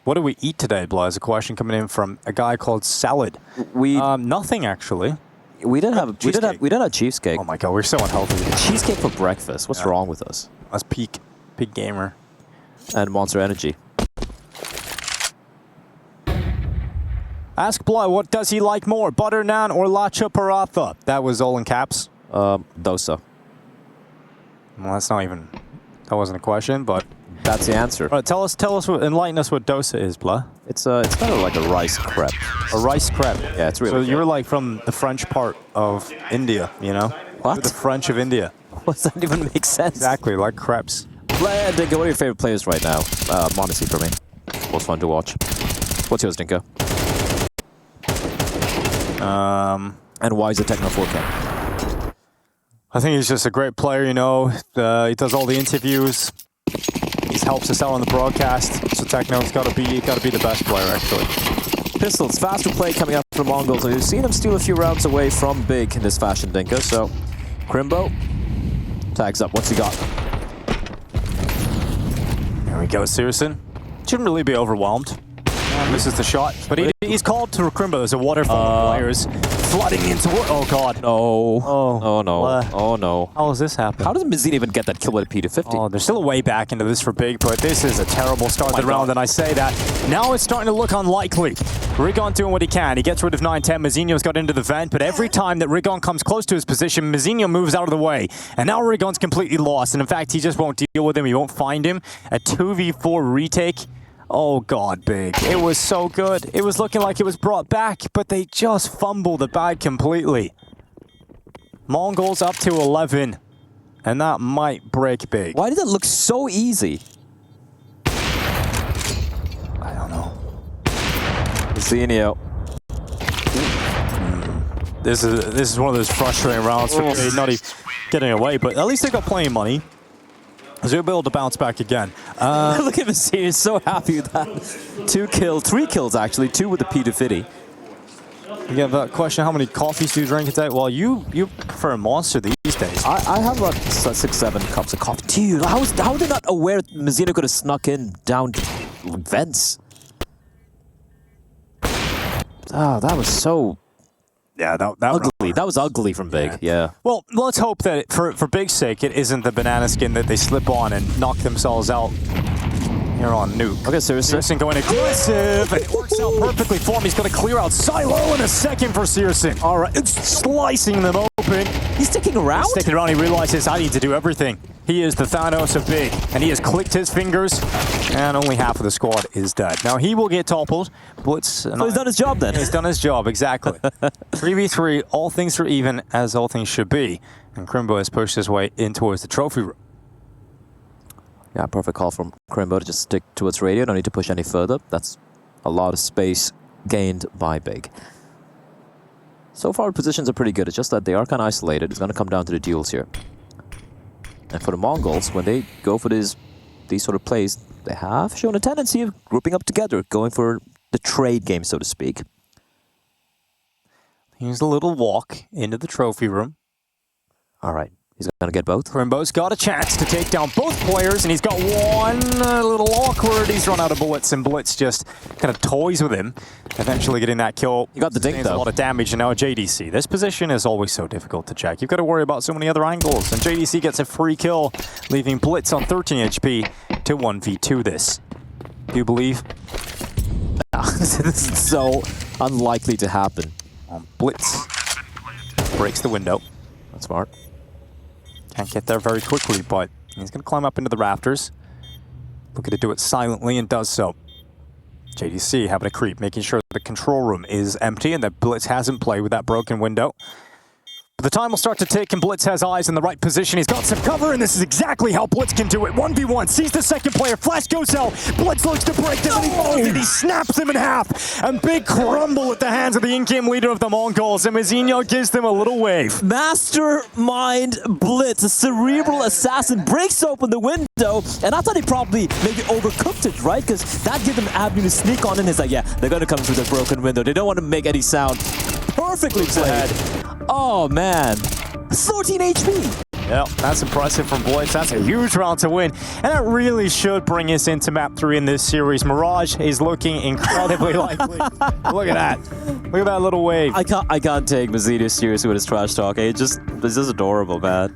B: What do we eat today, Blah? Is a question coming in from a guy called Salad. Nothing, actually.
A: We did have cheesecake.
B: Oh my god, we're so unhealthy.
A: Cheesecake for breakfast. What's wrong with us?
B: That's peak gamer.
A: And Monster Energy.
B: Ask Blood, what does he like more, butter naan or lacha paratha? That was all in caps.
A: Dosa.
B: Well, that's not even, that wasn't a question, but.
A: That's the answer.
B: All right, tell us, enlighten us what dosa is, Blood.
A: It's kind of like a rice crepe.
B: A rice crepe?
A: Yeah, it's really
B: So you're like from the French part of India, you know?
A: What?
B: You're the French of India.
A: What does that even make sense?
B: Exactly, like crepes.
A: Dinko, what are your favorite players right now? Modesty for me. Was fun to watch. What's yours, Dinko? And why is it Techno 4K?
B: I think he's just a great player, you know. He does all the interviews. He helps us out on the broadcast. So Techno's got to be the best player, actually.
A: Pistols, faster play coming up from Mongols. We've seen him steal a few rounds away from Big in this fashion, Dinko. So, Crimbo tags up. What's he got?
B: There we go, Searson. Shouldn't really be overwhelmed. Misses the shot, but he's called to Crimbo. There's a waterfall of players flooding into it. Oh god.
A: No. Oh no. Oh no.
B: How does this happen?
A: How does Mazina even get that kill at P250?
B: Oh, there's still a way back into this for Big, but this is a terrible start to the round, and I say that. Now it's starting to look unlikely. Rigon doing what he can. He gets rid of 9-10. Mazinho's got into the vent, but every time that Rigon comes close to his position, Mazinho moves out of the way. And now Rigon's completely lost, and in fact, he just won't deal with him. He won't find him. A 2v4 retake. Oh god, Big. It was so good. It was looking like it was brought back, but they just fumbled the bag completely. Mongols up to 11, and that might break Big.
A: Why did it look so easy?
B: I don't know.
A: Zenio.
B: This is one of those frustrating rounds for Big, not even getting away, but at least they got plenty of money. So he'll be able to bounce back again.
A: Look at Mazina, he's so happy with that. 3 kills actually, 2 with the P250.
B: You get that question, how many coffees do you drink a day? Well, you prefer a monster these days.
A: I have about 6-7 cups of coffee. Dude, how are they not aware Mazina could have snuck in down vents? Oh, that was so...
B: Yeah, that
A: ugly. That was ugly from Big, yeah.
B: Well, let's hope that for Big's sake, it isn't the banana skin that they slip on and knock themselves out here on Nuke.
A: Okay, Searson
B: going aggressive, and it works out perfectly for him. He's going to clear out Silo in a second for Searson. All right, it's slicing them open.
A: He's sticking around?
B: He's sticking around. He realizes, I need to do everything. He is the Thanos of Big, and he has clicked his fingers, and only half of the squad is dead. Now, he will get toppled. Blitz.
A: So he's done his job then?
B: He's done his job, exactly. 3v3, all things are even, as all things should be. And Crimbo has pushed his way in towards the trophy room.
A: Yeah, perfect call from Crimbo to just stick towards radio. Don't need to push any further. That's a lot of space gained by Big. So far, positions are pretty good. It's just that they are kind of isolated. It's going to come down to the duels here. And for the Mongols, when they go for these sort of plays, they have shown a tendency of grouping up together, going for the trade game, so to speak.
B: Here's a little walk into the trophy room.
A: All right. He's going to get both.
B: Crimbo's got a chance to take down both players, and he's got one a little awkward. He's run out of bullets, and Blitz just kind of toys with him, eventually getting that kill.
A: You got the dink, though.
B: A lot of damage, and now a JDC. This position is always so difficult to check. You've got to worry about so many other angles, and JDC gets a free kill, leaving Blitz on 13 HP to 1v2 this. Do you believe?
A: This is so unlikely to happen.
B: Blitz breaks the window.
A: That's smart.
B: Can't get there very quickly, but he's going to climb up into the rafters. Looking to do it silently, and does so. JDC having a creep, making sure the control room is empty and that Blitz hasn't played with that broken window. But the time will start to tick, and Blitz has eyes in the right position. He's got some cover, and this is exactly how Blitz can do it. 1v1, sees the second player, flash goes out. Blitz looks to break them, and he snaps him in half. And big crumble at the hands of the in-game leader of the Mongols, and Mazinho gives them a little wave.
A: Mastermind Blitz, a cerebral assassin, breaks open the window, and I thought he probably maybe overcooked it, right? Because that gave them avenue to sneak on in. He's like, yeah, they're going to come through the broken window. They don't want to make any sound. Perfectly played. Oh, man. 13 HP.
B: Yep, that's impressive from Blitz. That's a huge round to win. And that really should bring us into map 3 in this series. Mirage is looking incredibly likely. Look at that. Look at that little wave.
A: I can't take Mazina seriously with his trash talk. It's just adorable, man.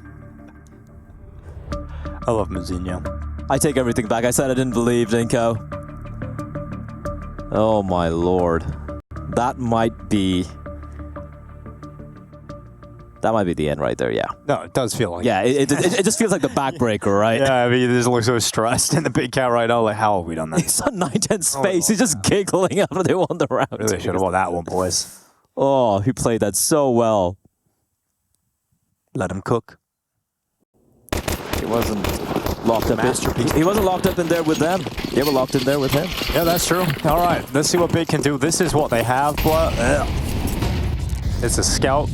B: I love Mazinho.
A: I take everything back. I said I didn't believe, Dinko. Oh, my lord. that might be the end right there, yeah.
B: No, it does feel like
A: Yeah, it just feels like the backbreaker, right?
B: Yeah, I mean, he just looks so stressed in the big cat right now. Like, how have we done that?
A: He's on 9-10's face. He's just giggling after they won the round.
B: Really should have won that one, boys.
A: Oh, he played that so well.
B: Let him cook.
A: He wasn't locked up. He wasn't locked up in there with them. They were locked in there with him.
B: Yeah, that's true. All right, let's see what Big can do. This is what they have. It's a scout.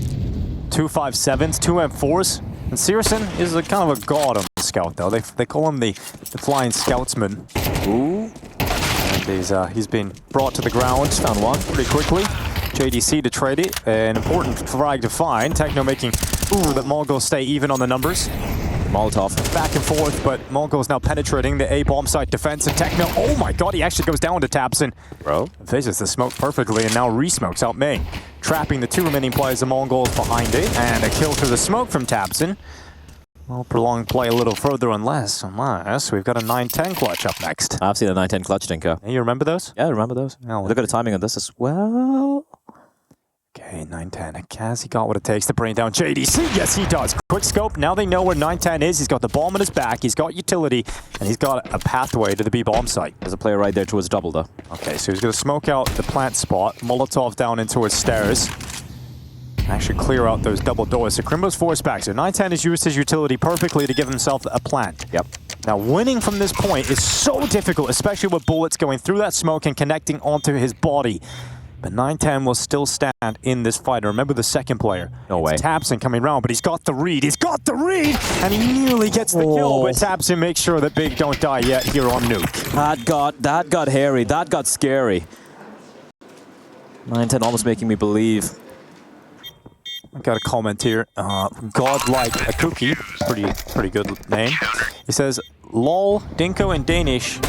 B: 2 5.7s, 2 M4s. And Searson is a kind of a god on the scout, though. They call him the flying scoutsman. Ooh. And he's been brought to the ground. Found one pretty quickly. JDC to trade it. An important frag to find. Techno making that TheMongolz stay even on the numbers.
A: Molotov.
B: Back and forth, but TheMongolz now penetrating the A bomb site defense, and Techno, oh my god, he actually goes down to Tapson.
A: Bro.
B: Faces the smoke perfectly, and now re-smokes out main. Trapping the 2 remaining players of TheMongolz behind it, and a kill through the smoke from Tapson. Well, prolonged play a little further unless we've got a 9-10 clutch up next.
A: I've seen a 9-10 clutch, Dinko.
B: You remember those?
A: Yeah, I remember those.
B: Oh,
A: look at the timing on this as well.
B: Okay, 9-10. Has he got what it takes to bring down JDC? Yes, he does. Quick scope. Now they know where 9-10 is. He's got the bomb on his back. He's got utility, and he's got a pathway to the B bomb site.
A: There's a player right there towards double, though.
B: Okay, so he's going to smoke out the plant spot. Molotov down in towards stairs. Actually clear out those double doors. So Crimbo's forced back. So 9-10 has used his utility perfectly to give himself a plant.
A: Yep.
B: Now, winning from this point is so difficult, especially with bullets going through that smoke and connecting onto his body. But 9-10 will still stand in this fight. Remember the second player.
A: No way.
B: It's Tapson coming around, but he's got the read. He's got the read! And he nearly gets the kill, but Tapson makes sure that Big don't die yet here on Nuke.
A: That got hairy. That got scary. 9-10 almost making me believe.
B: I got a comment here. Godlike a cookie. Pretty good name. He says, lol, Dinko in Danish,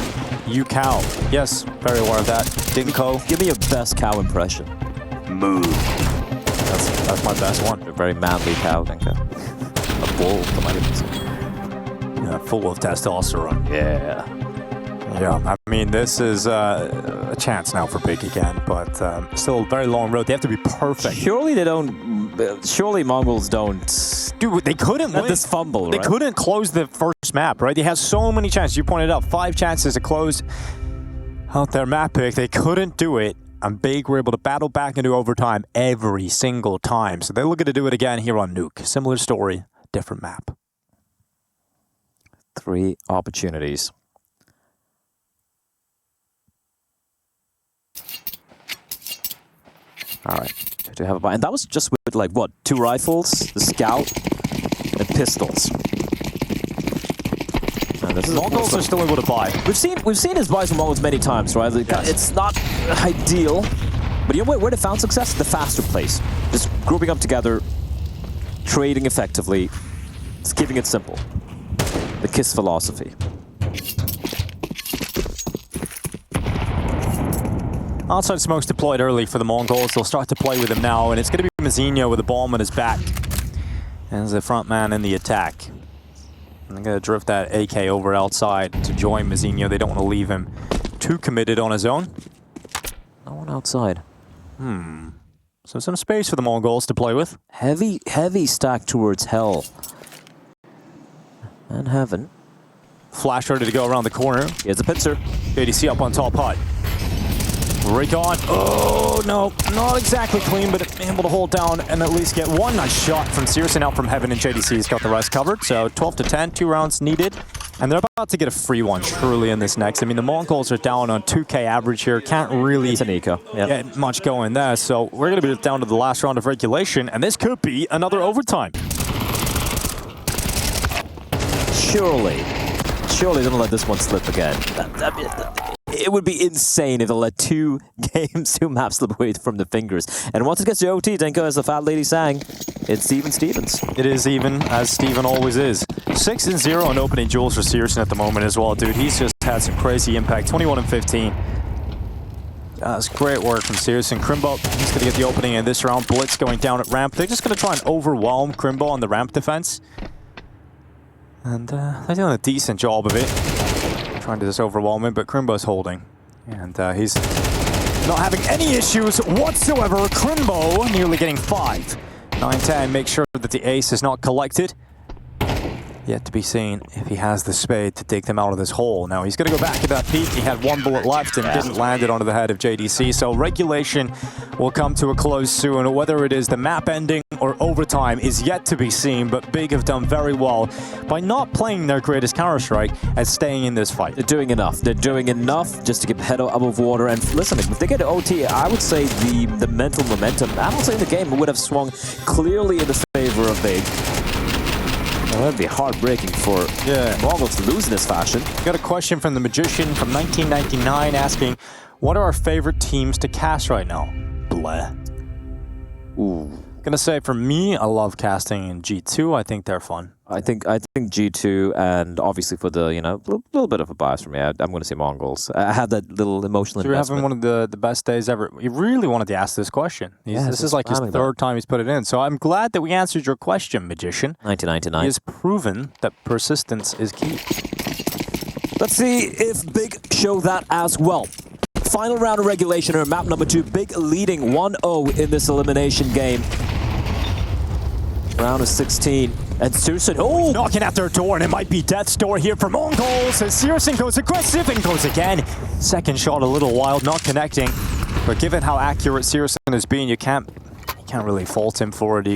B: you cow. Yes, very aware of that. Dinko.
A: Give me your best cow impression.
B: Moo. That's my best one.
A: A very manly cow, Dinko. A bull, I might even say.
B: Yeah, full of testosterone.
A: Yeah.
B: Yeah, I mean, this is a chance now for Big again, but still a very long road. They have to be perfect.
A: Surely they don't. Surely MongolZ don't.
B: Dude, they couldn't win.
A: This fumble,
B: They
A: right?
B: couldn't close the first map, right? They had so many chances. You pointed out 5 chances to close out their map pick. They couldn't do it, and Big were able to battle back into overtime every single time. So they're looking to do it again here on Nuke. Similar story, different map.
A: 3 opportunities. All right, to have a buy, and that was just with like what, 2 rifles, the scout, and pistols.
B: TheMongolz are still able to buy.
A: We've seen his buys from MongolZ many times, right?
B: Yes.
A: It's not ideal, but you know where they found success? The faster place, just grouping up together, trading effectively, just keeping it simple. The KISS philosophy.
B: Outside smokes deployed early for TheMongolz. They'll start to play with him now, and it's going to be Mazinho with a bomb on his back as the front man in the attack. And they're going to drift that AK over outside to join Mazinho. They don't want to leave him too committed on his own.
A: No one outside.
B: So some space for TheMongolz to play with.
A: Heavy stack towards hell. And heaven.
B: Flash ready to go around the corner.
A: Here's a pincer.
B: JDC up on top hut. Recon. Oh, no. Not exactly clean, but able to hold down and at least get one nice shot from Searson out from heaven, and JDC's got the rest covered. So 12 to 10, 2 rounds needed. And they're about to get a free one, surely, in this next. I mean, the TheMongolz are down on 2K average here. Can't really
A: It's an eco. Yep.
B: get much going there. So we're going to be down to the last round of regulation, and this could be another overtime.
A: Surely they don't let this one slip again. It would be insane if they let 2 maps slip away from the fingers. And once it gets to OT, Dinko, as the fat lady sang, it's even Stevens.
B: It is even, as Steven always is. 6-0 on opening duels for Searson at the moment as well, dude. He's just had some crazy impact. 21 and 15. That's great work from Searson. Crimbo, he's going to get the opening in this round. Blitz going down at ramp. They're just going to try and overwhelm Crimbo on the ramp defense. And they're doing a decent job of it. Trying to just overwhelm him, but Crimbo's holding. And he's not having any issues whatsoever. Crimbo nearly getting 5. 9-10, make sure that the ace is not collected. Yet to be seen if he has the spade to dig them out of this hole. Now he's going to go back to that peak. He had 1 bullet left and didn't land it onto the head of JDC. So regulation will come to a close soon. Whether it is the map ending or overtime is yet to be seen. But Big have done very well by not playing their greatest Counter-Strike and staying in this fight.
A: They're doing enough. They're doing enough just to get head above water. And listen, if they get to OT, I would say the mental momentum, I don't say the game would have swung clearly in the favor of Big. Well, that'd be heartbreaking for TheMongolz to lose in this fashion.
B: Got a question from the Magician from 1999 asking, what are our favorite teams to cast right now? Bleh.
A: Ooh.
B: Gonna say for me, I love casting in G2. I think they're fun.
A: I think G2, and obviously for the, little bit of a bias for me, I'm going to say TheMongolz. I have that little emotional
B: So you're
A: investment.
B: having one of the best days ever. He really wanted to ask this question. This is like his 3rd time he's put it in. So I'm glad that we answered your question, Magician.
A: 1999.
B: He has proven that persistence is key.
A: Let's see if Big show that as well. Final round of regulation or map number 2. Big leading 1-0 in this elimination game. Round of 16. And Searson,
B: knocking at their door, and it might be death's door here for TheMongolz as Searson goes aggressive and goes again. Second shot a little wild, not connecting. But given how accurate Searson has been, you can't really fault him for it.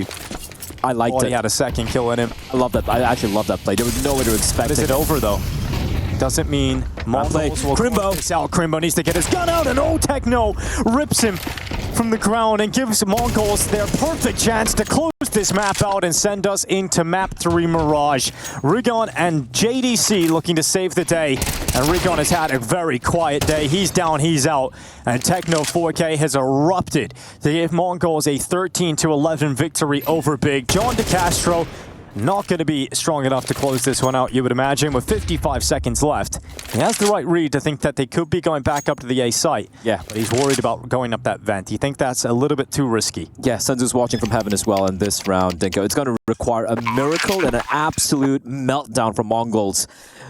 A: I liked it.
B: He had a second kill in him.
A: I love that. I actually love that play. There was no way to expect it.
B: Is it over though? Doesn't mean TheMongolz will
A: Crimbo.
B: this out. Crimbo needs to get his gun out, and Techno rips him from the ground and gives TheMongolz their perfect chance to close this map out and send us into map 3 Mirage. Rigon and JDC looking to save the day, and Rigon has had a very quiet day. He's down, he's out, and Techno 4K has erupted to give TheMongolz a 13-11 victory over Big. John DeCastro not going to be strong enough to close this one out, you would imagine, with 55 seconds left. He has the right read to think that they could be going back up to the A site.
A: Yeah.
B: But he's worried about going up that vent. You think that's a little bit too risky?
A: Yeah, Senzu's watching from heaven as well in this round, Dinko. It's going to require a miracle and an absolute meltdown from TheMongolz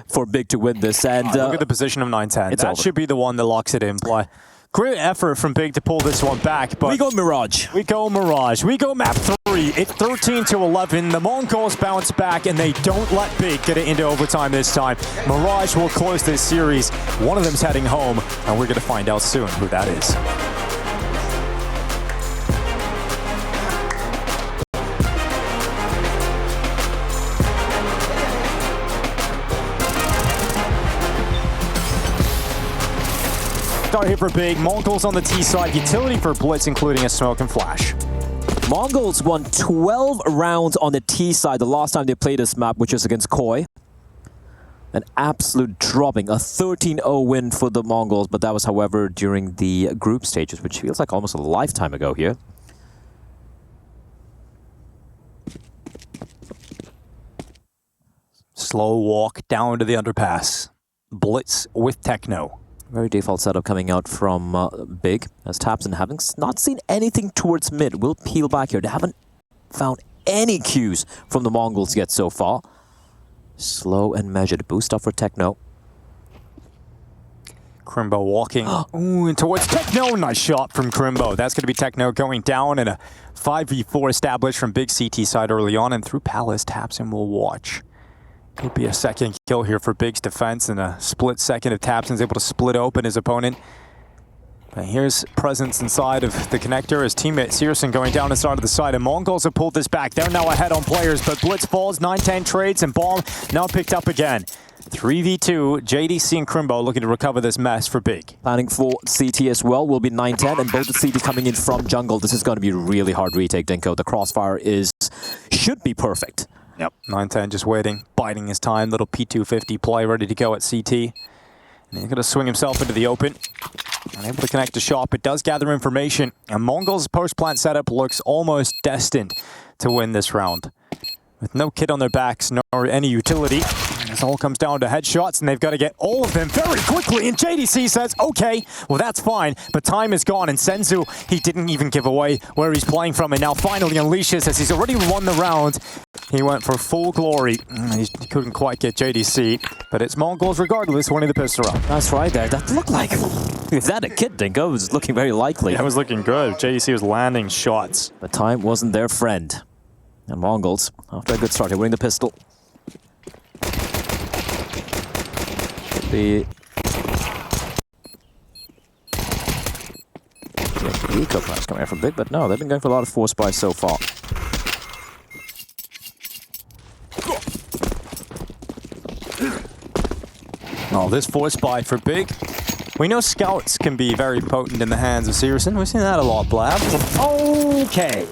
A: for Big to win this. And
B: look at the position of 9-10. That should be the one that locks it in play. Great effort from Big to pull this one back, but
A: we go Mirage.
B: We go Mirage. We go map 3. It's 13-11. TheMongolz bounce back, and they don't let Big get it into overtime this time. Mirage will close this series. One of them's heading home, and we're going to find out soon who that is. Start here for Big. TheMongolz on the T side. Utility for Blitz, including a smoke and flash.
A: TheMongolz won 12 rounds on the T side the last time they played this map, which was against Koi. An absolute dropping, a 13-0 win for the TheMongolz, but that was, however, during the group stages, which feels like almost a lifetime ago here.
B: Slow walk down to the underpass. Blitz with Techno.
A: Very default setup coming out from Big, as Tapson, having not seen anything towards mid, will peel back here. They haven't found any cues from the TheMongolz yet so far. Slow and measured. Boost up for Techno.
B: Crimbo walking and towards Techno. Nice shot from Crimbo. That's going to be Techno going down, and a 5v4 established from Big CT side early on, and through Palace, Tapson will watch. Could be a second kill here for Big's defense, and a split second if Tapson's able to split open his opponent. But here's presence inside of the connector. His teammate Searson going down inside of the side, and TheMongolz have pulled this back. They're now ahead on players, but Blitz falls, 9-10 trades, and Bomb now picked up again. 3v2, JDC and Crimbo looking to recover this mess for Big.
A: Planning for CT as well will be 9-10, and both the CT coming in from jungle. This is going to be a really hard retake, Dinko. The crossfire should be perfect.
B: Yep. 9-10 just waiting, biding his time. Little P250 play ready to go at CT. And he's going to swing himself into the open. Unable to connect a shot, but does gather information. And TheMongolz post-plant setup looks almost destined to win this round. With no kit on their backs, nor any utility. This all comes down to headshots, and they've got to get all of them very quickly. And JDC says, okay, well, that's fine, but time is gone. And Senzu, he didn't even give away where he's playing from, and now finally unleashes as he's already won the round. He went for full glory. He couldn't quite get JDC, but it's Mongols regardless winning the pistol round.
A: That's right there. That looked like... Is that a kid, Dinko? It was looking very likely.
B: That was looking good. JDC was landing shots.
A: But time wasn't their friend. And Mongols, after a good start, they're winning the pistol. The eco class coming out from Big, but no, they've been going for a lot of force buys so far.
B: Oh, this force buy for Big. We know scouts can be very potent in the hands of Searson. We've seen that a lot, Blab. Okay.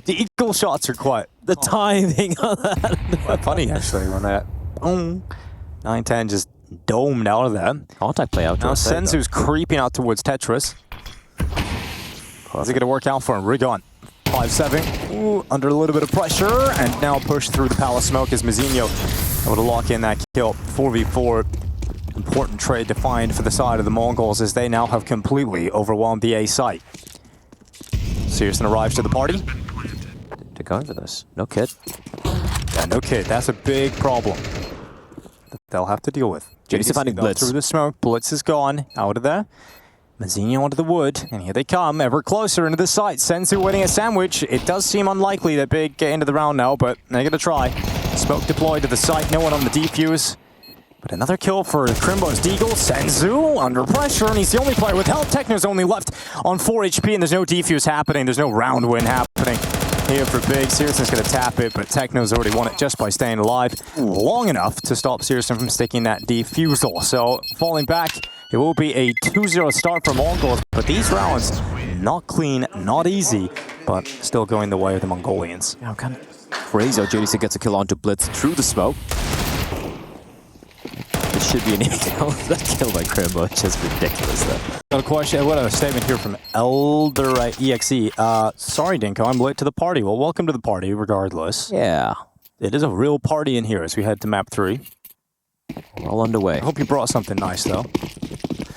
B: The eagle shots are quite...
A: The timing of that.
B: Quite funny, actually, when that... 9-10 just domed out of that.
A: Contact play out.
B: Now Senzu's creeping out towards Tetris. Is it going to work out for him? Rig on. 5-7. Ooh, under a little bit of pressure. And now push through the palace smoke as Mazinho able to lock in that kill. 4v4. Important trade to find for the side of the Mongols as they now have completely overwhelmed the A site. Searson arrives to the party.
A: They're going for this. No kid.
B: Yeah, no kid. That's a big problem that they'll have to deal with.
A: JDC finding Blitz.
B: Through the smoke. Blitz is gone. Out of there. Mazinho onto the wood. And here they come. Ever closer into the site. Senzu winning a sandwich. It does seem unlikely that Big get into the round now, but they're going to try. Smoke deployed to the site. No one on the defuse. But another kill for Crimbo's Deagle. Senzu under pressure, and he's the only player with health. Techno's only left on 4 HP, and there's no defuse happening. There's no round win happening here for Big. Searson's going to tap it, but Techno's already won it just by staying alive long enough to stop Searson from sticking that defusal. So falling back, it will be a 2-0 start for Mongols, but these rounds, not clean, not easy, but still going the way of the Mongolians.
A: Yeah, kind of crazy how JDC gets a kill onto Blitz through the smoke. It should be an easy kill. That kill by Crimbo is just ridiculous, though.
B: Got a question. What a statement here from Elder EXE. Sorry, Dinko, I'm late to the party. Well, welcome to the party, regardless.
A: Yeah.
B: It is a real party in here as we head to map 3.
A: We're all underway.
B: I hope you brought something nice, though.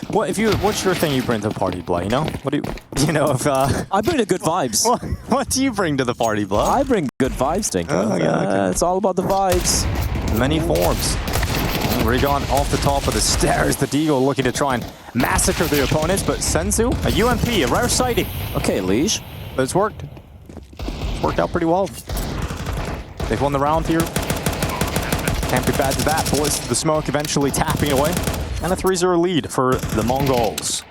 B: What's your thing you bring to the party, Blah? You know? What do you know if
A: I bring the good vibes.
B: What do you bring to the party, Blah?
A: I bring good vibes, Dinko.
B: Oh, yeah, okay.
A: It's all about the vibes.
B: Many forms. Rigon off the top of the stairs. The Deagle looking to try and massacre the opponents, but Senzu, a UMP, a rare sighting.
A: Okay, Liege.
B: But it's worked. It's worked out pretty well. They've won the round here. Can't be bad to that. Bullets to the smoke, eventually tapping away. And a 3-0 lead for the Mongols.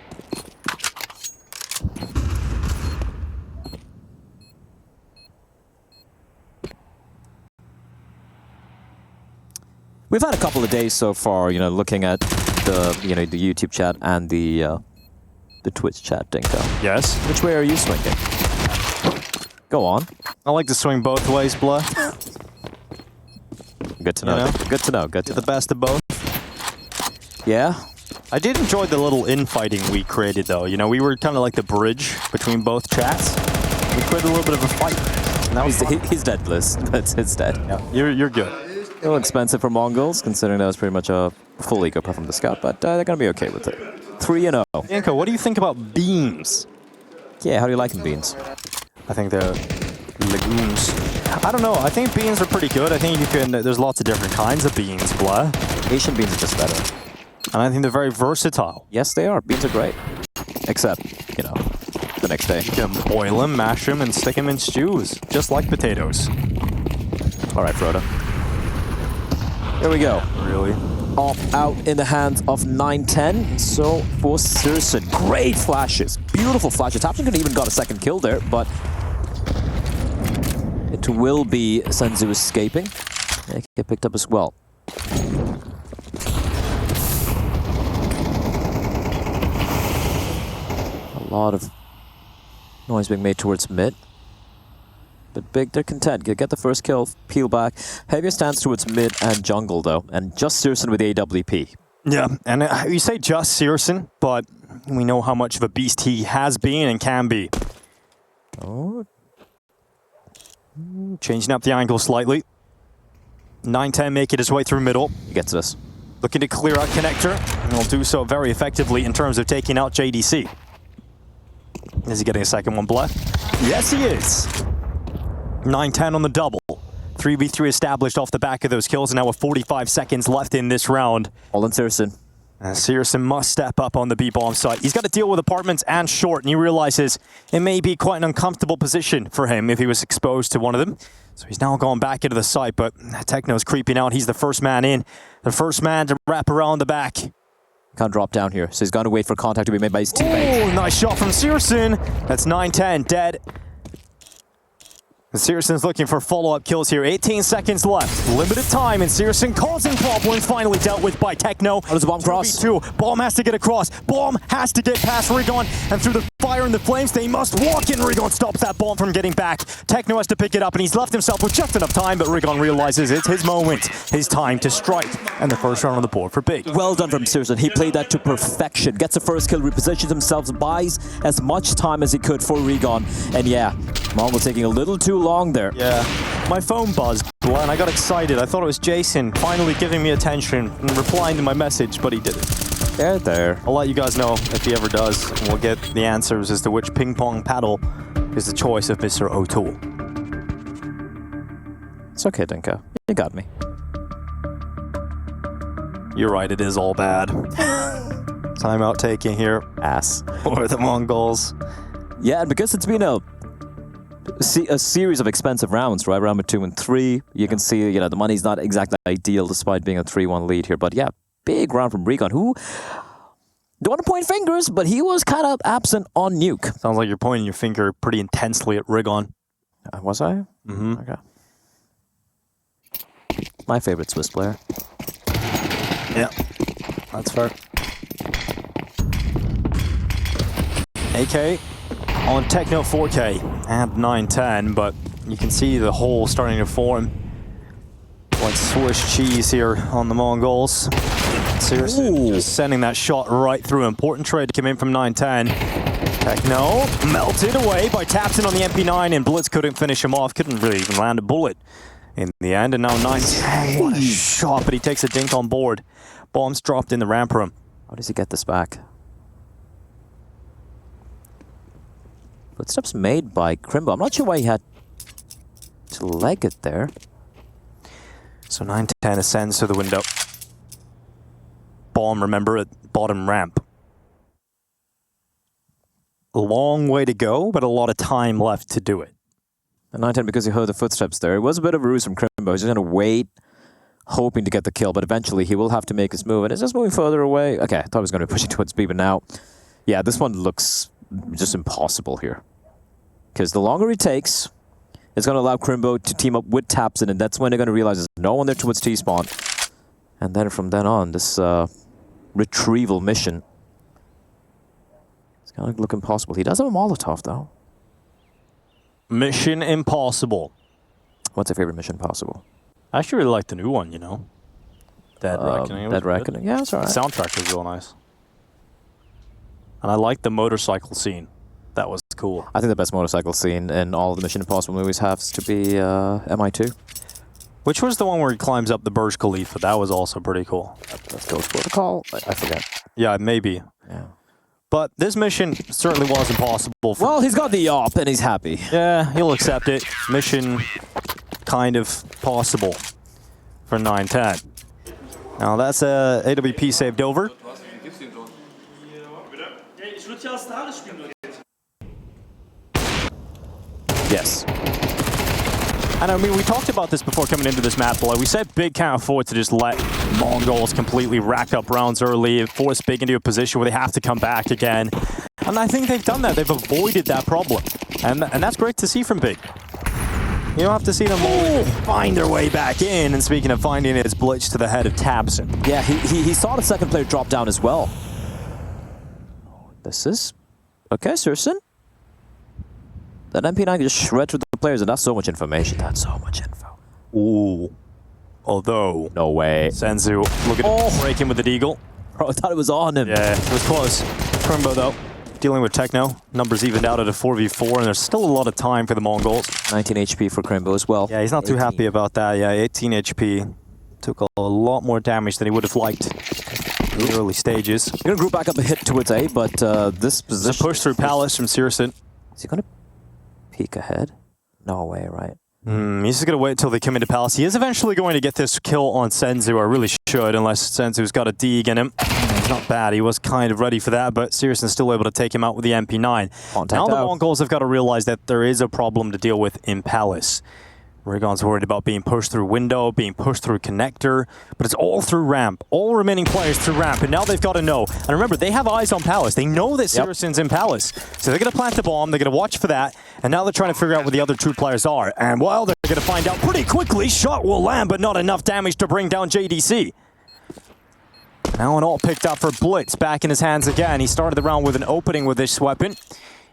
A: We've had a couple of days so far, looking at the, the YouTube chat and the Twitch chat, Dinko.
B: Yes.
A: Which way are you swinging? Go on.
B: I like to swing both ways, Blah.
A: Good to know.
B: You know?
A: Good to know. Good to
B: Get the best of both.
A: Yeah.
B: I did enjoy the little infighting we created, though. We were kind of like the bridge between both chats. We created a little bit of a fight.
A: And that was he's dead, Bliss. It's dead.
B: Yeah, you're good.
A: A little expensive for Mongols, considering that was pretty much a full eco apart from the scout, but they're going to be okay with it. 3-0.
B: Yanko, what do you think about beans?
A: Yeah, how do you like them, Beans?
B: I think they're legumes. I don't know. I think beans are pretty good. I think you can. There's lots of different kinds of beans, Blah.
A: Asian beans are just better.
B: And I think they're very versatile.
A: Yes, they are. Beans are great. Except, the next day.
B: You can boil them, mash them, and stick them in stews, just like potatoes.
A: All right, Frodo. Here we go.
B: Really?
A: Off out in the hands of 9-10. So for Searson, great flashes. Beautiful flashes. Tapson could even got a second kill there, but it will be Senzu escaping. They get picked up as well. A lot of noise being made towards mid. But Big, they're content. Get the first kill, peel back. Heavier stance towards mid and jungle, though. And just Searson with the AWP.
B: Yeah, and you say just Searson, but we know how much of a beast he has been and can be.
A: Oh.
B: Changing up the angle slightly. 9-10 making his way through middle.
A: He gets this.
B: Looking to clear out connector. And will do so very effectively in terms of taking out JDC. Is he getting a second one, Blah? Yes, he is. 9-10 on the double. 3v3 established off the back of those kills, and now with 45 seconds left in this round.
A: All in Searson.
B: Searson must step up on the B-bomb site. He's got to deal with apartments and short, and he realizes it may be quite an uncomfortable position for him if he was exposed to one of them. So he's now gone back into the site, but Techno's creeping out. He's the first man in, the first man to wrap around the back.
A: Can't drop down here, so he's going to wait for contact to be made by his teammate.
B: Oh, nice shot from Searson. That's 9-10, dead. And Searson's looking for follow-up kills here. 18 seconds left. Limited time, and Searson causing problems, finally dealt with by Techno.
A: How does the bomb cross?
B: 2v2. Bomb has to get across. Bomb has to get past Rigon, and through the fire and the flames, they must walk in. Rigon stops that bomb from getting back. Techno has to pick it up, and he's left himself with just enough time, but Rigon realizes it's his moment, his time to strike. And the first round on the board for Big.
A: Well done from Searson. He played that to perfection. Gets a first kill, repositions himself, buys as much time as he could for Rigon. And yeah, Mongol taking a little too long there.
B: Yeah, my phone buzzed, and I got excited. I thought it was Jason finally giving me attention and replying to my message, but he didn't.
A: There.
B: I'll let you guys know if he ever does, and we'll get the answers as to which ping pong paddle is the choice of Mr. O'Toole.
A: It's okay, Dinka. You got me.
B: You're right, it is all bad. Timeout taking here.
A: Ass.
B: For the Mongols.
A: Yeah, and because it's been a series of expensive rounds, right? Round 2 and 3. You can see, the money's not exactly ideal despite being a 3-1 lead here. But yeah, big round from Rigon, who don't want to point fingers, but he was kind of absent on Nuke.
B: Sounds like you're pointing your finger pretty intensely at Rigon.
A: Was I?
B: Mm-hmm.
A: Okay. My favorite Swiss player.
B: Yeah, that's fair. AK on Techno 4K and 9-10, but you can see the hole starting to form like Swiss cheese here on the Mongols. Seriously, just sending that shot right through. Important trade to come in from 9-10. Techno melted away by Tapson on the MP9, and Blitz couldn't finish him off. Couldn't really even land a bullet in the end, and now 9-10. What a shot, but he takes a dink on board. Bombs dropped in the ramp room.
A: How does he get this back? Footsteps made by Crimbo. I'm not sure why he had to leg it there.
B: So 9-10 ascends to the window. Bomb, remember, at bottom ramp. A long way to go, but a lot of time left to do it.
A: And 9-10, because he heard the footsteps there, it was a bit of a ruse from Crimbo. He's just going to wait, hoping to get the kill, but eventually he will have to make his move. And it's just moving further away. Okay, I thought he was going to be pushing towards B, but now, yeah, this one looks just impossible here. Because the longer it takes, it's going to allow Crimbo to team up with Tapson, and that's when they're going to realize there's no one there towards T-spawn. And then from then on, this retrieval mission, it's going to look impossible. He does have a Molotov, though.
B: Mission Impossible.
A: What's your favorite Mission Impossible?
B: I actually really like the new one, Dead Reckoning.
A: Dead Reckoning, yeah, it's alright.
B: The soundtrack was real nice. And I like the motorcycle scene. That was cool.
A: I think the best motorcycle scene in all of the Mission Impossible movies has to be MI2.
B: Which was the one where he climbs up the Burj Khalifa? That was also pretty cool.
A: That's Ghost Protocol? I forget.
B: Yeah, maybe.
A: Yeah.
B: But this mission certainly was impossible.
A: Well, he's got the op and he's happy.
B: Yeah, he'll accept it. Mission kind of possible for 9-10. Now that's a AWP saved over.
A: Yes.
B: And I mean, we talked about this before coming into this map, but we said Big can't afford to just let Mongols completely rack up rounds early, force Big into a position where they have to come back again. And I think they've done that. They've avoided that problem. And that's great to see from Big. You don't have to see them all find their way back in. And speaking of finding it, it's Blitz to the head of Tapson.
A: Yeah, he saw the second player drop down as well. This is... Okay, Searson. That MP9 can just shred through the players, and that's so much information. That's so much info.
B: Ooh. Although...
A: No way.
B: Senzu, look at him breaking with the Deagle.
A: Bro, I thought it was on him.
B: Yeah, it was close. Crimbo, though, dealing with Techno. Numbers evened out at a 4v4, and there's still a lot of time for the Mongols.
A: 19 HP for Crimbo as well.
B: Yeah, he's not too happy about that. Yeah, 18 HP. Took a lot more damage than he would have liked in the early stages.
A: He's going to group back up a hit towards A, but this position...
B: There's a push through Palace from Searson.
A: Is he going to peek ahead? No way, right?
B: He's just going to wait until they come into Palace. He is eventually going to get this kill on Senzu. I really should, unless Senzu's got a dig in him. He's not bad. He was kind of ready for that, but Syrsoon's still able to take him out with the MP9. Now the Mongols have got to realize that there is a problem to deal with in Palace. Rigon's worried about being pushed through window, being pushed through connector, but it's all through ramp. All remaining players through ramp, and now they've got to know. And remember, they have eyes on Palace. They know that Syrsoon's in Palace. So they're going to plant the bomb, they're going to watch for that, and now they're trying to figure out where the other two players are. And well, they're going to find out pretty quickly. Shot will land, but not enough damage to bring down JDC. Now an ult picked up for Blitz, back in his hands again. He started the round with an opening with this weapon,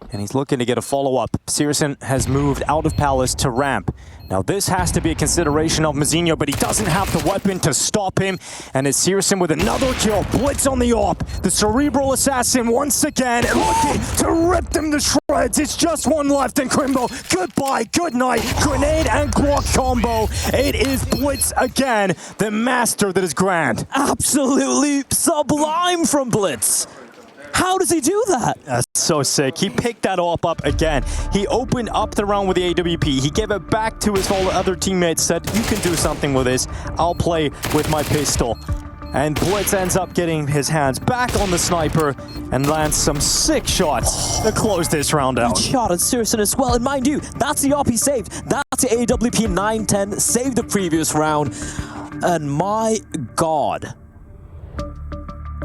B: and he's looking to get a follow-up. Syrsoon has moved out of Palace to ramp. Now this has to be a consideration of Mazinho, but he doesn't have the weapon to stop him. And it's Syrsoon with another kill. Blitz on the AWP. The Cerebral Assassin once again looking to rip them to shreds. It's just one left, and Crimbo, goodbye, good night. Grenade and Glock combo. It is Blitz again, the master that is grand.
A: Absolutely sublime from Blitz. How does he do that?
B: That's so sick. He picked that up again. He opened up the round with the AWP. He gave it back to his other teammates, said, you can do something with this. I'll play with my pistol. And Blitz ends up getting his hands back on the sniper and lands some sick shots to close this round out.
A: He shot at Syrsoon as well, and mind you, that's the AWP he saved. That's the AWP 910, saved the previous round. And my God.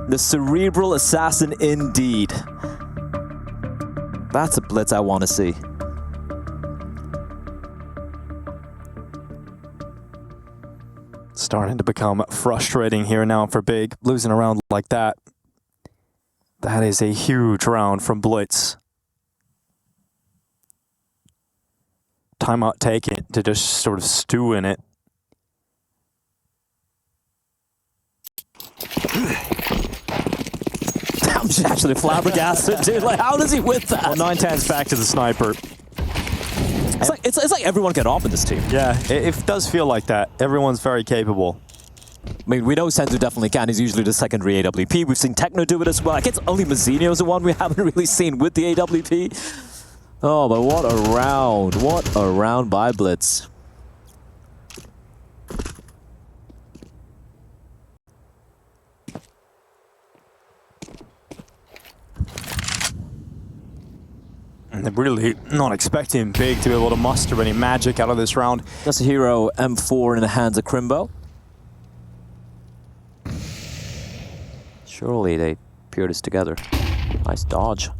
A: The Cerebral Assassin indeed. That's a Blitz I want to see.
B: Starting to become frustrating here now for Big. Losing a round like that. That is a huge round from Blitz. Timeout taken to just sort of stew in it.
A: I'm actually flabbergasted, dude. Like, how does he win that?
B: Well, 910's back to the sniper.
A: It's like everyone can off in this team.
B: Yeah, it does feel like that. Everyone's very capable.
A: I mean, we know Senzu definitely can. He's usually the secondary AWP. We've seen Techno do it as well. I guess only Mazinho's the one we haven't really seen with the AWP. Oh, but what a round. What a round by Blitz.
B: And they're really not expecting Big to be able to muster any magic out of this round.
A: That's a hero M4 in the hands of Crimbo. Surely they peer this together. Nice dodge.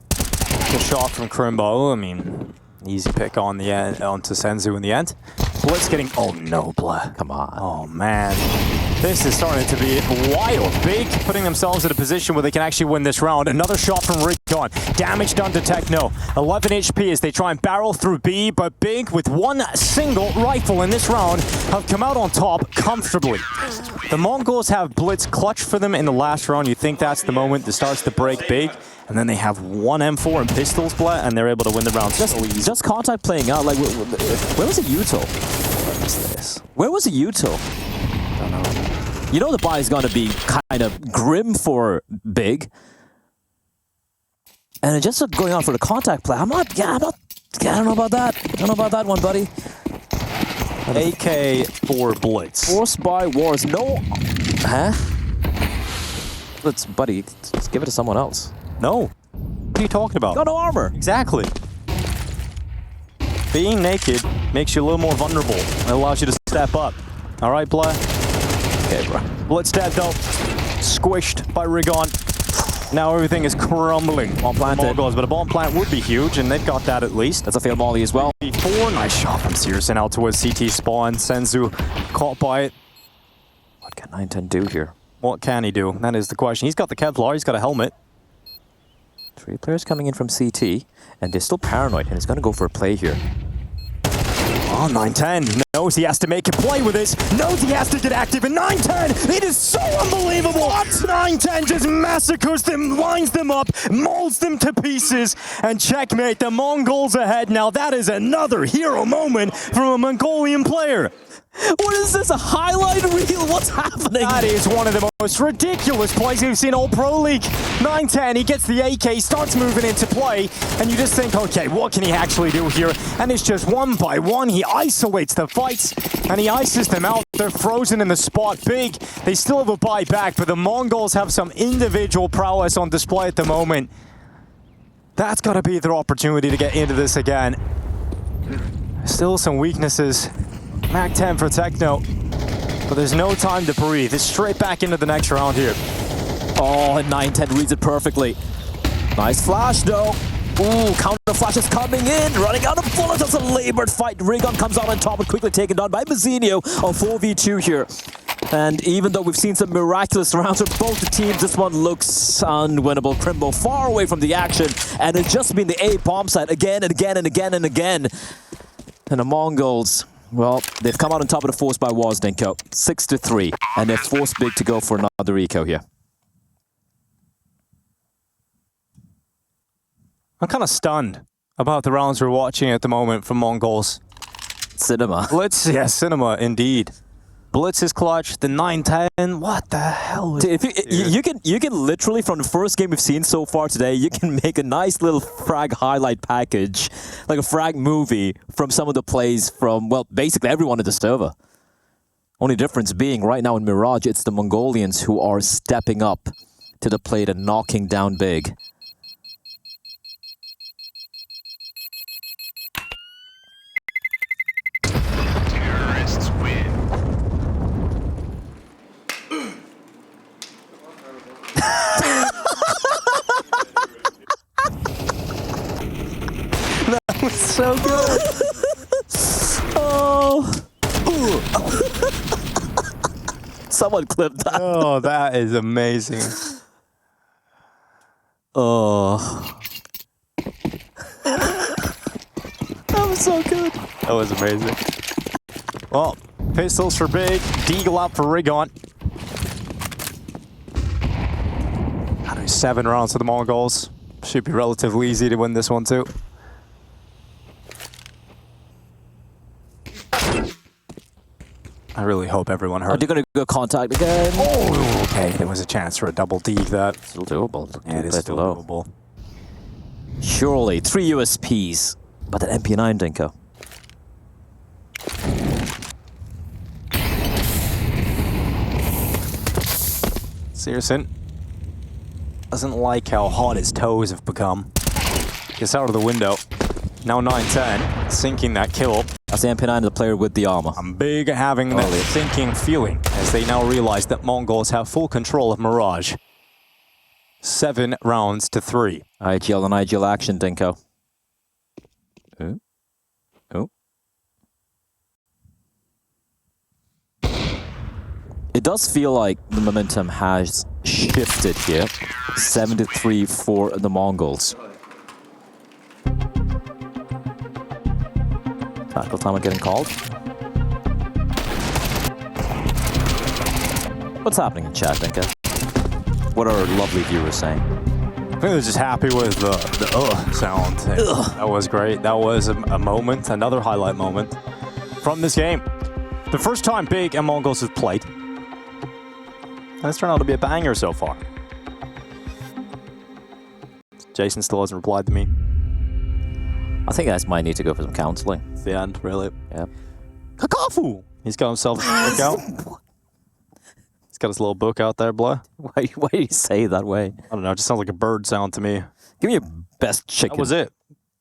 B: Good shot from Crimbo. I mean, easy pick on the end, onto Senzu in the end. Blitz getting... Oh no, Blah.
A: Come on.
B: Oh man. This is starting to be wild. Big putting themselves in a position where they can actually win this round. Another shot from Rigon. Damage done to Techno. 11 HP as they try and barrel through B, but Big, with one single rifle in this round, have come out on top comfortably. The Mongols have Blitz clutch for them in the last round. You think that's the moment that starts to break Big, and then they have one M4 and pistols, Blah, and they're able to win the round so easy.
A: Just contact playing out. Like, where was it util?
B: What is this?
A: Where was it util?
B: Don't know.
A: You know the buy is going to be kind of grim for Big. And it just going on for the contact play. I don't know about that. I don't know about that one, buddy.
B: AK for Blitz.
A: Forced by Wars. No. Huh? Let's, buddy, just give it to someone else.
B: No. What are you talking about?
A: Got no armor.
B: Exactly. Being naked makes you a little more vulnerable. It allows you to step up. All right, Blah?
A: Okay, bro.
B: Blitz dead though. Squished by Rigon. Now everything is crumbling.
A: Bomb planted.
B: Mongols, but a bomb plant would be huge, and they've got that at least.
A: That's a failed molly as well.
B: Before, nice shot from Syrsoon out towards CT spawn. Senzu caught by it.
A: What can 910 do here?
B: What can he do? That is the question. He's got the Kevlar, he's got a helmet.
A: 3 players coming in from CT, and they're still paranoid, and he's going to go for a play here.
B: Oh, 910 knows he has to make a play with this, knows he has to get active, and 910, it is so unbelievable! What? 910 just massacres them, lines them up, molds them to pieces, and checkmate, the Mongols ahead. Now that is another hero moment from a Mongolian player.
A: What is this, a highlight reel? What's happening?
B: That is one of the most ridiculous plays we've seen all Pro League. 9-10, he gets the AK, starts moving into play, and you just think, okay, what can he actually do here? And it's just one by one, he isolates the fights, and he ices them out. They're frozen in the spot big. They still have a buy back, but the Mongols have some individual prowess on display at the moment. That's got to be their opportunity to get into this again. Still some weaknesses. Mag 10 for Techno, but there's no time to breathe. It's straight back into the next round here.
A: Oh, and 9-10 reads it perfectly. Nice flash, though. Ooh, counter flash is coming in, running out of bullets. It's a labored fight. Rigon comes out on top and quickly taken down by Mazinho on 4v2 here. And even though we've seen some miraculous rounds for both the teams, this one looks unwinnable. Crimbo far away from the action, and it's just been the A bomb site again and again and again and again. And the Mongols, well, they've come out on top of the force by Wozdinko, 6-3, and they're forced big to go for another eco here.
B: I'm kind of stunned about the rounds we're watching at the moment from Mongols.
A: Cinema.
B: Blitz, yeah, cinema, indeed. Blitz is clutch, the 9-10, what the hell is
A: you can literally, from the first game we've seen so far today, you can make a nice little frag highlight package, like a frag movie from some of the plays from, well, basically everyone at the server. Only difference being, right now in Mirage, it's the Mongolians who are stepping up to the plate and knocking down big.
C: Terrorists win.
B: That was so good.
A: Oh. Someone clipped that.
B: Oh, that is amazing.
A: Oh. That was so good.
B: That was amazing. Well, pistols for big, Deagle out for Rigon. 7 rounds for the Mongols. Should be relatively easy to win this one too. I really hope everyone heard.
A: Are they going to go contact again?
B: Oh, okay. There was a chance for a double deke that.
A: Still doable.
B: Yeah, it is still doable.
A: Surely, 3 USPs, but an MP9 Dinko.
B: Searson doesn't like how hot his toes have become. Gets out of the window. Now 9-10, sinking that kill.
A: That's the MP9, the player with the armor.
B: I'm big having that sinking feeling as they now realize that Mongols have full control of Mirage. 7 rounds to 3.
A: IGL and IGL action, Dinko. Ooh. Ooh. It does feel like the momentum has shifted here. 7-3 for the Mongols. Tackle time getting called. What's happening in chat, Dinko? What are our lovely viewers saying?
B: I think they're just happy with the sound. That was great. That was a moment, another highlight moment from this game. The first time Big and Mongols have played. And it's turned out to be a banger so far. Jason still hasn't replied to me.
A: I think guys might need to go for some counseling.
B: It's the end, really.
A: Yeah.
B: Kakafu! He's got himself a book out. He's got his little book out there, boy.
A: Why do you say it that way?
B: I don't know, it just sounds like a bird sound to me.
A: Give me your best chicken.
B: That was it.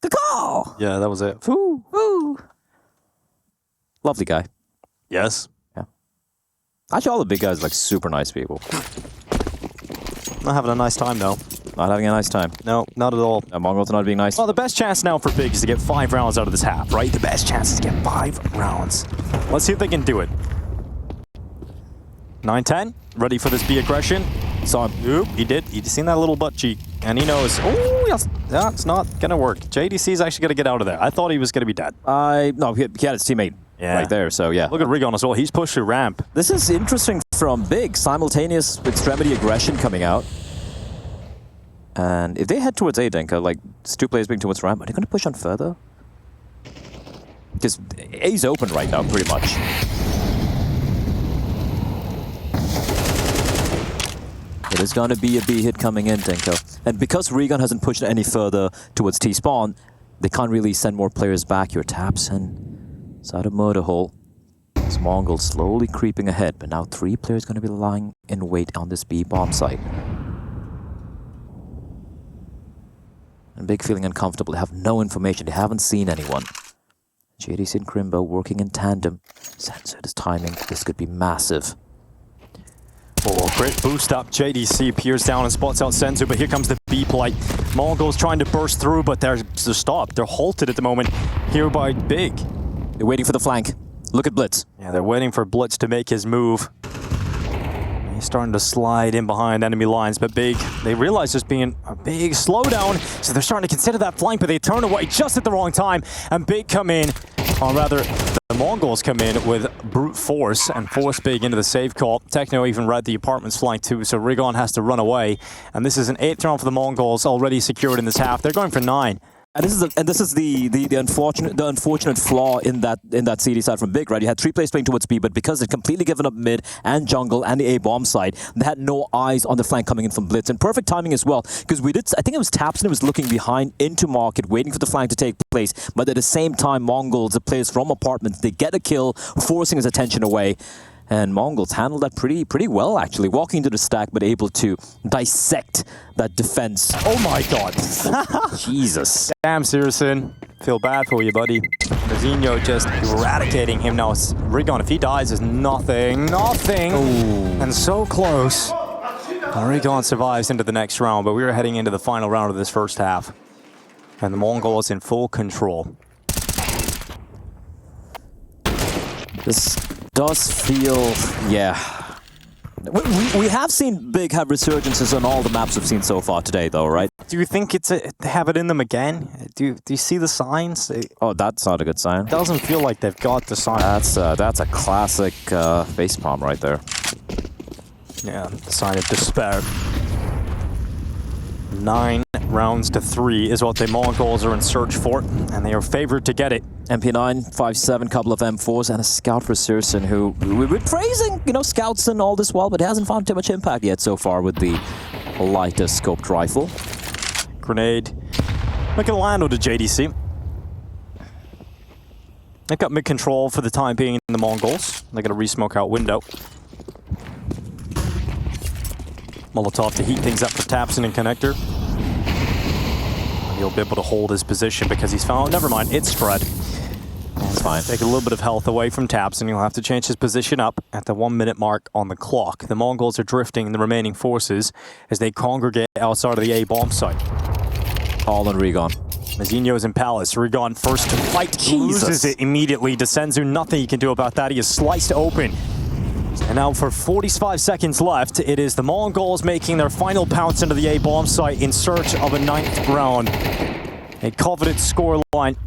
A: Caw!
B: Yeah, that was it.
A: Woo! Woo! Lovely guy.
B: Yes.
A: Yeah. Actually, all the big guys are like super nice people.
B: Not having a nice time, though.
A: Not having a nice time.
B: No, not at all.
A: Mongols are not being nice.
B: Well, the best chance now for Big is to get 5 rounds out of this half, right? The best chance is to get 5 rounds. Let's see if they can do it. 9-10, ready for this B aggression. Saw him. Oop, he did. He seen that little butt cheek, and he knows. Oh, yes, that's not gonna work. JDC is actually gonna get out of there. I thought he was gonna be dead.
A: No, he had his teammate right there, so yeah.
B: Look at Rigon as well. He's pushed through ramp.
A: This is interesting from Big. Simultaneous extremity aggression coming out. And if they head towards A, Dinka, like, two players being towards ramp, are they going to push on further? Because A's open right now, pretty much. It is going to be a B hit coming in, Dinko. And because Regon hasn't pushed any further towards T-spawn, they can't really send more players back here. Tapson inside a murder hole. TheMongolz slowly creeping ahead, but now 3 players going to be lying in wait on this B bomb site. And Big feeling uncomfortable. They have no information. They haven't seen anyone. JDC and Crimbo working in tandem. Censored his timing. This could be massive.
B: Oh, great boost up. JDC peers down and spots out Senzu, but here comes the B play. Mongols trying to burst through, but they're stopped. They're halted at the moment here by Big.
A: They're waiting for the flank. Look at Blitz.
B: Yeah, they're waiting for Blitz to make his move. He's starting to slide in behind enemy lines, but Big, they realize there's being a big slowdown, so they're starting to consider that flank, but they turn away just at the wrong time, and Big come in, or rather, the Mongols come in with brute force and force Big into the save call. Techno even read the apartment's flank too, so Rigon has to run away, and this is an 8th round for the Mongols already secured in this half. They're going for 9.
A: And this is the unfortunate flaw in that CD side from Big, right? You had 3 players playing towards B, but because they'd completely given up mid and jungle and the A bomb side, they had no eyes on the flank coming in from Blitz. And perfect timing as well, because I think it was Tapson who was looking behind into market, waiting for the flank to take place. But at the same time, Mongols, the players from apartments, they get a kill, forcing his attention away. And Mongols handled that pretty well, actually. Walking into the stack, but able to dissect that defense.
B: Oh my god.
A: Jesus.
B: Damn, Sirison. Feel bad for you, buddy. Mazinho just eradicating him now. Rigon, if he dies, is nothing. Nothing.
A: Ooh.
B: And so close. Rigon survives into the next round, but we're heading into the final round of this first half. And the Mongols in full control.
A: This does feel, yeah. We have seen Big have resurgences on all the maps we've seen so far today, though, right?
B: Do you think they have it in them again? Do you see the signs?
A: Oh, that's not a good sign.
B: It doesn't feel like they've got the signs.
A: That's a classic facepalm right there.
B: Yeah, the sign of despair. 9 rounds to 3 is what the Mongols are in search for, and they are favored to get it.
A: MP9, 5.7, couple of M4s, and a scout for Sirson, who we've been praising, scouts and all this while, but hasn't found too much impact yet so far with the lighter scoped rifle.
B: Grenade. Michelangelo to JDC. They've got mid-control for the time being in the Mongols. They're going to re-smoke out window. Molotov to heat things up for Tapson and Connector. He'll be able to hold his position because he's found... Never mind, it's spread. That's fine. Take a little bit of health away from Tapson. He'll have to change his position up at the 1-minute mark on the clock. The Mongols are drifting the remaining forces as they congregate outside of the A bomb site.
A: All on Rigon.
B: Mazinho's in Palace. Rigon first to fight. Loses it immediately. Desenzu, nothing he can do about that. He is sliced open. And now for 45 seconds left, it is the Mongols making their final pounce into the A bomb site in search of a 9th round. A coveted scoreline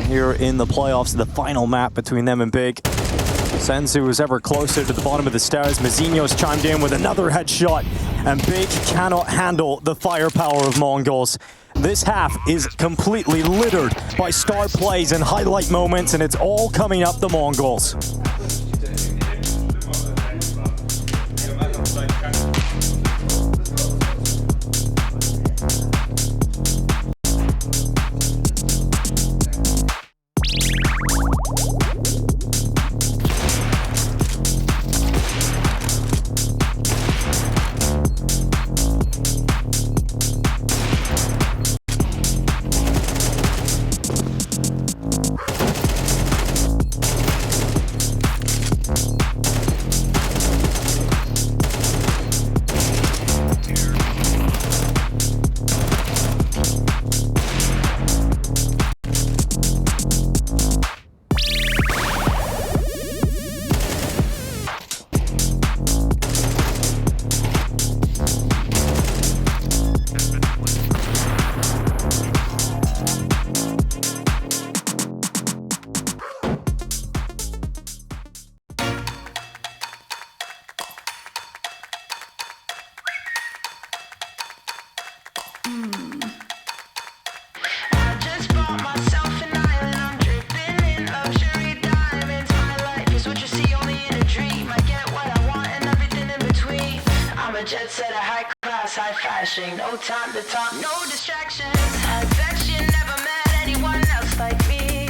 B: here in the playoffs, the final map between them and Big. Senzu is ever closer to the bottom of the stairs. Mazinho's chimed in with another headshot, and Big cannot handle the firepower of Mongols. This half is completely littered by star plays and highlight moments, and it's all coming up the Mongols.
D: jet set, a high class, high fashion. No time to talk, no distractions. I bet you never met anyone else like me.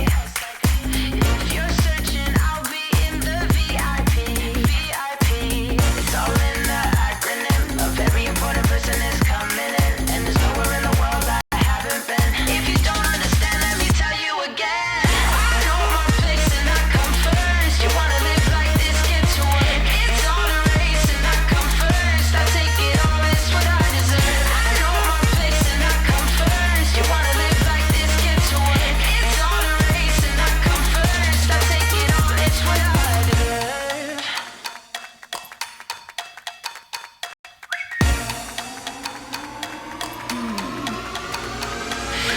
D: If you're searching, I'll be in the VIP. VIP. It's all in the acronym. A very important person is coming in, and there's nowhere in the world I haven't been. If you don't understand, let me tell you again. I know my place and I come first. You wanna live like this, get to work. It's all a race and I come first. I take it all, it's what I deserve. I know my place and I come first. You wanna live like this, get to work. It's all a race and I come first. I take it all, it's what I deserve.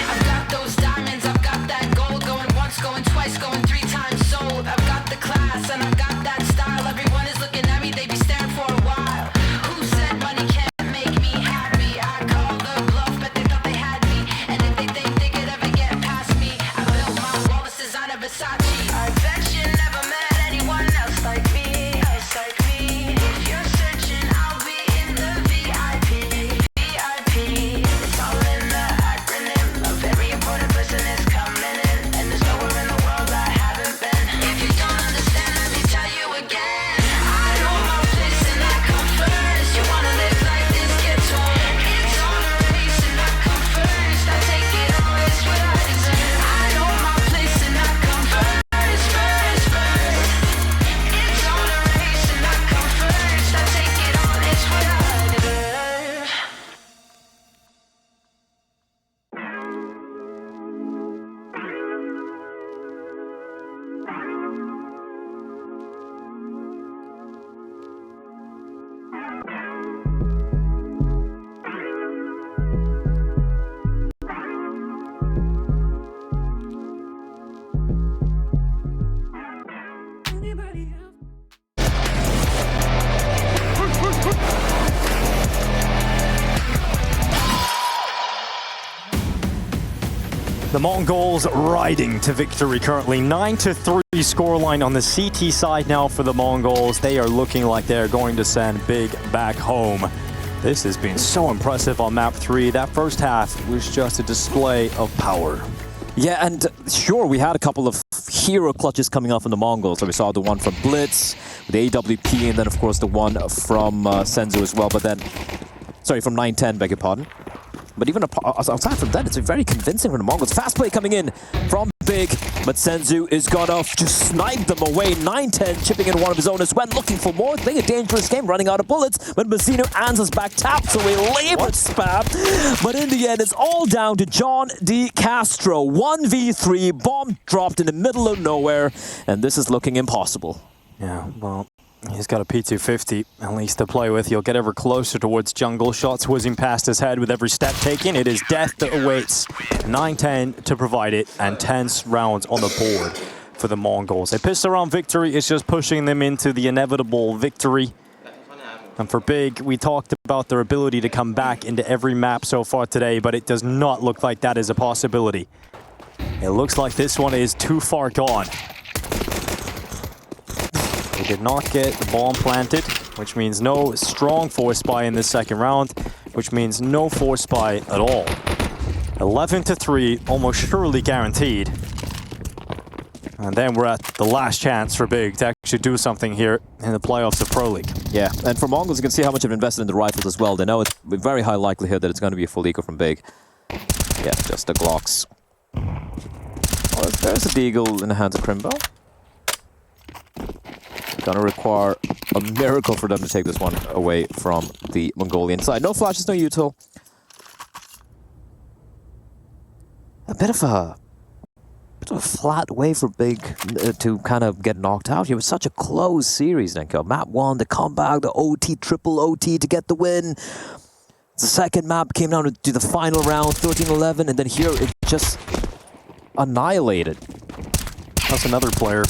D: I've got those diamonds, I've got that gold. Going once, going twice, going 3 times sold. I've got the class and I've got that style. Everyone is looking at me, they be staring for a while. Who said money can't make me happy? I called the bluff, but they thought they had me. And if they think they could ever get past me, I built my wall, this designer Versace. I bet you never met anyone else like me. If you're searching, I'll be in the VIP. VIP. It's all in the acronym. A very important person is coming in, and there's nowhere in the world I haven't been. If you don't understand, let me tell you again. I know my place and I come first. You wanna live like this, get to work. It's all a race and I come first. I take it all, it's what I deserve. I know my place and I come first. It's all a race and I come first. I take it all, it's what I deserve.
B: The Mongols riding to victory currently. 9-3 scoreline on the CT side now for the Mongols. They are looking like they're going to send Big back home. This has been so impressive on map 3. That first half was just a display of power.
A: Yeah, and sure, we had a couple of hero clutches coming up from the Mongols. So we saw the one from Blitz, the AWP, and then of course the one from Senzu as well. But then, sorry, from 910, beg your pardon. But even aside from that, it's very convincing from the Mongols. Fast play coming in from Big, but Senzu is gonna just snipe them away. 910 chipping in one of his own as well, looking for more. Playing a dangerous game, running out of bullets, but Mazzino answers back, taps away, labor spam. But in the end, it's all down to John D. Castro. 1v3, bomb dropped in the middle of nowhere, and this is looking impossible.
B: Yeah, well, he's got a P250 at least to play with. He'll get ever closer towards jungle. Shots whizzing past his head with every step taken. It is death that awaits. 9-10 to provide it, and 10 rounds on the board for the Mongols. A pistol round victory is just pushing them into the inevitable victory. And for Big, we talked about their ability to come back into every map so far today, but it does not look like that is a possibility. It looks like this one is too far gone. They did not get the bomb planted, which means no strong force spy in this second round, which means no force spy at all. 11-3, almost surely guaranteed. And then we're at the last chance for Big to actually do something here in the playoffs of Pro League.
A: Yeah, and for Mongols, you can see how much they've invested in the rifles as well. They know it's a very high likelihood that it's going to be a full eco from Big. Yeah, just the Glocks. Oh, there's a Deagle in the hands of Crimbo. Gonna require a miracle for them to take this one away from the Mongolian side. No flashes, no util. A bit of a flat way for Big to kind of get knocked out. It was such a close series, Nenko. Map 1, the comeback, the OT, triple OT to get the win. The second map came down to the final round, 13-11, and then here it just annihilated.
B: That's another player.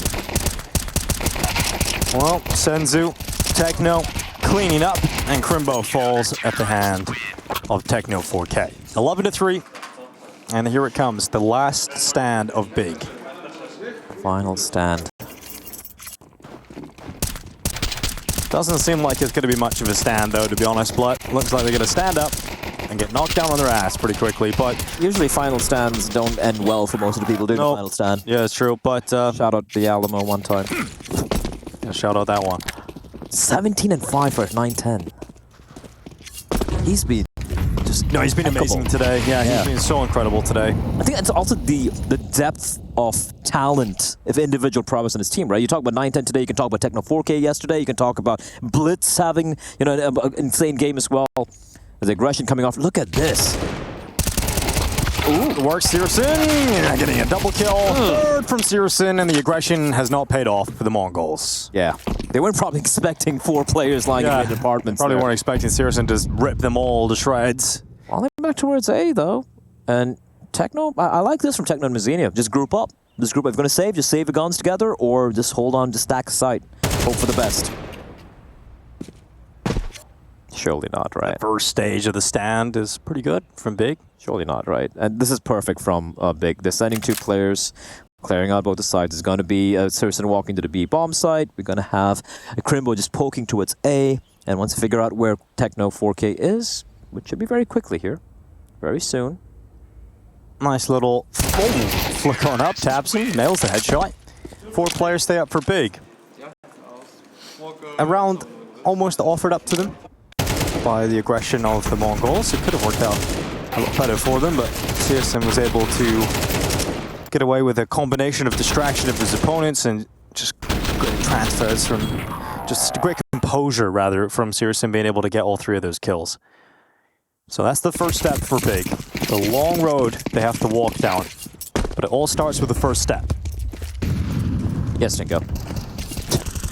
B: Well, Senzu, Techno cleaning up, and Crimbo falls at the hand of Techno 4K. 11-3, and here it comes, the last stand of Big.
A: Final stand.
B: Doesn't seem like it's going to be much of a stand, though, to be honest. But looks like they're going to stand up and get knocked down on their ass pretty quickly. But
A: Usually final stands don't end well for most of the people doing the final stand.
B: yeah, it's true. But
A: Shout out the Alamo one time.
B: yeah, shout out that one.
A: 17 and 5 for 9-10. He's been just
B: No, he's been amazing today. Yeah, he's been so incredible today.
A: I think it's also the depth of talent of individual prowess in his team, right? You talk about 9-10 today, you can talk about Techno 4K yesterday, you can talk about Blitz having, you know, an insane game as well. The aggression coming off. Look at this.
B: Ooh, it works, Searson. Getting a double kill. Third from Searson, and the aggression has not paid off for the Mongols.
A: Yeah. They weren't probably expecting 4 players lying in their apartments.
B: Probably
A: there.
B: weren't expecting Searson to just rip them all to shreds.
A: Well, they're back towards A, though. And Techno, I like this from Techno and Mazzino. Just group up. This group, if you're going to save, just save your guns together, or just hold on, just stack a sight. Hope for the best. Surely not, right?
B: First stage of the stand is pretty good from Big.
A: Surely not, right? And this is perfect from Big. They're sending 2 players, clearing out both the sides. There's going to be Searson walking to the B bomb site. We're going to have a Crimbo just poking towards A. And once we figure out where Techno 4K is, which should be very quickly here, very soon.
B: Nice little flick on up. Tabson nails the headshot. 4 players stay up for Big. A round almost offered up to them by the aggression of the Mongols. It could have worked out a lot better for them, but Searson was able to get away with a combination of distraction of his opponents and just great transfers from, just great composure rather, from Searson being able to get all 3 of those kills. So that's the first step for Big. The long road they have to walk down, but it all starts with the first step.
A: Yes, Jinko.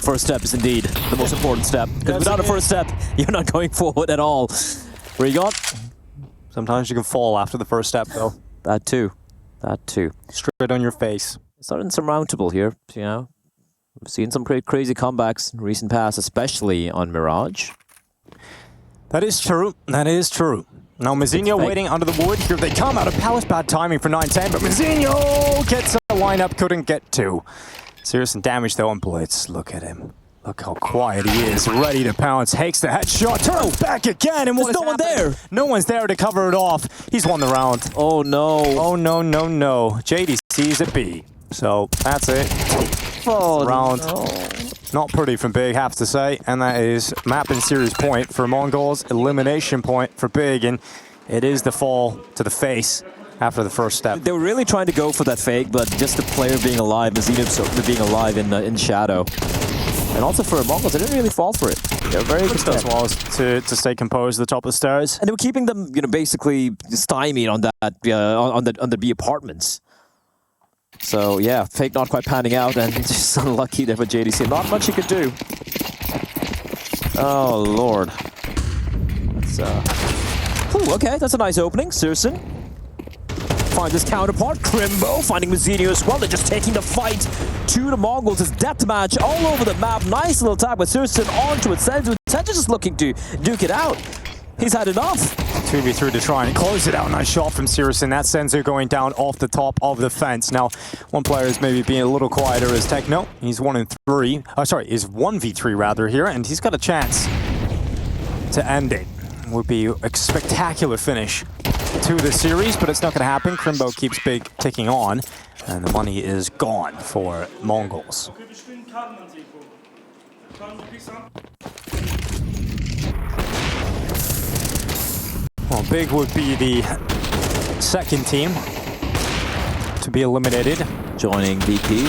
A: First step is indeed the most important step. Because without a first step, you're not going forward at all. Where you got?
B: Sometimes you can fall after the first step, though.
A: That too. That too.
B: Straight on your face.
A: It's not insurmountable here, you know. We've seen some pretty crazy comebacks in recent past, especially on Mirage.
B: That is true. That is true. Now Mazzino waiting under the wood. Here they come out of Palace. Bad timing for 9-10, but Mazzino gets a lineup, couldn't get to. Searson damage though on Blitz. Look at him. Look how quiet he is. Ready to pounce. Takes the headshot. Turns back again. And
A: there's no one there.
B: No one's there to cover it off. He's won the round.
A: Oh no.
B: Oh no, no, no. JDC's at B. So that's it.
A: Oh,
B: Round.
A: no.
B: Not pretty from Big, have to say. And that is map and series point for Mongols. Elimination point for Big. And it is the fall to the face after the first step.
A: They were really trying to go for that fake, but just the player being alive, Mazzino being alive in shadow. And also for Mongols, they didn't really fall for it. They were very good
B: as well as to stay composed at the top of the stairs.
A: And they were keeping them, you know, basically stymied on that on the B apartments. So yeah, fake not quite panning out, and just unlucky there for JDC. Not much he could do. Oh lord. That's ooh, okay, that's a nice opening. Searson finds his counterpart, Crimbo, finding Mazzino as well. They're just taking the fight to the Mongols. It's deathmatch all over the map. Nice little tag with Searson onto it. Senzu just looking to duke it out. He's had enough.
B: 2v3 to try and close it out. Nice shot from Searson. That's Senzu going down off the top of the fence. Now, one player is maybe being a little quieter as Techno. He's 1-3. Oh, sorry, he's 1v3 rather here, and he's got a chance to end it. Would be a spectacular finish to the series, but it's not going to happen. Crimbo keeps Big ticking on, and the money is gone for Mongols. Well, Big would be the second team to be eliminated,
A: Joining VP.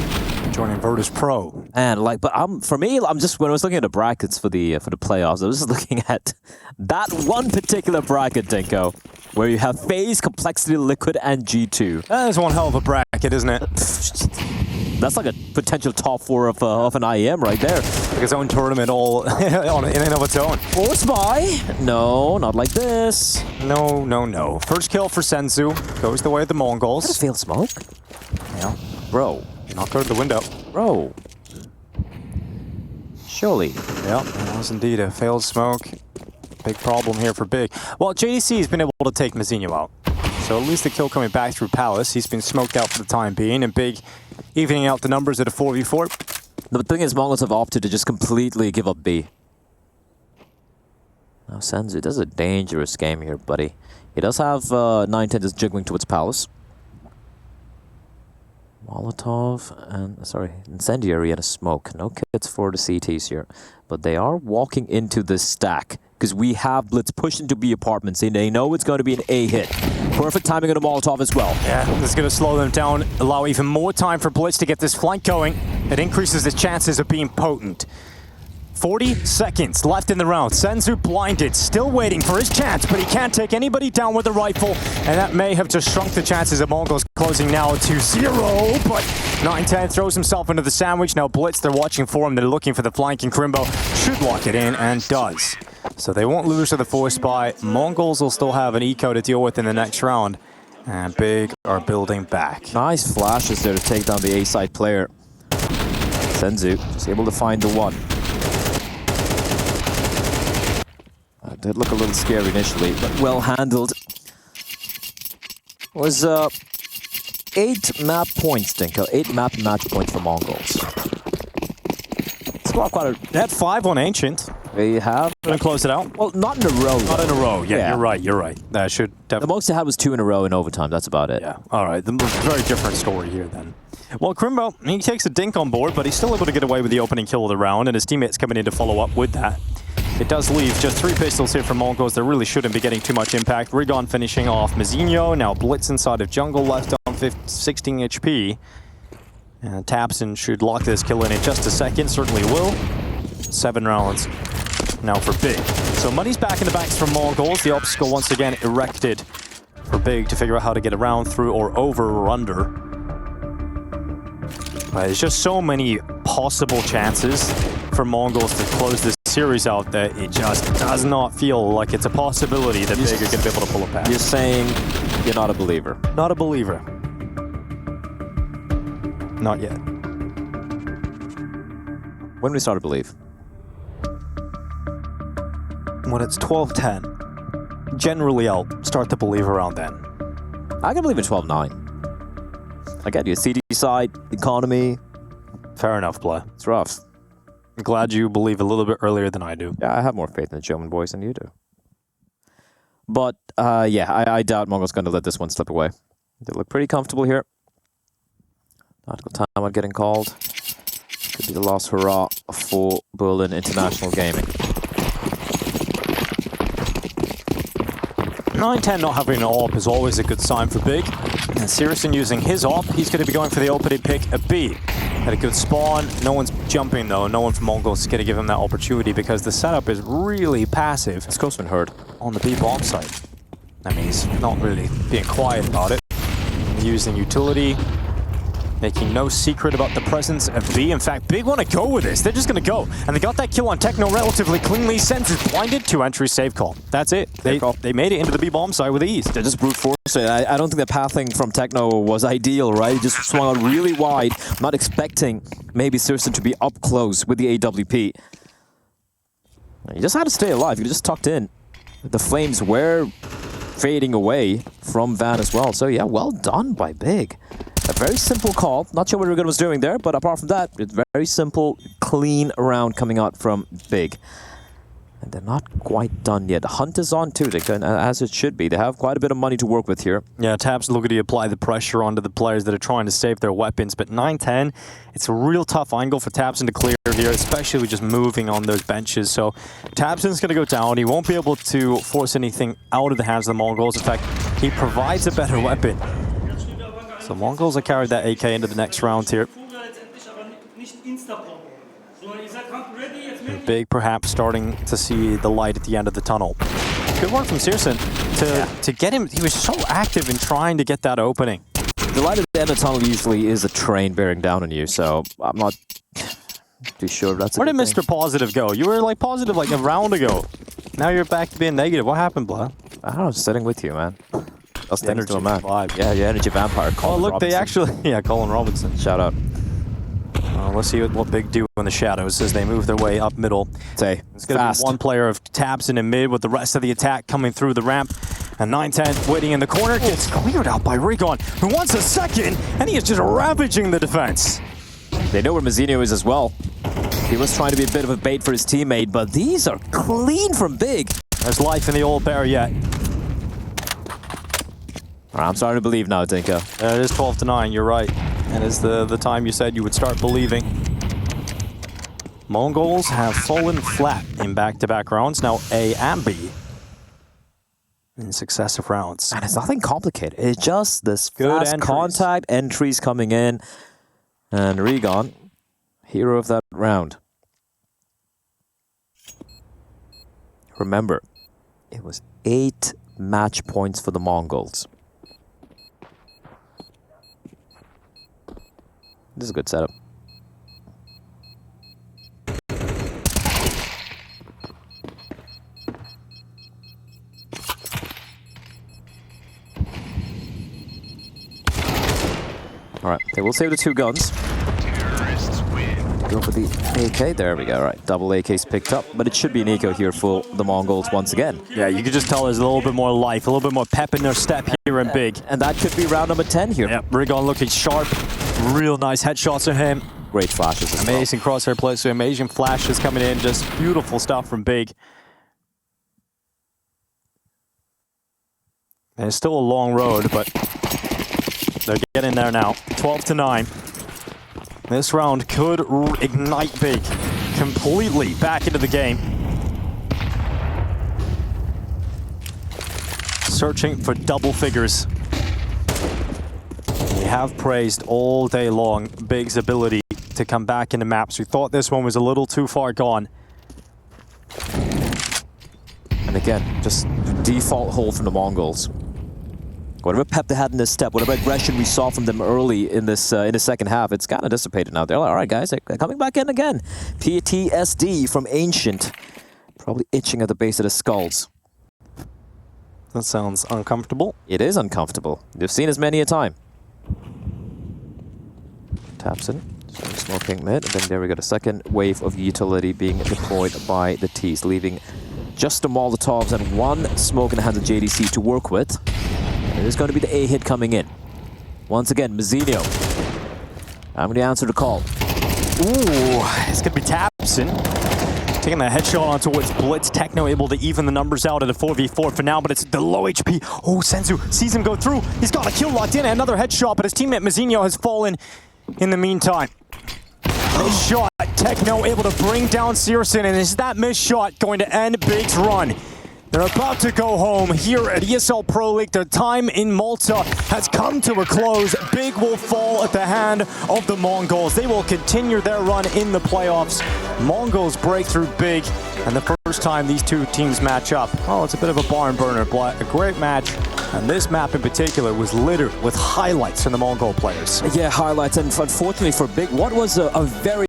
B: joining Virtus Pro.
A: And like, but for me, I'm just, when I was looking at the brackets for the playoffs, I was just looking at that one particular bracket, Dinko, where you have FaZe, Complexity, Liquid, and G2.
B: That is one hell of a bracket, isn't it?
A: That's like a potential top 4 of an IEM right there.
B: Like its own tournament all in and of its own.
A: Force by? No, not like this.
B: No, no, no. First kill for Senzu. Goes the way of the
A: That
B: Mongols.
A: is failed smoke.
B: Yeah.
A: Bro.
B: Not go to the window.
A: Bro. Surely.
B: Yeah, that was indeed a failed smoke. Big problem here for Big. Well, JDC has been able to take Mazzino out. So at least the kill coming back through Palace. He's been smoked out for the time being, and Big evening out the numbers at a 4v4.
A: The thing is, Mongols have opted to just completely give up B. Now Senzu, this is a dangerous game here, buddy. He does have 910 just jiggling towards Palace. Molotov and, sorry, Incendiary and a smoke. No kits for the CTs here. But they are walking into the stack because we have Blitz pushed into B apartments and they know it's going to be an A hit. Perfect timing on the Molotov as well.
B: Yeah, this is going to slow them down, allow even more time for Blitz to get this flank going. It increases the chances of being potent. 40 seconds left in the round. Senzu blinded, still waiting for his chance, but he can't take anybody down with a rifle, and that may have just shrunk the chances of Mongols closing now to 0, but 910 throws himself into the sandwich. Now Blitz, they're watching for him, they're looking for the flank, and Crimbo should lock it in, and does. So they won't lose to the force buy. Mongols will still have an eco to deal with in the next round, and Big are building back.
A: Nice flashes there to take down the A-side player. Senzu just able to find the one. Did look a little scary initially, but well handled. Was 8 map points, Dinko. 8 map match points for Mongols. It's quite a...
B: They had 5 on Ancient.
A: They have...
B: Gonna close it out?
A: Well, not in a row.
B: Not in a row. Yeah, you're right. You're right. That should definitely...
A: The most they had was 2 in a row in overtime. That's about it.
B: Yeah. All right. Very different story here then. Well, Crimbo, he takes a dink on board, but he's still able to get away with the opening kill of the round, and his teammates coming in to follow up with that. It does leave just 3 pistols here from Mongols. They really shouldn't be getting too much impact. Rigon finishing off Mazinho. Now Blitz inside of jungle, left on 16 HP. And Tapson should lock this kill in just a second. Certainly will. 7 rounds now for Big. So money's back in the banks from Mongols. The obstacle once again erected for Big to figure out how to get around, through, or over or under. But there's just so many possible chances for Mongols to close this series out that it just does not feel like it's a possibility that Big are going to be able to pull it back.
A: You're saying you're not a believer.
B: Not a believer. Not yet.
A: When do we start to believe?
B: When it's 12-10, generally I'll start to believe around then.
A: I can believe in 12-9. I get you. CD side, economy.
B: Fair enough, Blah.
A: It's rough.
B: I'm glad you believe a little bit earlier than I do.
A: Yeah, I have more faith in the German boys than you do. But, yeah, I doubt Mongols going to let this one slip away. They look pretty comfortable here. Nautical time on getting called. Could be the last hurrah for Berlin International Gaming.
B: 9-10 not having an AWP is always a good sign for Big. And Sirison using his AWP, he's going to be going for the opening pick a B. Had a good spawn. No one's jumping though. No one from Mongols is going to give him that opportunity because the setup is really passive.
A: This Coastman heard
B: On the B bomb site. That means not really being quiet about it. Using utility. Making no secret about the presence of B. In fact, Big want to go with this. They're just going to go. And they got that kill on Techno relatively cleanly. Sense is blinded. 2 entry save call. That's it. They made it into the B bomb site with ease.
A: They're just brute force it. I don't think the pathing from Techno was ideal, right? He just swung out really wide. I'm not expecting maybe Sirson to be up close with the AWP. You just had to stay alive. You just tucked in. The flames were fading away from Van as well. So yeah, well done by Big. A very simple call. Not sure what Rigon was doing there, but apart from that, it's very simple, clean round coming out from Big. And they're not quite done yet. The hunt is on too, as it should be. They have quite a bit of money to work with here.
B: Yeah, Taps looking to apply the pressure onto the players that are trying to save their weapons, but 9-10, it's a real tough angle for Tapson to clear here, especially with just moving on those benches. So Tapson's going to go down. He won't be able to force anything out of the hands of the Mongols. In fact, he provides a better weapon. So Mongols have carried that AK into the next round here. And Big perhaps starting to see the light at the end of the tunnel. Good work from Sirson to get him. He was so active in trying to get that opening.
A: The light at the end of the tunnel usually is a train bearing down on you, so I'm not too sure that's
B: Where did Mr. Positive go? You were like positive like a round ago. Now you're back to being negative. What happened, Blah?
A: I don't know, sitting with you, man. That's the
B: energy
A: energy man.
B: vibe.
A: Yeah, your energy vampire. Colin
B: Look,
A: Robinson.
B: they actually... Yeah, Colin Robinson.
A: Shout out.
B: Let's see what Big do in the shadows as they move their way up middle.
A: Say,
B: It's going to be one player of Tapson in mid with the rest of the attack coming through the ramp. And 9-10 waiting in the corner gets cleared out by Rigon, who wants a second, and he is just ravaging the defense.
A: They know where Mazinho is as well. He was trying to be a bit of a bait for his teammate, but these are clean from Big.
B: There's life in the old bear yet.
A: I'm starting to believe now, Tinka.
B: It is 12-9, you're right. And it's the time you said you would start believing. Mongols have fallen flat in back-to-back rounds, now A and B in successive rounds.
A: And it's nothing complicated. It's just this
B: Good
A: fast
B: entries.
A: contact entries coming in. And Regon, hero of that round. Remember, it was 8 match points for the Mongols. This is a good setup. All right, they will save the 2 guns.
C: Terrorists win.
A: Go for the AK. There we go. All right, double AK's picked up, but it should be an eco here for the Mongols once again.
B: Yeah, you can just tell there's a little bit more life, a little bit more pep in their step here and big.
A: And that could be round number 10 here.
B: Yep, Rigon looking sharp. Real nice headshots to him.
A: Great flashes as well.
B: Amazing crosshair plays, so amazing flashes coming in. Just beautiful stuff from Big. And it's still a long road, but they're getting there now. 12-9. This round could ignite Big completely back into the game. Searching for double figures. We have praised all day long Big's ability to come back into maps. We thought this one was a little too far gone.
A: And again, just default hold from the Mongols. Whatever pep they had in this step, whatever aggression we saw from them early in this in the second half, it's kind of dissipated now. They're like, all right, guys, they're coming back in again. PTSD from Ancient, probably itching at the base of the skulls.
B: That sounds uncomfortable.
A: It is uncomfortable. You've seen as many a time. Taps in, smoking mid, and then there we go. The second wave of utility being deployed by the T's, leaving just the Molotovs and 1 smoke in the hands of JDC to work with. And there's going to be the A hit coming in. Once again, Mazzinho. I'm going to answer the call.
B: Ooh, it's going to be Tapson. Taking that headshot on towards Blitz. Techno able to even the numbers out at a 4v4 for now, but it's the low HP. Oh, Senzu sees him go through. He's got a kill locked in, another headshot, but his teammate Mazzinho has fallen in the meantime. This shot, Techno able to bring down Searson, and is that missed shot going to end Big's run? They're about to go home here at ESL Pro League. Their time in Malta has come to a close. Big will fall at the hand of the Mongols. They will continue their run in the playoffs. Mongols break through Big, and the first time these two teams match up. Oh, it's a bit of a barn burner, but a great match. And this map in particular was littered with highlights from the Mongol players.
A: Yeah, highlights, and unfortunately for Big, what was a very